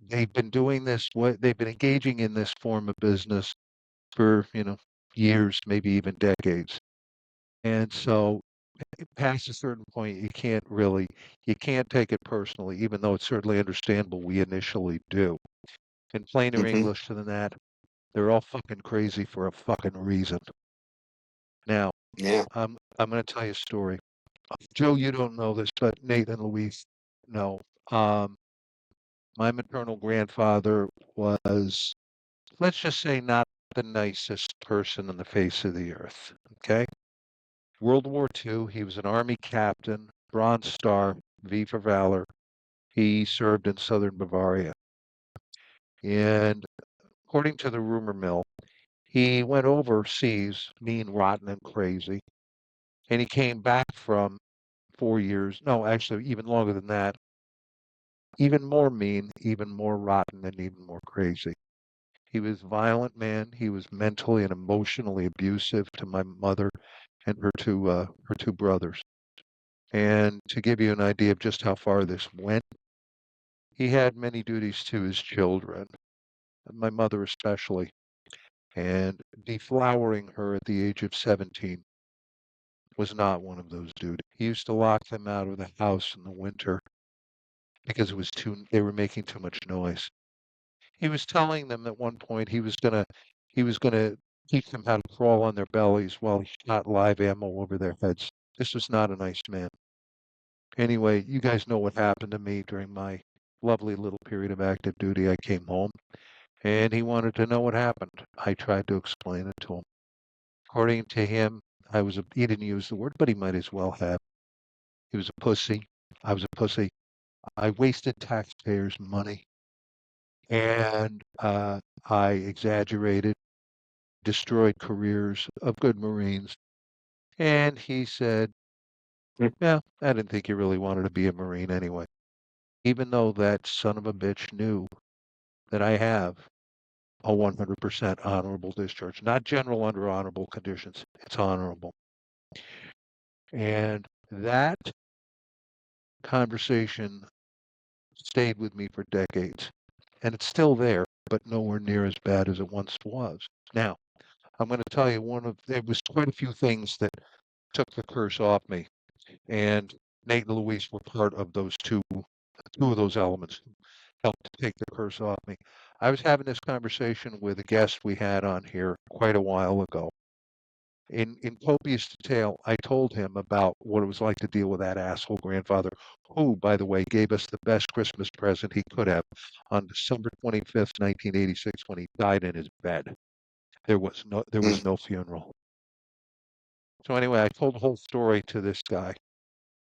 they've been doing this. What they've been engaging in this form of business for years, maybe even decades. And so, past a certain point, you can't take it personally, even though it's certainly understandable. We initially do. In plainer Hmm. English than that, they're all fucking crazy for a fucking reason. Now, Yeah. I'm going to tell you a story. Joe, you don't know this, but Nate and Louise know. My maternal grandfather was, let's just say, not the nicest person on the face of the earth. Okay. World War II, he was an Army captain, Bronze Star, V for Valor. He served in southern Bavaria. And according to the rumor mill, he went overseas, mean, rotten, and crazy. And he came back from 4 years, no, actually, even longer than that, even more mean, even more rotten, and even more crazy. He was a violent man. He was mentally and emotionally abusive to my mother and her two brothers. And to give you an idea of just how far this went, he had many duties to his children, my mother especially, and deflowering her at the age of 17 was not one of those duties. He used to lock them out of the house in the winter because they were making too much noise. He was telling them at one point he was gonna teach them how to crawl on their bellies while he shot live ammo over their heads. This was not a nice man. Anyway, you guys know what happened to me during my lovely little period of active duty. I came home and he wanted to know what happened. I tried to explain it to him. According to him, he didn't use the word, but he might as well have. He was a pussy. I was a pussy. I wasted taxpayers' money and I exaggerated, destroyed careers of good Marines. And he said, yeah, I didn't think you really wanted to be a Marine anyway. Even though that son of a bitch knew that I have a 100% honorable discharge, not general under honorable conditions, it's honorable. And that conversation stayed with me for decades. And it's still there, but nowhere near as bad as it once was. Now, I'm going to tell you there was quite a few things that took the curse off me. And Nate and Louise were part of two of those elements helped to take the curse off me. I was having this conversation with a guest we had on here quite a while ago. In copious detail, I told him about what it was like to deal with that asshole grandfather, who, by the way, gave us the best Christmas present he could have on December 25th, 1986, when he died in his bed. There was no funeral. So anyway, I told the whole story to this guy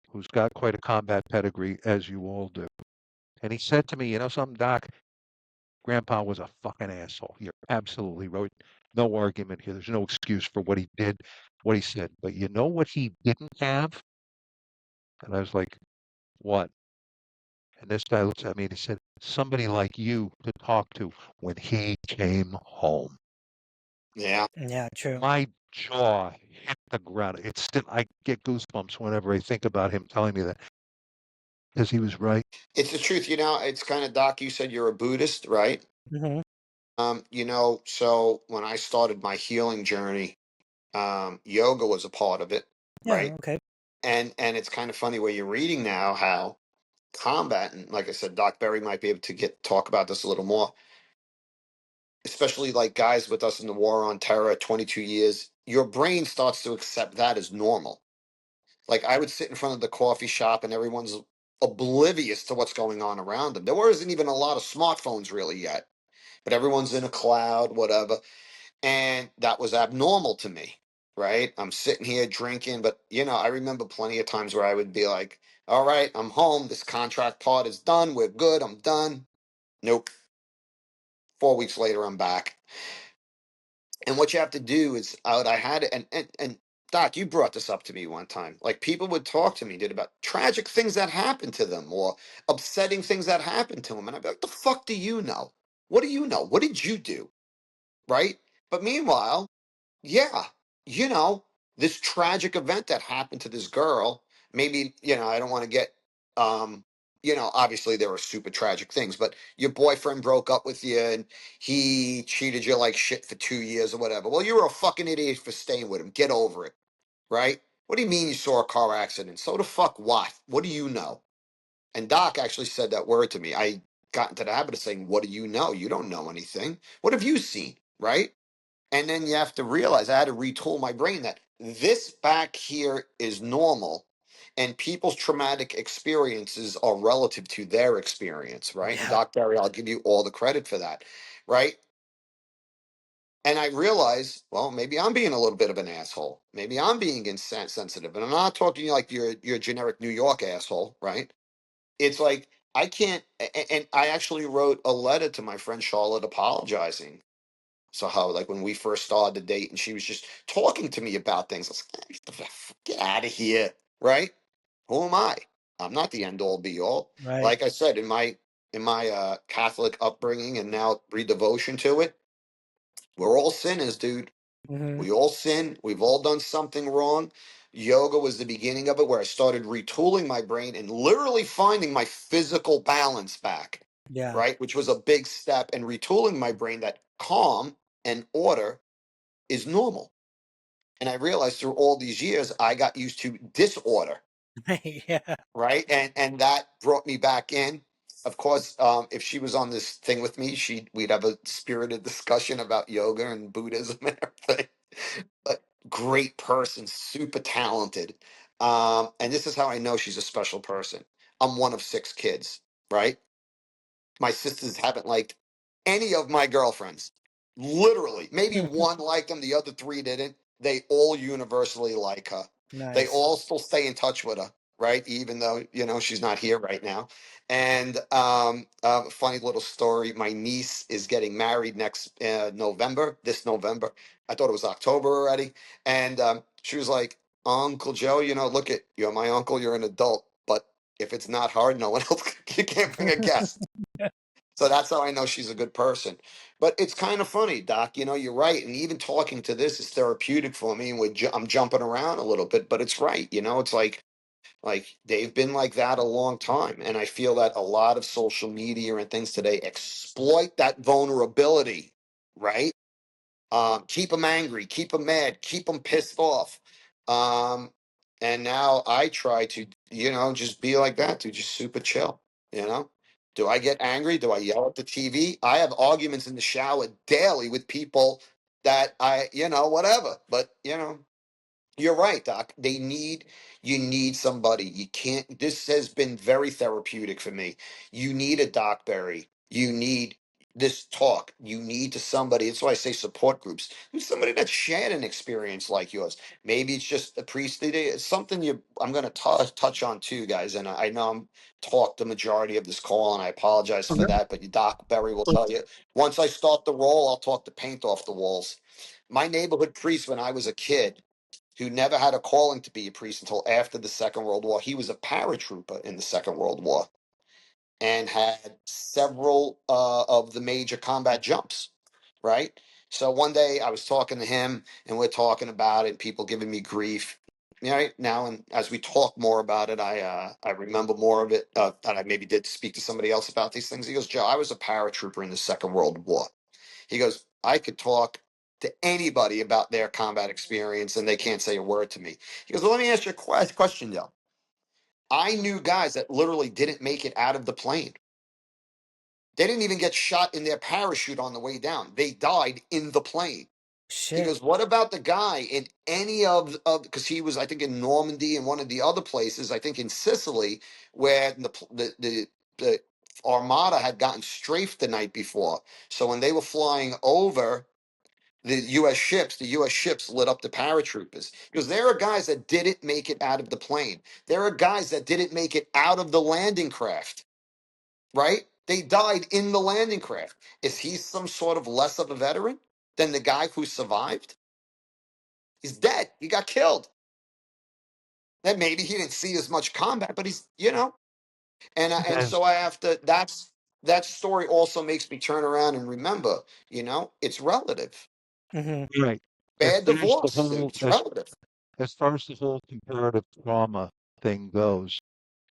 who's got quite a combat pedigree, as you all do. And he said to me, you know something, Doc? Grandpa was a fucking asshole. You're absolutely right. No argument here. There's no excuse for what he did, what he said. But you know what he didn't have? And I was like, what? And this guy looks at me and he said, somebody like you to talk to when he came home. Yeah. Yeah, true. My jaw hit the ground. It's still, I get goosebumps whenever I think about him telling me that because he was right. It's the truth. You know, it's kind of, Doc, you said you're a Buddhist, right? Hmm. You know, so when I started my healing journey, yoga was a part of it, Yeah, right? okay. And it's kind of funny where you're reading now how combat, and like I said, Doc Berry might be able to talk about this a little more, especially like guys with us in the war on terror at 22 years. Your brain starts to accept that as normal. Like I would sit in front of the coffee shop and everyone's oblivious to what's going on around them. There wasn't even a lot of smartphones really yet, but everyone's in a cloud, whatever. And that was abnormal to me, right? I'm sitting here drinking, but you know, I remember plenty of times where I would be like, all right, I'm home. This contract part is done. We're good. I'm done. Nope. 4 weeks later, I'm back. And what you have to do is I had it, and Doc, you brought this up to me one time. Like people would talk to me, did about tragic things that happened to them or upsetting things that happened to them. And I'd be like, the fuck do you know? What do you know? What did you do? Right? But meanwhile, yeah, you know, this tragic event that happened to this girl, maybe, you know, I don't want to get, um, you know, obviously there were super tragic things, but your boyfriend broke up with you and he cheated you like shit for 2 years or whatever. Well, you were a fucking idiot for staying with him. Get over it, right? What do you mean you saw a car accident? So the fuck what? What do you know? And Doc actually said that word to me. I got into the habit of saying, what do you know? You don't know anything. What have you seen, right? And then you have to realize I had to retool my brain that this back here is normal and people's traumatic experiences are relative to their experience, right? And Yeah. Doc Barry, I'll give you all the credit for that, right? And I realized, well, maybe I'm being a little bit of an asshole. Maybe I'm being insensitive. And I'm not talking like you're a generic New York asshole, right? It's like I can't and I actually wrote a letter to my friend Charlotte apologizing. So how like when we first started the date and she was just talking to me about things, I was like, get out of here, right? Who am I? I'm not the end all be all. Right. Like I said, in my Catholic upbringing and now redevotion to it, we're all sinners, dude. Hmm. We all sin. We've all done something wrong. Yoga was the beginning of it where I started retooling my brain and literally finding my physical balance back, Yeah. right? Which was a big step in retooling my brain that calm and order is normal. And I realized through all these years, I got used to disorder, Yeah. right? And that brought me back in. Of course, if she was on this thing with me, we'd have a spirited discussion about yoga and Buddhism and everything. But great person, super talented. And this is how I know she's a special person. I'm one of 6 kids, right? My sisters haven't liked any of my girlfriends. Literally, maybe one liked them, the other 3 didn't. They all universally like her. They Nice. all still stay in touch with her, right? Even though you know she's not here right now. And funny little story: my niece is getting married next November. This November, I thought it was October already. And she was like, "Uncle Joe, you know, look at you're my uncle. You're an adult, but if it's not hard, no one else. You can't bring a guest." So that's how I know she's a good person. But it's kind of funny, Doc. You know, you're right. And even talking to this is therapeutic for me. And I'm jumping around a little bit, but it's right. You know, it's like they've been like that a long time. And I feel that a lot of social media and things today exploit that vulnerability, right? Keep them angry, keep them mad, keep them pissed off. Um, and now I try to, you know, just be like that, to just super chill. You know, do I get angry? Do I yell at the TV? I have arguments in the shower daily with people that you know, whatever. But you know, you're right, Doc. You need somebody. You can't. This has been very therapeutic for me. You need a Doc Berry. You need this talk. You need to somebody. That's why I say support groups. Who's somebody that shared an experience like yours? Maybe it's just a priest. It's something I'm going to touch on too, guys. And I know I'm talked the majority of this call, and I apologize for that. But Doc Berry will tell you, once I start the roll, I'll talk the paint off the walls. My neighborhood priest, when I was a kid, who never had a calling to be a priest until after the Second World War, he was a paratrooper in the Second World War and had several of the major combat jumps, right? So one day I was talking to him and we're talking about it, people giving me grief. Right now, and as we talk more about it, I remember more of it that I maybe did speak to somebody else about these things. He goes, Joe, I was a paratrooper in the Second World War. He goes, I could talk to anybody about their combat experience and they can't say a word to me. He goes, well, let me ask you a question, Joe. I knew guys that literally didn't make it out of the plane. They didn't even get shot in their parachute on the way down. They died in the plane. He Shit. goes, what about the guy in any of because he was, I think, in Normandy and one of the other places, I think in Sicily, where the Armada had gotten strafed the night before. So when they were flying over the U.S. ships lit up the paratroopers. Because there are guys that didn't make it out of the plane. There are guys that didn't make it out of the landing craft, right? They died in the landing craft. Is he some sort of less of a veteran than the guy who survived? He's dead. He got killed. Then maybe he didn't see as much combat, but he's, and As so I have to. That story also makes me turn around and remember, it's relative. Hmm. right. As Bad far as the divorce, whole it's relative. as far as the whole comparative trauma thing goes,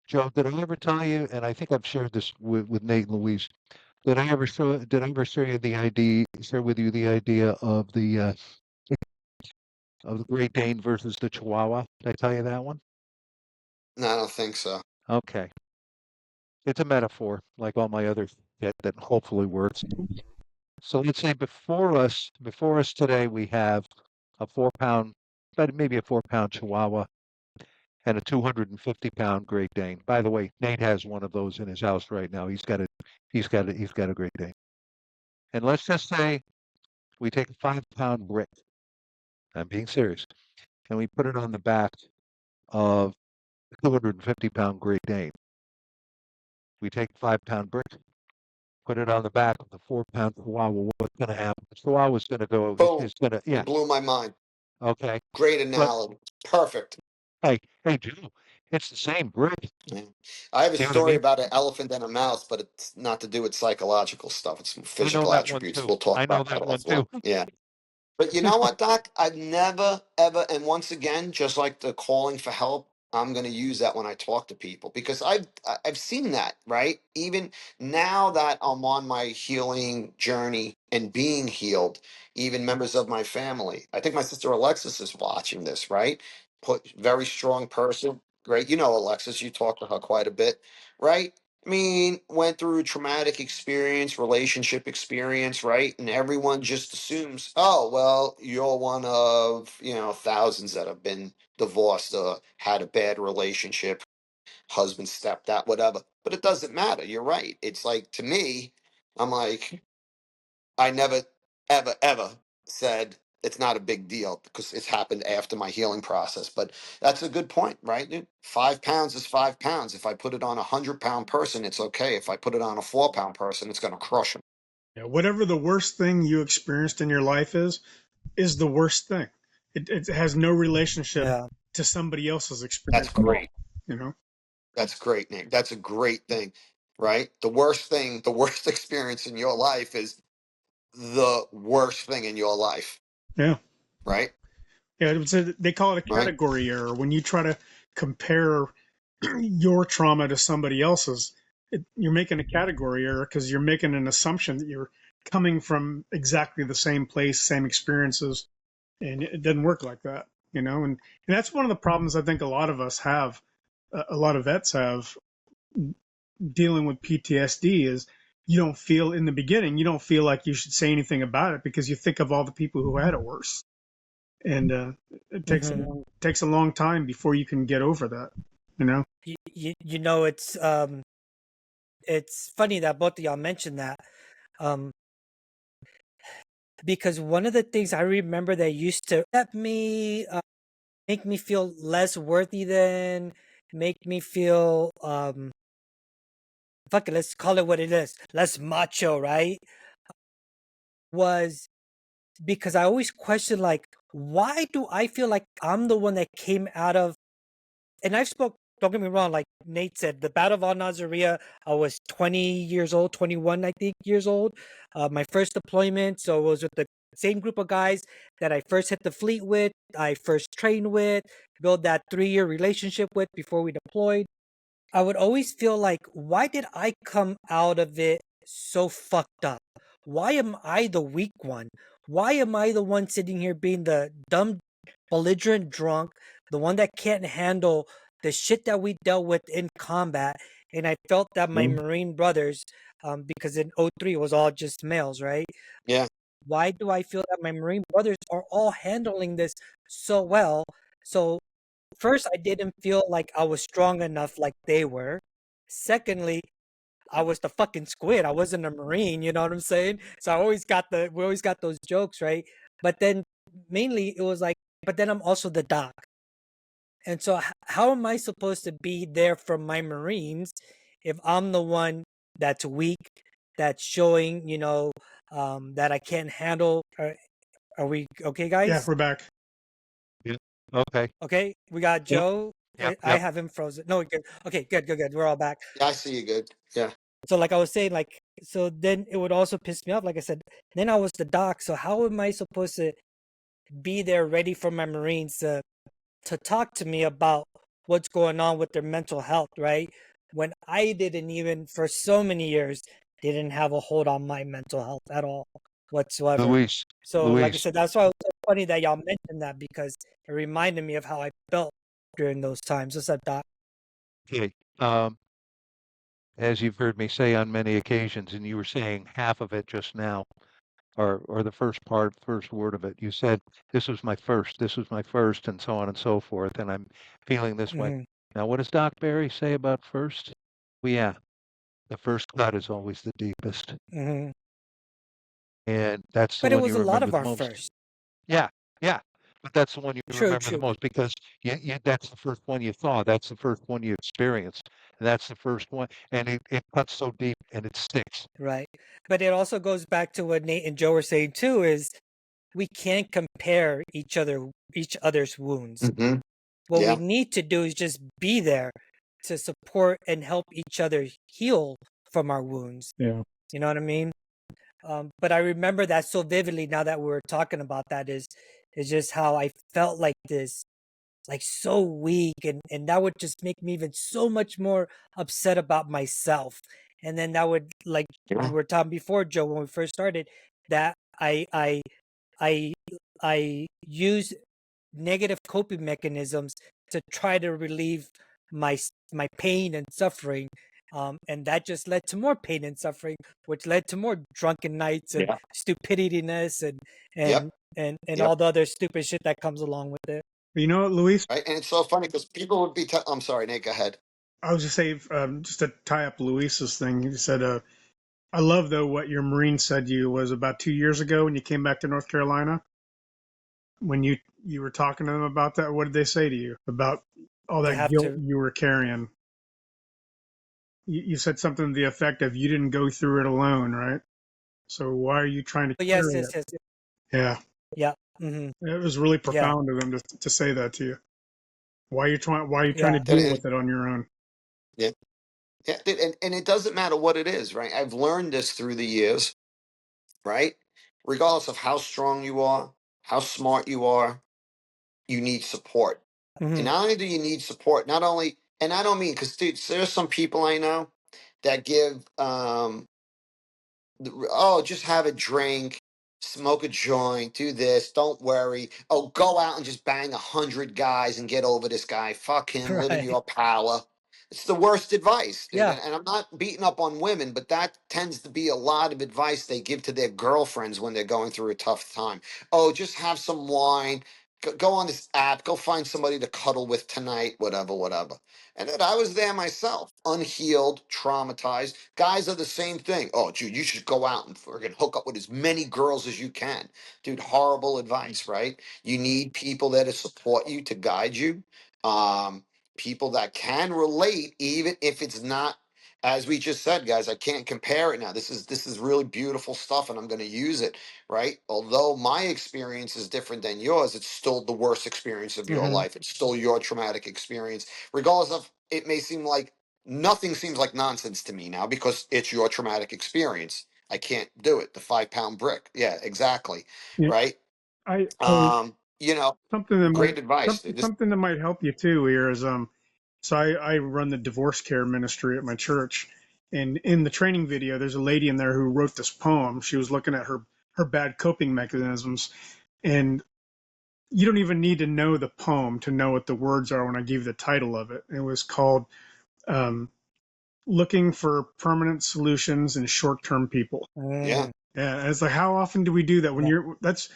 Joe, did I ever tell you, and I think I've shared this with Nate and Louise, did I ever share with you the idea of the Great Dane versus the Chihuahua? Did I tell you that one? No, I don't think so. Okay. It's a metaphor, like all my other shit that hopefully works. So let's say before us today, we have a 4 pound, but maybe a 4 pound Chihuahua and a 250 pound Great Dane. By the way, Nate has one of those in his house right now. He's got a Great Dane. And let's just say we take a 5 pound brick. I'm being serious. And we put it on the back of a 250 pound Great Dane. We take a 5 pound brick, put it on the back of the 4 pound Chihuahua. What's going to happen? The Chihuahua's going to go, Boom. it's going to, You yeah, blew my mind. okay. Great But analogy. Perfect. hey, Joe, it's the same brick. Yeah. I have a See what I story mean? about an elephant and a mouse, but it's not to do with psychological stuff. It's I know physical that one attributes. too. We'll talk I know about that that one too. offline. Yeah. But you know what, Doc? I've never, ever, and once again, just like the calling for help, I'm going to use that when I talk to people because I've seen that, right? Even now that I'm on my healing journey and being healed, even members of my family. I think my sister Alexis is watching this, right? Very strong person, great. You know Alexis, you talk to her quite a bit, right? I mean, went through a traumatic experience, relationship experience, right? And everyone just assumes, oh, well, you're one of, thousands that have been divorced or had a bad relationship, husband stepped out, whatever. But it doesn't matter. You're right. It's like, to me, I'm like, I never, ever, ever said it's not a big deal because it's happened after my healing process. But that's a good point, right? Dude? 5 pounds is 5 pounds. If I put it on a 100 pound person, it's okay. If I put it on a 4 pound person, it's going to crush them. Yeah, whatever the worst thing you experienced in your life is the worst thing. It has no relationship Yeah. to somebody else's That's experience at all. great. You know? That's great, Nick. That's a great thing, right? The worst thing, the worst experience in your life is the worst thing in your life, Yeah. right? Yeah. They call it a Right. category error when you try to compare your trauma to somebody else's. You're making a category error because you're making an assumption that you're coming from exactly the same place, same experiences, and it doesn't work like that, and that's one of the problems I think a lot of us have, a lot of vets have dealing with PTSD is you don't feel in the beginning, you don't feel like you should say anything about it because you think of all the people who had it worse. And it Hmm. takes a long time before you can get over that, you know? It's funny that both of y'all mentioned that. Because one of the things I remember that used to let me make me feel less worthy than, make me feel fuck it, let's call it what it is, less macho, right? Was because I always question, like, why do I feel like I'm the one that came out of, and I've spoke, don't get me wrong, like Nate said, the Battle of Al Nazaria, I was 20 years old, 21, I think, years old. My first deployment, so it was with the same group of guys that I first hit the fleet with, I first trained with, built that 3-year relationship with before we deployed. I would always feel like, why did I come out of it so fucked up? Why am I the weak one? Why am I the one sitting here being the dumb, belligerent drunk, the one that can't handle the shit that we dealt with in combat? And I felt that my Marine brothers, because in '03 it was all just males, right? Yeah. Why do I feel that my Marine brothers are all handling this so well? So first, I didn't feel like I was strong enough like they were. Secondly, I was the fucking squid. I wasn't a Marine, you know what I'm saying? So we always got those jokes, right? But then mainly it was like, but then I'm also the doc. And so how am I supposed to be there for my Marines if I'm the one that's weak, that's showing, that I can't handle? Are we okay, Yeah, guys? we're back. Yeah. Okay. Okay, we got Yep. Joe. Yep. I Yep. have him frozen. No, good. Okay, good. We're all back. Yeah, I see you good. Yeah. So, like I was saying, like, so then it would also piss me off. Like I said, then I was the doc. So how am I supposed to be there, ready for my Marines to talk to me about what's going on with their mental health, right? When I didn't even, for so many years, didn't have a hold on my mental health at all whatsoever. Luis. So, like I Luis. said, that's why it was so funny that y'all mentioned that, because it reminded me of how I felt during those times. What's up, Doc? Okay. As you've heard me say on many occasions, and you were saying half of it just now, or the first part, first word of it, you said, this was my first, and so on and so forth, and I'm feeling this way. Mm-hmm. Now, what does Doc Barry say about first? Well, yeah, the first cut is always the deepest, Mm-hmm. and that's the But it one was you a lot remember of the our most. first. Yeah, yeah, but that's the one you True, remember the true. most because that's the first one you thought, that's the first one you experienced, and that's the first one, and it cuts so deep and it sticks. Right. But it also goes back to what Nate and Joe were saying too, is we can't compare each other's wounds. Hmm. What we Yeah. need to do is just be there to support and help each other heal from our wounds. Yeah. You know what I mean? But I remember that so vividly now that we were talking about that, is just how I felt like this, like so weak, and that would just make me even so much more upset about myself. And then that would, like we Yeah. were talking before, Joe, when we first started, that I I use negative coping mechanisms to try to relieve my pain and suffering, and that just led to more pain and suffering, which led to more drunken nights and Yeah. stupidityness and Yep. all Yep. the other stupid shit that comes along with it. You know what, Luis? Right. And it's so funny because people would be. I'm sorry, Nate. Go ahead. I was just say, just to tie up Luis's thing, he said, I love though what your Marine said to you was about 2 years ago when you came back to North Carolina. When you were talking to them about that, what did they say to you about all You that have guilt to. you were carrying? You said something to the effect of you didn't go through it alone, right? So why are you trying to Oh, yes, carry yes, it? yes. Yeah, Yeah. Mm-hmm. it was really Yeah. profound of them to say that to you. Why are you trying to Yeah. deal And with it on your own? yeah, yeah, and it doesn't matter what it is, right? I've learned this through the years, right? Regardless of how strong you are, how smart you are, you need support. And Mm-hmm. not only do you need support, not only, and I don't mean because dude, there's some people I know that give oh, just have a drink, smoke a joint, do this, don't worry. Oh, go out and just bang 100 guys and get over this guy. Fuck him, live in Right. your power. It's the worst advice, dude. Yeah. And I'm not beating up on women, but that tends to be a lot of advice they give to their girlfriends when they're going through a tough time. Oh, just have some wine, go on this app, go find somebody to cuddle with tonight, whatever, whatever. And then I was there myself, unhealed, traumatized. Guys are the same thing. Oh, dude, you should go out and friggin' hook up with as many girls as you can. Dude, horrible advice, right? You need people there to support you, to guide you. People that can relate, even if it's not, as we just said, guys, I can't compare it now. This is really beautiful stuff, and I'm going to use it, right? Although my experience is different than yours, it's still the worst experience of your life. It's still your traumatic experience, regardless of it may seem like nothing seems like nonsense to me now because it's your traumatic experience. I can't do it. The 5 pound brick. Yeah, exactly. Yeah, Right. I You know, something that great might advice. This, something that might help you too here is so I run the divorce care ministry at my church, and in the training video there's a lady in there who wrote this poem. She was looking at her bad coping mechanisms, and you don't even need to know the poem to know what the words are when I give you the title of it. It was called um, "Looking for Permanent Solutions in Short-Term People." yeah. Yeah, it's like, how often do we do that when Yeah. that's,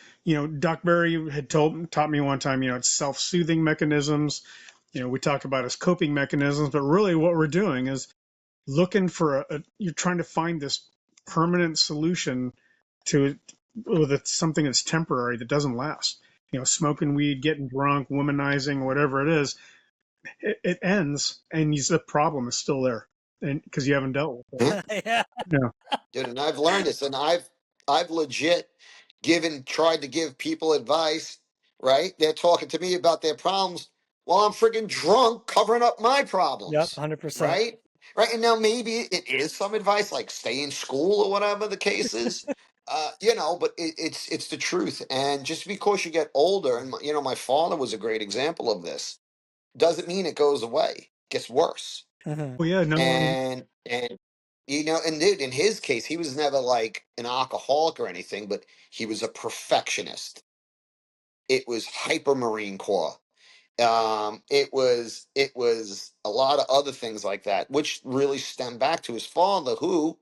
Doc Barry had taught me one time, it's self-soothing mechanisms. We talk about as coping mechanisms, but really what we're doing is looking for you're trying to find this permanent solution to something that's temporary, that doesn't last. Smoking weed, getting drunk, womanizing, whatever it is, it ends, and the problem is still there, and because you haven't dealt with it. Hmm? Yeah. Yeah. Dude, and I've learned this, and I've legit tried to give people advice, right? They're talking to me about their problems while I'm freaking drunk covering up my Yep. problems, 100%. right? Right. And now maybe it is some advice like stay in school or whatever the case is. But it's the truth. And just because you get older, and my father was a great example of this, doesn't mean it goes away. It gets worse. Well, yeah, no, And and dude, in his case, he was never like an alcoholic or anything, but he was a perfectionist. It was hyper Marine Corps. It was a lot of other things like that, which really stemmed back to his father, who,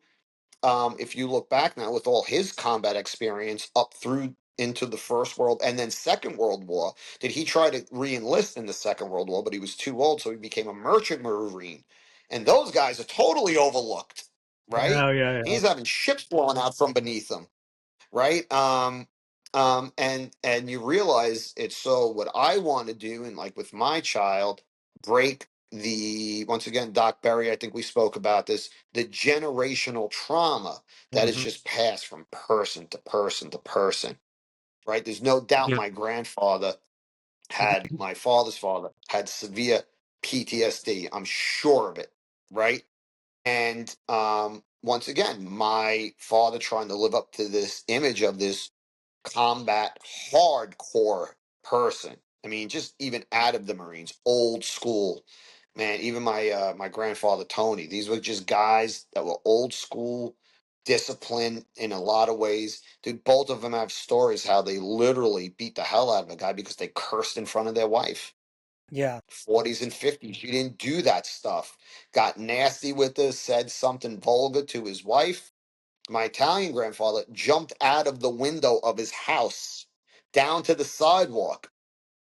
if you look back now with all his combat experience up through into the First World and then Second World War, did he try to re-enlist in the Second World War, but he was too old, so he became a merchant marine. And those guys are totally overlooked, right? yeah, yeah, And yeah. he's having ships blowing out from beneath him, right? And you realize it's so what I want to do, and like with my child, break the once again, Doc Berry, I think we spoke about this, the generational trauma that is just passed from person to person to person, right? There's no doubt Yeah. my father's father had severe PTSD. I'm sure of it, right? And once again, my father trying to live up to this image of this combat hardcore person. I mean, just even out of the Marines, old school, man. Even my grandfather Tony. These were just guys that were old school, disciplined in a lot of ways. Dude, both of them have stories how they literally beat the hell out of a guy because they cursed in front of their wife. Yeah. 40s and 50s. You didn't do that stuff. Got nasty with this, said something vulgar to his wife. My Italian grandfather jumped out of the window of his house down to the sidewalk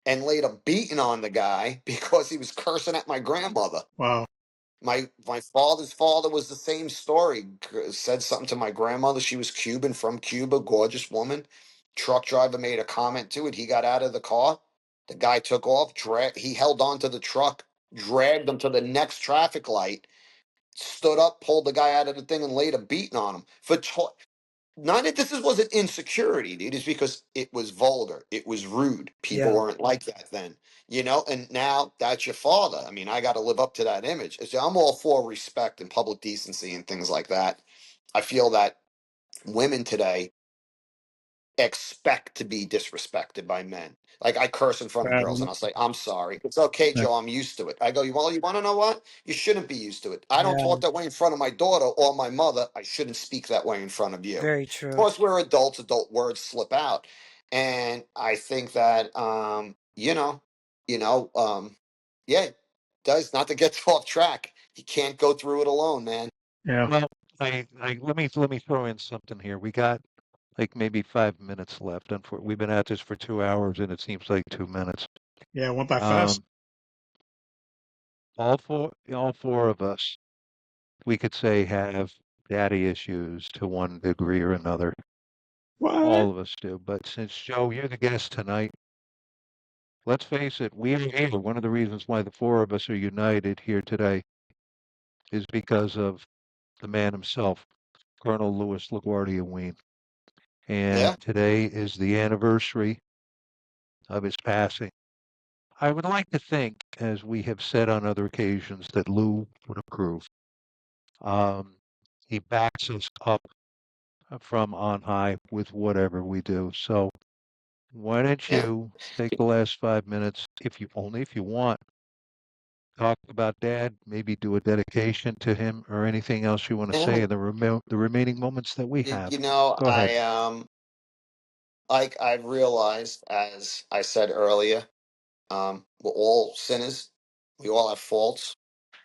and laid a beating on the guy because he was cursing at my grandmother. Wow. My father's father was the same story. Said something to my grandmother. She was Cuban, from Cuba, gorgeous woman. Truck driver made a comment to it. He got out of the car. The guy took off. He held on to the truck, dragged him to the next traffic light, stood up, pulled the guy out of the thing, and laid a beating on him for not that this wasn't insecurity, dude. It's because it was vulgar. It was rude. People Yeah. weren't like that then, and now that's your father. I mean, I got to live up to that image. I'm all for respect and public decency and things like that. I feel that women today expect to be disrespected by men. Like I curse in front of girls and I'll say, I'm sorry. It's okay, Joe. I'm used to it. I go, well, you want to know what? You shouldn't be used to it. I don't Yeah. talk that way in front of my daughter or my mother. I shouldn't speak that way in front of you. Very Of true. course, we're adults, adult words slip out. And I think that, yeah, does not to get off track. You can't go through it alone, man. Yeah. Well, let me throw in something here. We got like maybe 5 minutes left. We've been at this for 2 hours, and it seems like 2 minutes. Yeah, it went by fast. All four of us, we could say, have daddy issues to one degree or another. What? All of us do. But since Joe, you're the guest tonight, let's face it, we are here. One of the reasons why the four of us are united here today is because of the man himself, Colonel Louis LaGuardia Wein. And Yeah. today is the anniversary of his passing. I would like to think, as we have said on other occasions, that Lou would approve. Um, he backs us up from on high with whatever we do. So why don't Yeah. you take the last 5 minutes, if you want, talk about Dad, maybe do a dedication to him or anything else you want to say Yeah. in the remaining moments that we have. You know, Go ahead. like I've realized, as I said earlier, we're all sinners. We all have faults,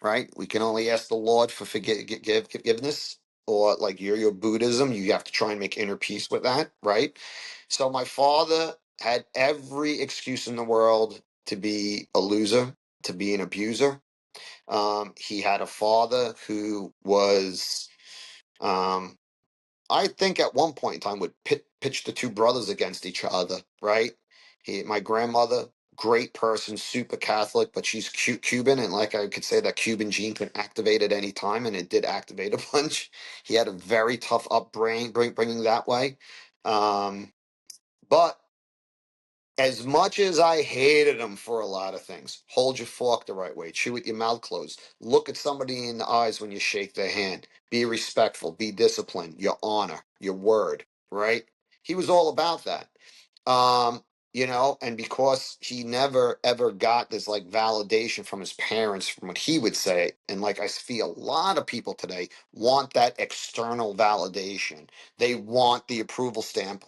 right? We can only ask the Lord for forgiveness, or like your Buddhism, you have to try and make inner peace with that, right? So my father had every excuse in the world to be a loser, to be an abuser. He had a father who was, um, I think, at one point in time would pitch the two brothers against each other, right? My grandmother, great person, super Catholic, but she's Cuban, and like I could say that Cuban gene can activate at any time, and it did activate a bunch. He had a very tough upbringing, bringing that way. But as much as I hated him for a lot of things, hold your fork the right way, chew with your mouth closed, look at somebody in the eyes when you shake their hand, be respectful, be disciplined, your honor, your word, right? He was all about that. Um, and because he never ever got this like validation from his parents from what he would say, and like I feel a lot of people today want that external validation. They want the approval stamp.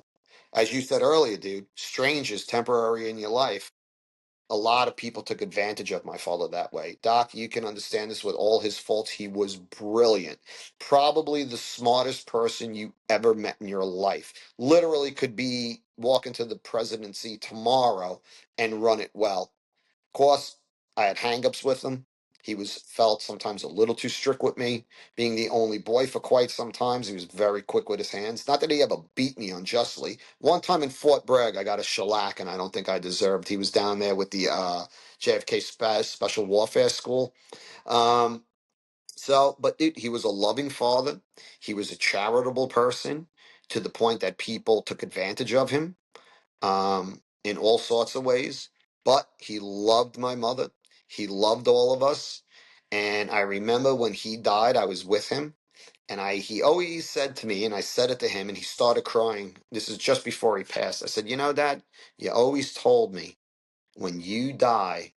As you said earlier, dude, strange is temporary in your life. A lot of people took advantage of my father that way. Doc, you can understand this with all his faults. He was brilliant. Probably the smartest person you ever met in your life. Literally could be walk into the presidency tomorrow and run it well. Of course, I had hangups with him. He was felt sometimes a little too strict with me. Being the only boy for quite some times, he was very quick with his hands. Not that he ever beat me unjustly. One time in Fort Bragg, I got a shellac, and I don't think I deserved. He was down there with the JFK Special Warfare School. Um, but dude, he was a loving father. He was a charitable person to the point that people took advantage of him in all sorts of ways. But he loved my mother. He loved all of us. And I remember when he died, I was with him. And he always said to me, and I said it to him, and he started crying. This is just before he passed. I said, Dad, you always told me when you die,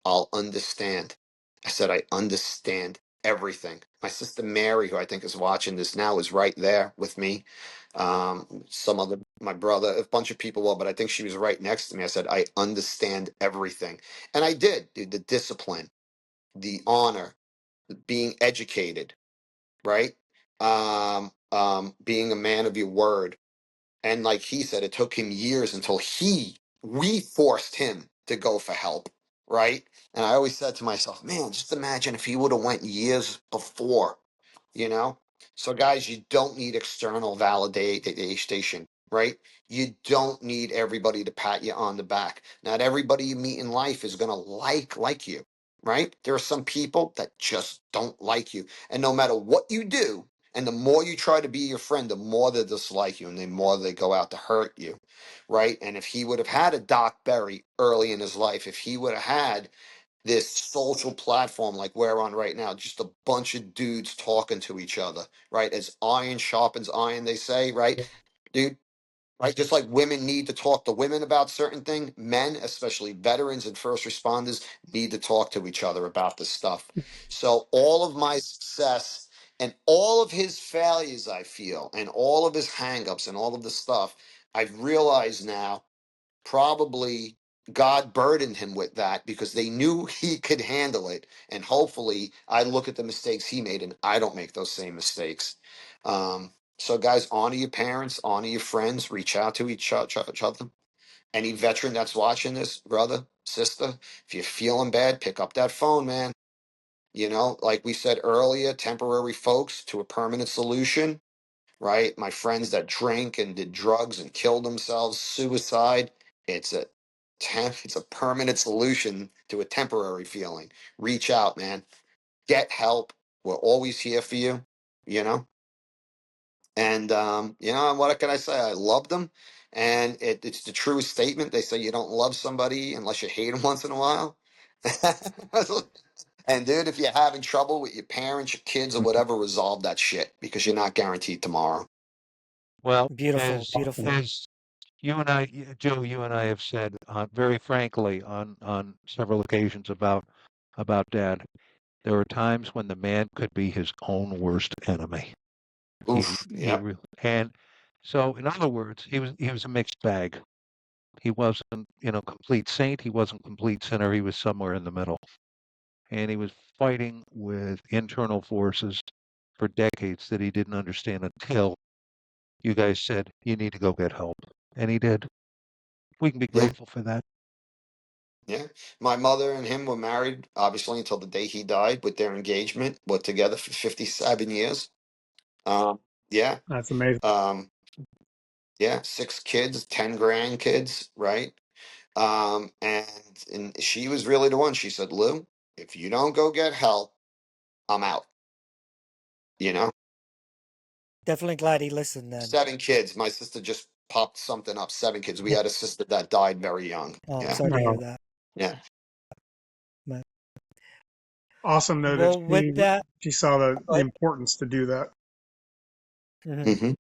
I'll understand. I said, I understand everything. My sister Mary, who I think is watching this now, is right there with me. My brother, a bunch of people will, but I think she was right next to me. I said, I understand everything. And I did, dude, the discipline, the honor, being educated, right? Being a man of your word. And like he said, it took him years until we forced him to go for help, right? And I always said to myself, man, just imagine if he would have went years before, you know? So guys, you don't need external validation, right? You don't need everybody to pat you on the back. Not everybody you meet in life is going to like you, right? There are some people that just don't like you. And no matter what you do, and the more you try to be your friend, the more they dislike you and the more they go out to hurt you, right? And if he would have had a Doc Berry early in his life, if he would have had this social platform like we're on right now, just a bunch of dudes talking to each other, right? As iron sharpens iron, they say, right? Dude, right? Just like women need to talk to women about certain things, men, especially veterans and first responders, need to talk to each other about this stuff. So all of my success and all of his failures, I feel, and all of his hangups and all of the stuff, I've realized now probably God burdened him with that because they knew he could handle it. And hopefully I look at the mistakes he made and I don't make those same mistakes. Um, So, guys, honor your parents, honor your friends, reach out to each other. Any veteran that's watching this, brother, sister, if you're feeling bad, pick up that phone, man. You know, like we said earlier, temporary folks to a permanent solution, right? My friends that drank and did drugs and killed themselves, suicide, it's it's a permanent solution to a temporary feeling. Reach out, man. Get help. We're always here for you, you know? And you know, what can I say? I love them, and it's the truest statement. They say you don't love somebody unless you hate them once in a while. And dude, if you're having trouble with your parents, your kids, or whatever, resolve that shit because you're not guaranteed tomorrow. Well, Beautiful, beautiful. as you and I, Joe, you and I have said very frankly on several occasions about Dad, there were times when the man could be his own worst enemy. Oof. Yep. And so, in other words, he was a mixed bag. He wasn't, complete saint. He wasn't complete sinner. He was somewhere in the middle, and he was fighting with internal forces for decades that he didn't understand until you guys said you need to go get help, and he did. We can be Yeah. grateful for that. Yeah. My mother and him were married, obviously, until the day he died. With their engagement, were together for 57 years. Yeah. That's amazing. Yeah. 6 kids, 10 grandkids, right? And she was really the one. She said, Lou, if you don't go get help, I'm out. You know, Definitely glad he listened then. 7 kids. My sister just popped something up. 7 kids. We had a sister that died very young. Oh, Yeah. sorry to hear Wow. that. Yeah. But, Awesome though that well, with that, she saw the but, importance to do that. mhm. Hmm.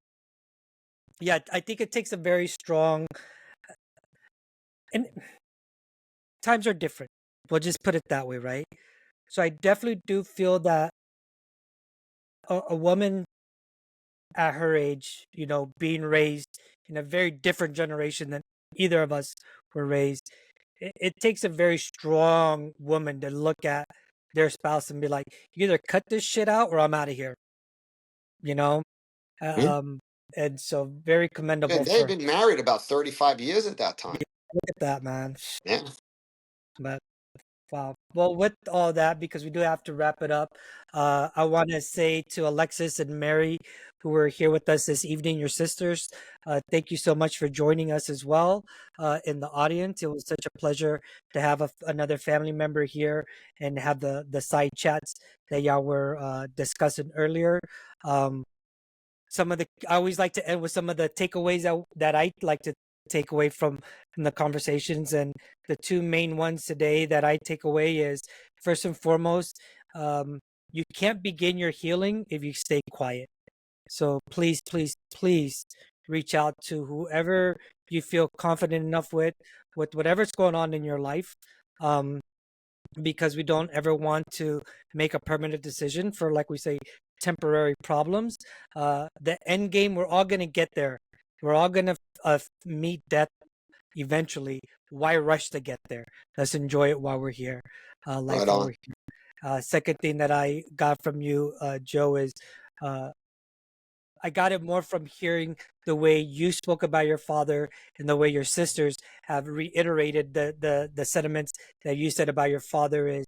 Yeah, I think it takes a very strong, and times are different. We'll just put it that way, right? So I definitely do feel that a woman at her age, being raised in a very different generation than either of us were raised, it takes a very strong woman to look at their spouse and be like, you either cut this shit out or I'm out of here, you know? Yeah. Um, and so very commendable And they had for been married about 35 years at that time. look at that, man. Yeah. But wow. Well, with all that, because we do have to wrap it up, I want to say to Alexis and Mary, who were here with us this evening, your sisters, thank you so much for joining us as well in the audience. It was such a pleasure to have another family member here and have the side chats that y'all were discussing earlier. Um, I always like to end with some of the takeaways that I like to take away from the conversations, and the two main ones today that I take away is, first and foremost, you can't begin your healing if you stay quiet. So please, please, please reach out to whoever you feel confident enough with whatever's going on in your life. Because we don't ever want to make a permanent decision for, like we say, temporary problems. The end game, we're all going to get there. We're all going to meet death eventually. Why rush to get there? Let's enjoy it while we're here. Right While on. we're here. Second thing that I got from you, Joe, is I got it more from hearing the way you spoke about your father and the way your sisters have reiterated the sentiments that you said about your father. Is,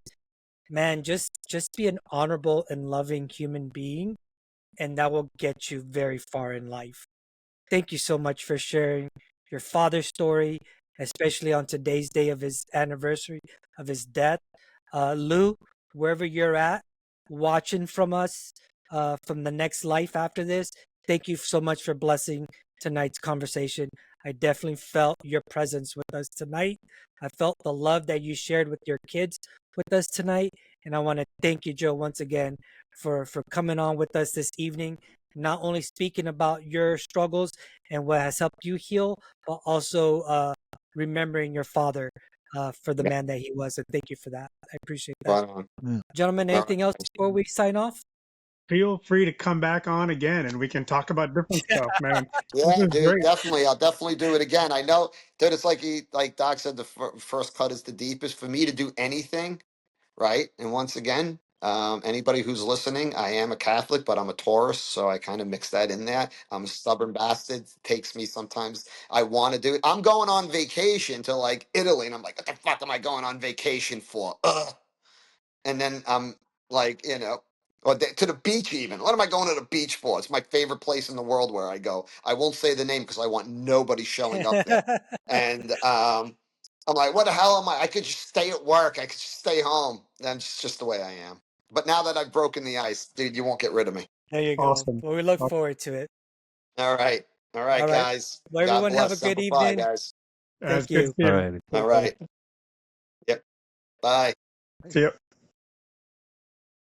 man, just be an honorable and loving human being, and that will get you very far in life. Thank you so much for sharing your father's story, especially on today's day of his anniversary of his death. Lou, wherever you're at, watching from us, from the next life after this, thank you so much for blessing tonight's conversation. I definitely felt your presence with us tonight. I felt the love that you shared with your kids with us tonight. And I want to thank you, Joe, once again for coming on with us this evening, not only speaking about your struggles and what has helped you heal, but also remembering your father for the man that he was. And thank you for that. I appreciate that. Right on. Gentlemen, All anything else right. before we sign off? Feel free to come back on again and we can talk about different stuff, man. This Yeah, is dude, great. definitely. I'll definitely do it again. I know, dude, it's like Doc said, the first cut is the deepest. For me to do anything, right? And once again, Anybody who's listening, I am a Catholic, but I'm a Taurus, so I kind of mix that in there. I'm a stubborn bastard. It takes me sometimes. I want to do it. I'm going on vacation to like Italy, and I'm like, what the fuck am I going on vacation for? Ugh. And then I'm like, or to the beach even. What am I going to the beach for? It's my favorite place in the world where I go. I won't say the name because I want nobody showing up there. And I'm like, what the hell am I? I could just stay at work. I could just stay home. That's just the way I am. But now that I've broken the ice, dude, you won't get rid of me. There you go. Awesome. Well, we look forward to it. All right. All right, All right. guys. Well, God everyone, have a bless. good Semper Fi, evening. guys. It's Thank good to you. see All you. right. All right. Yep. Bye. See you.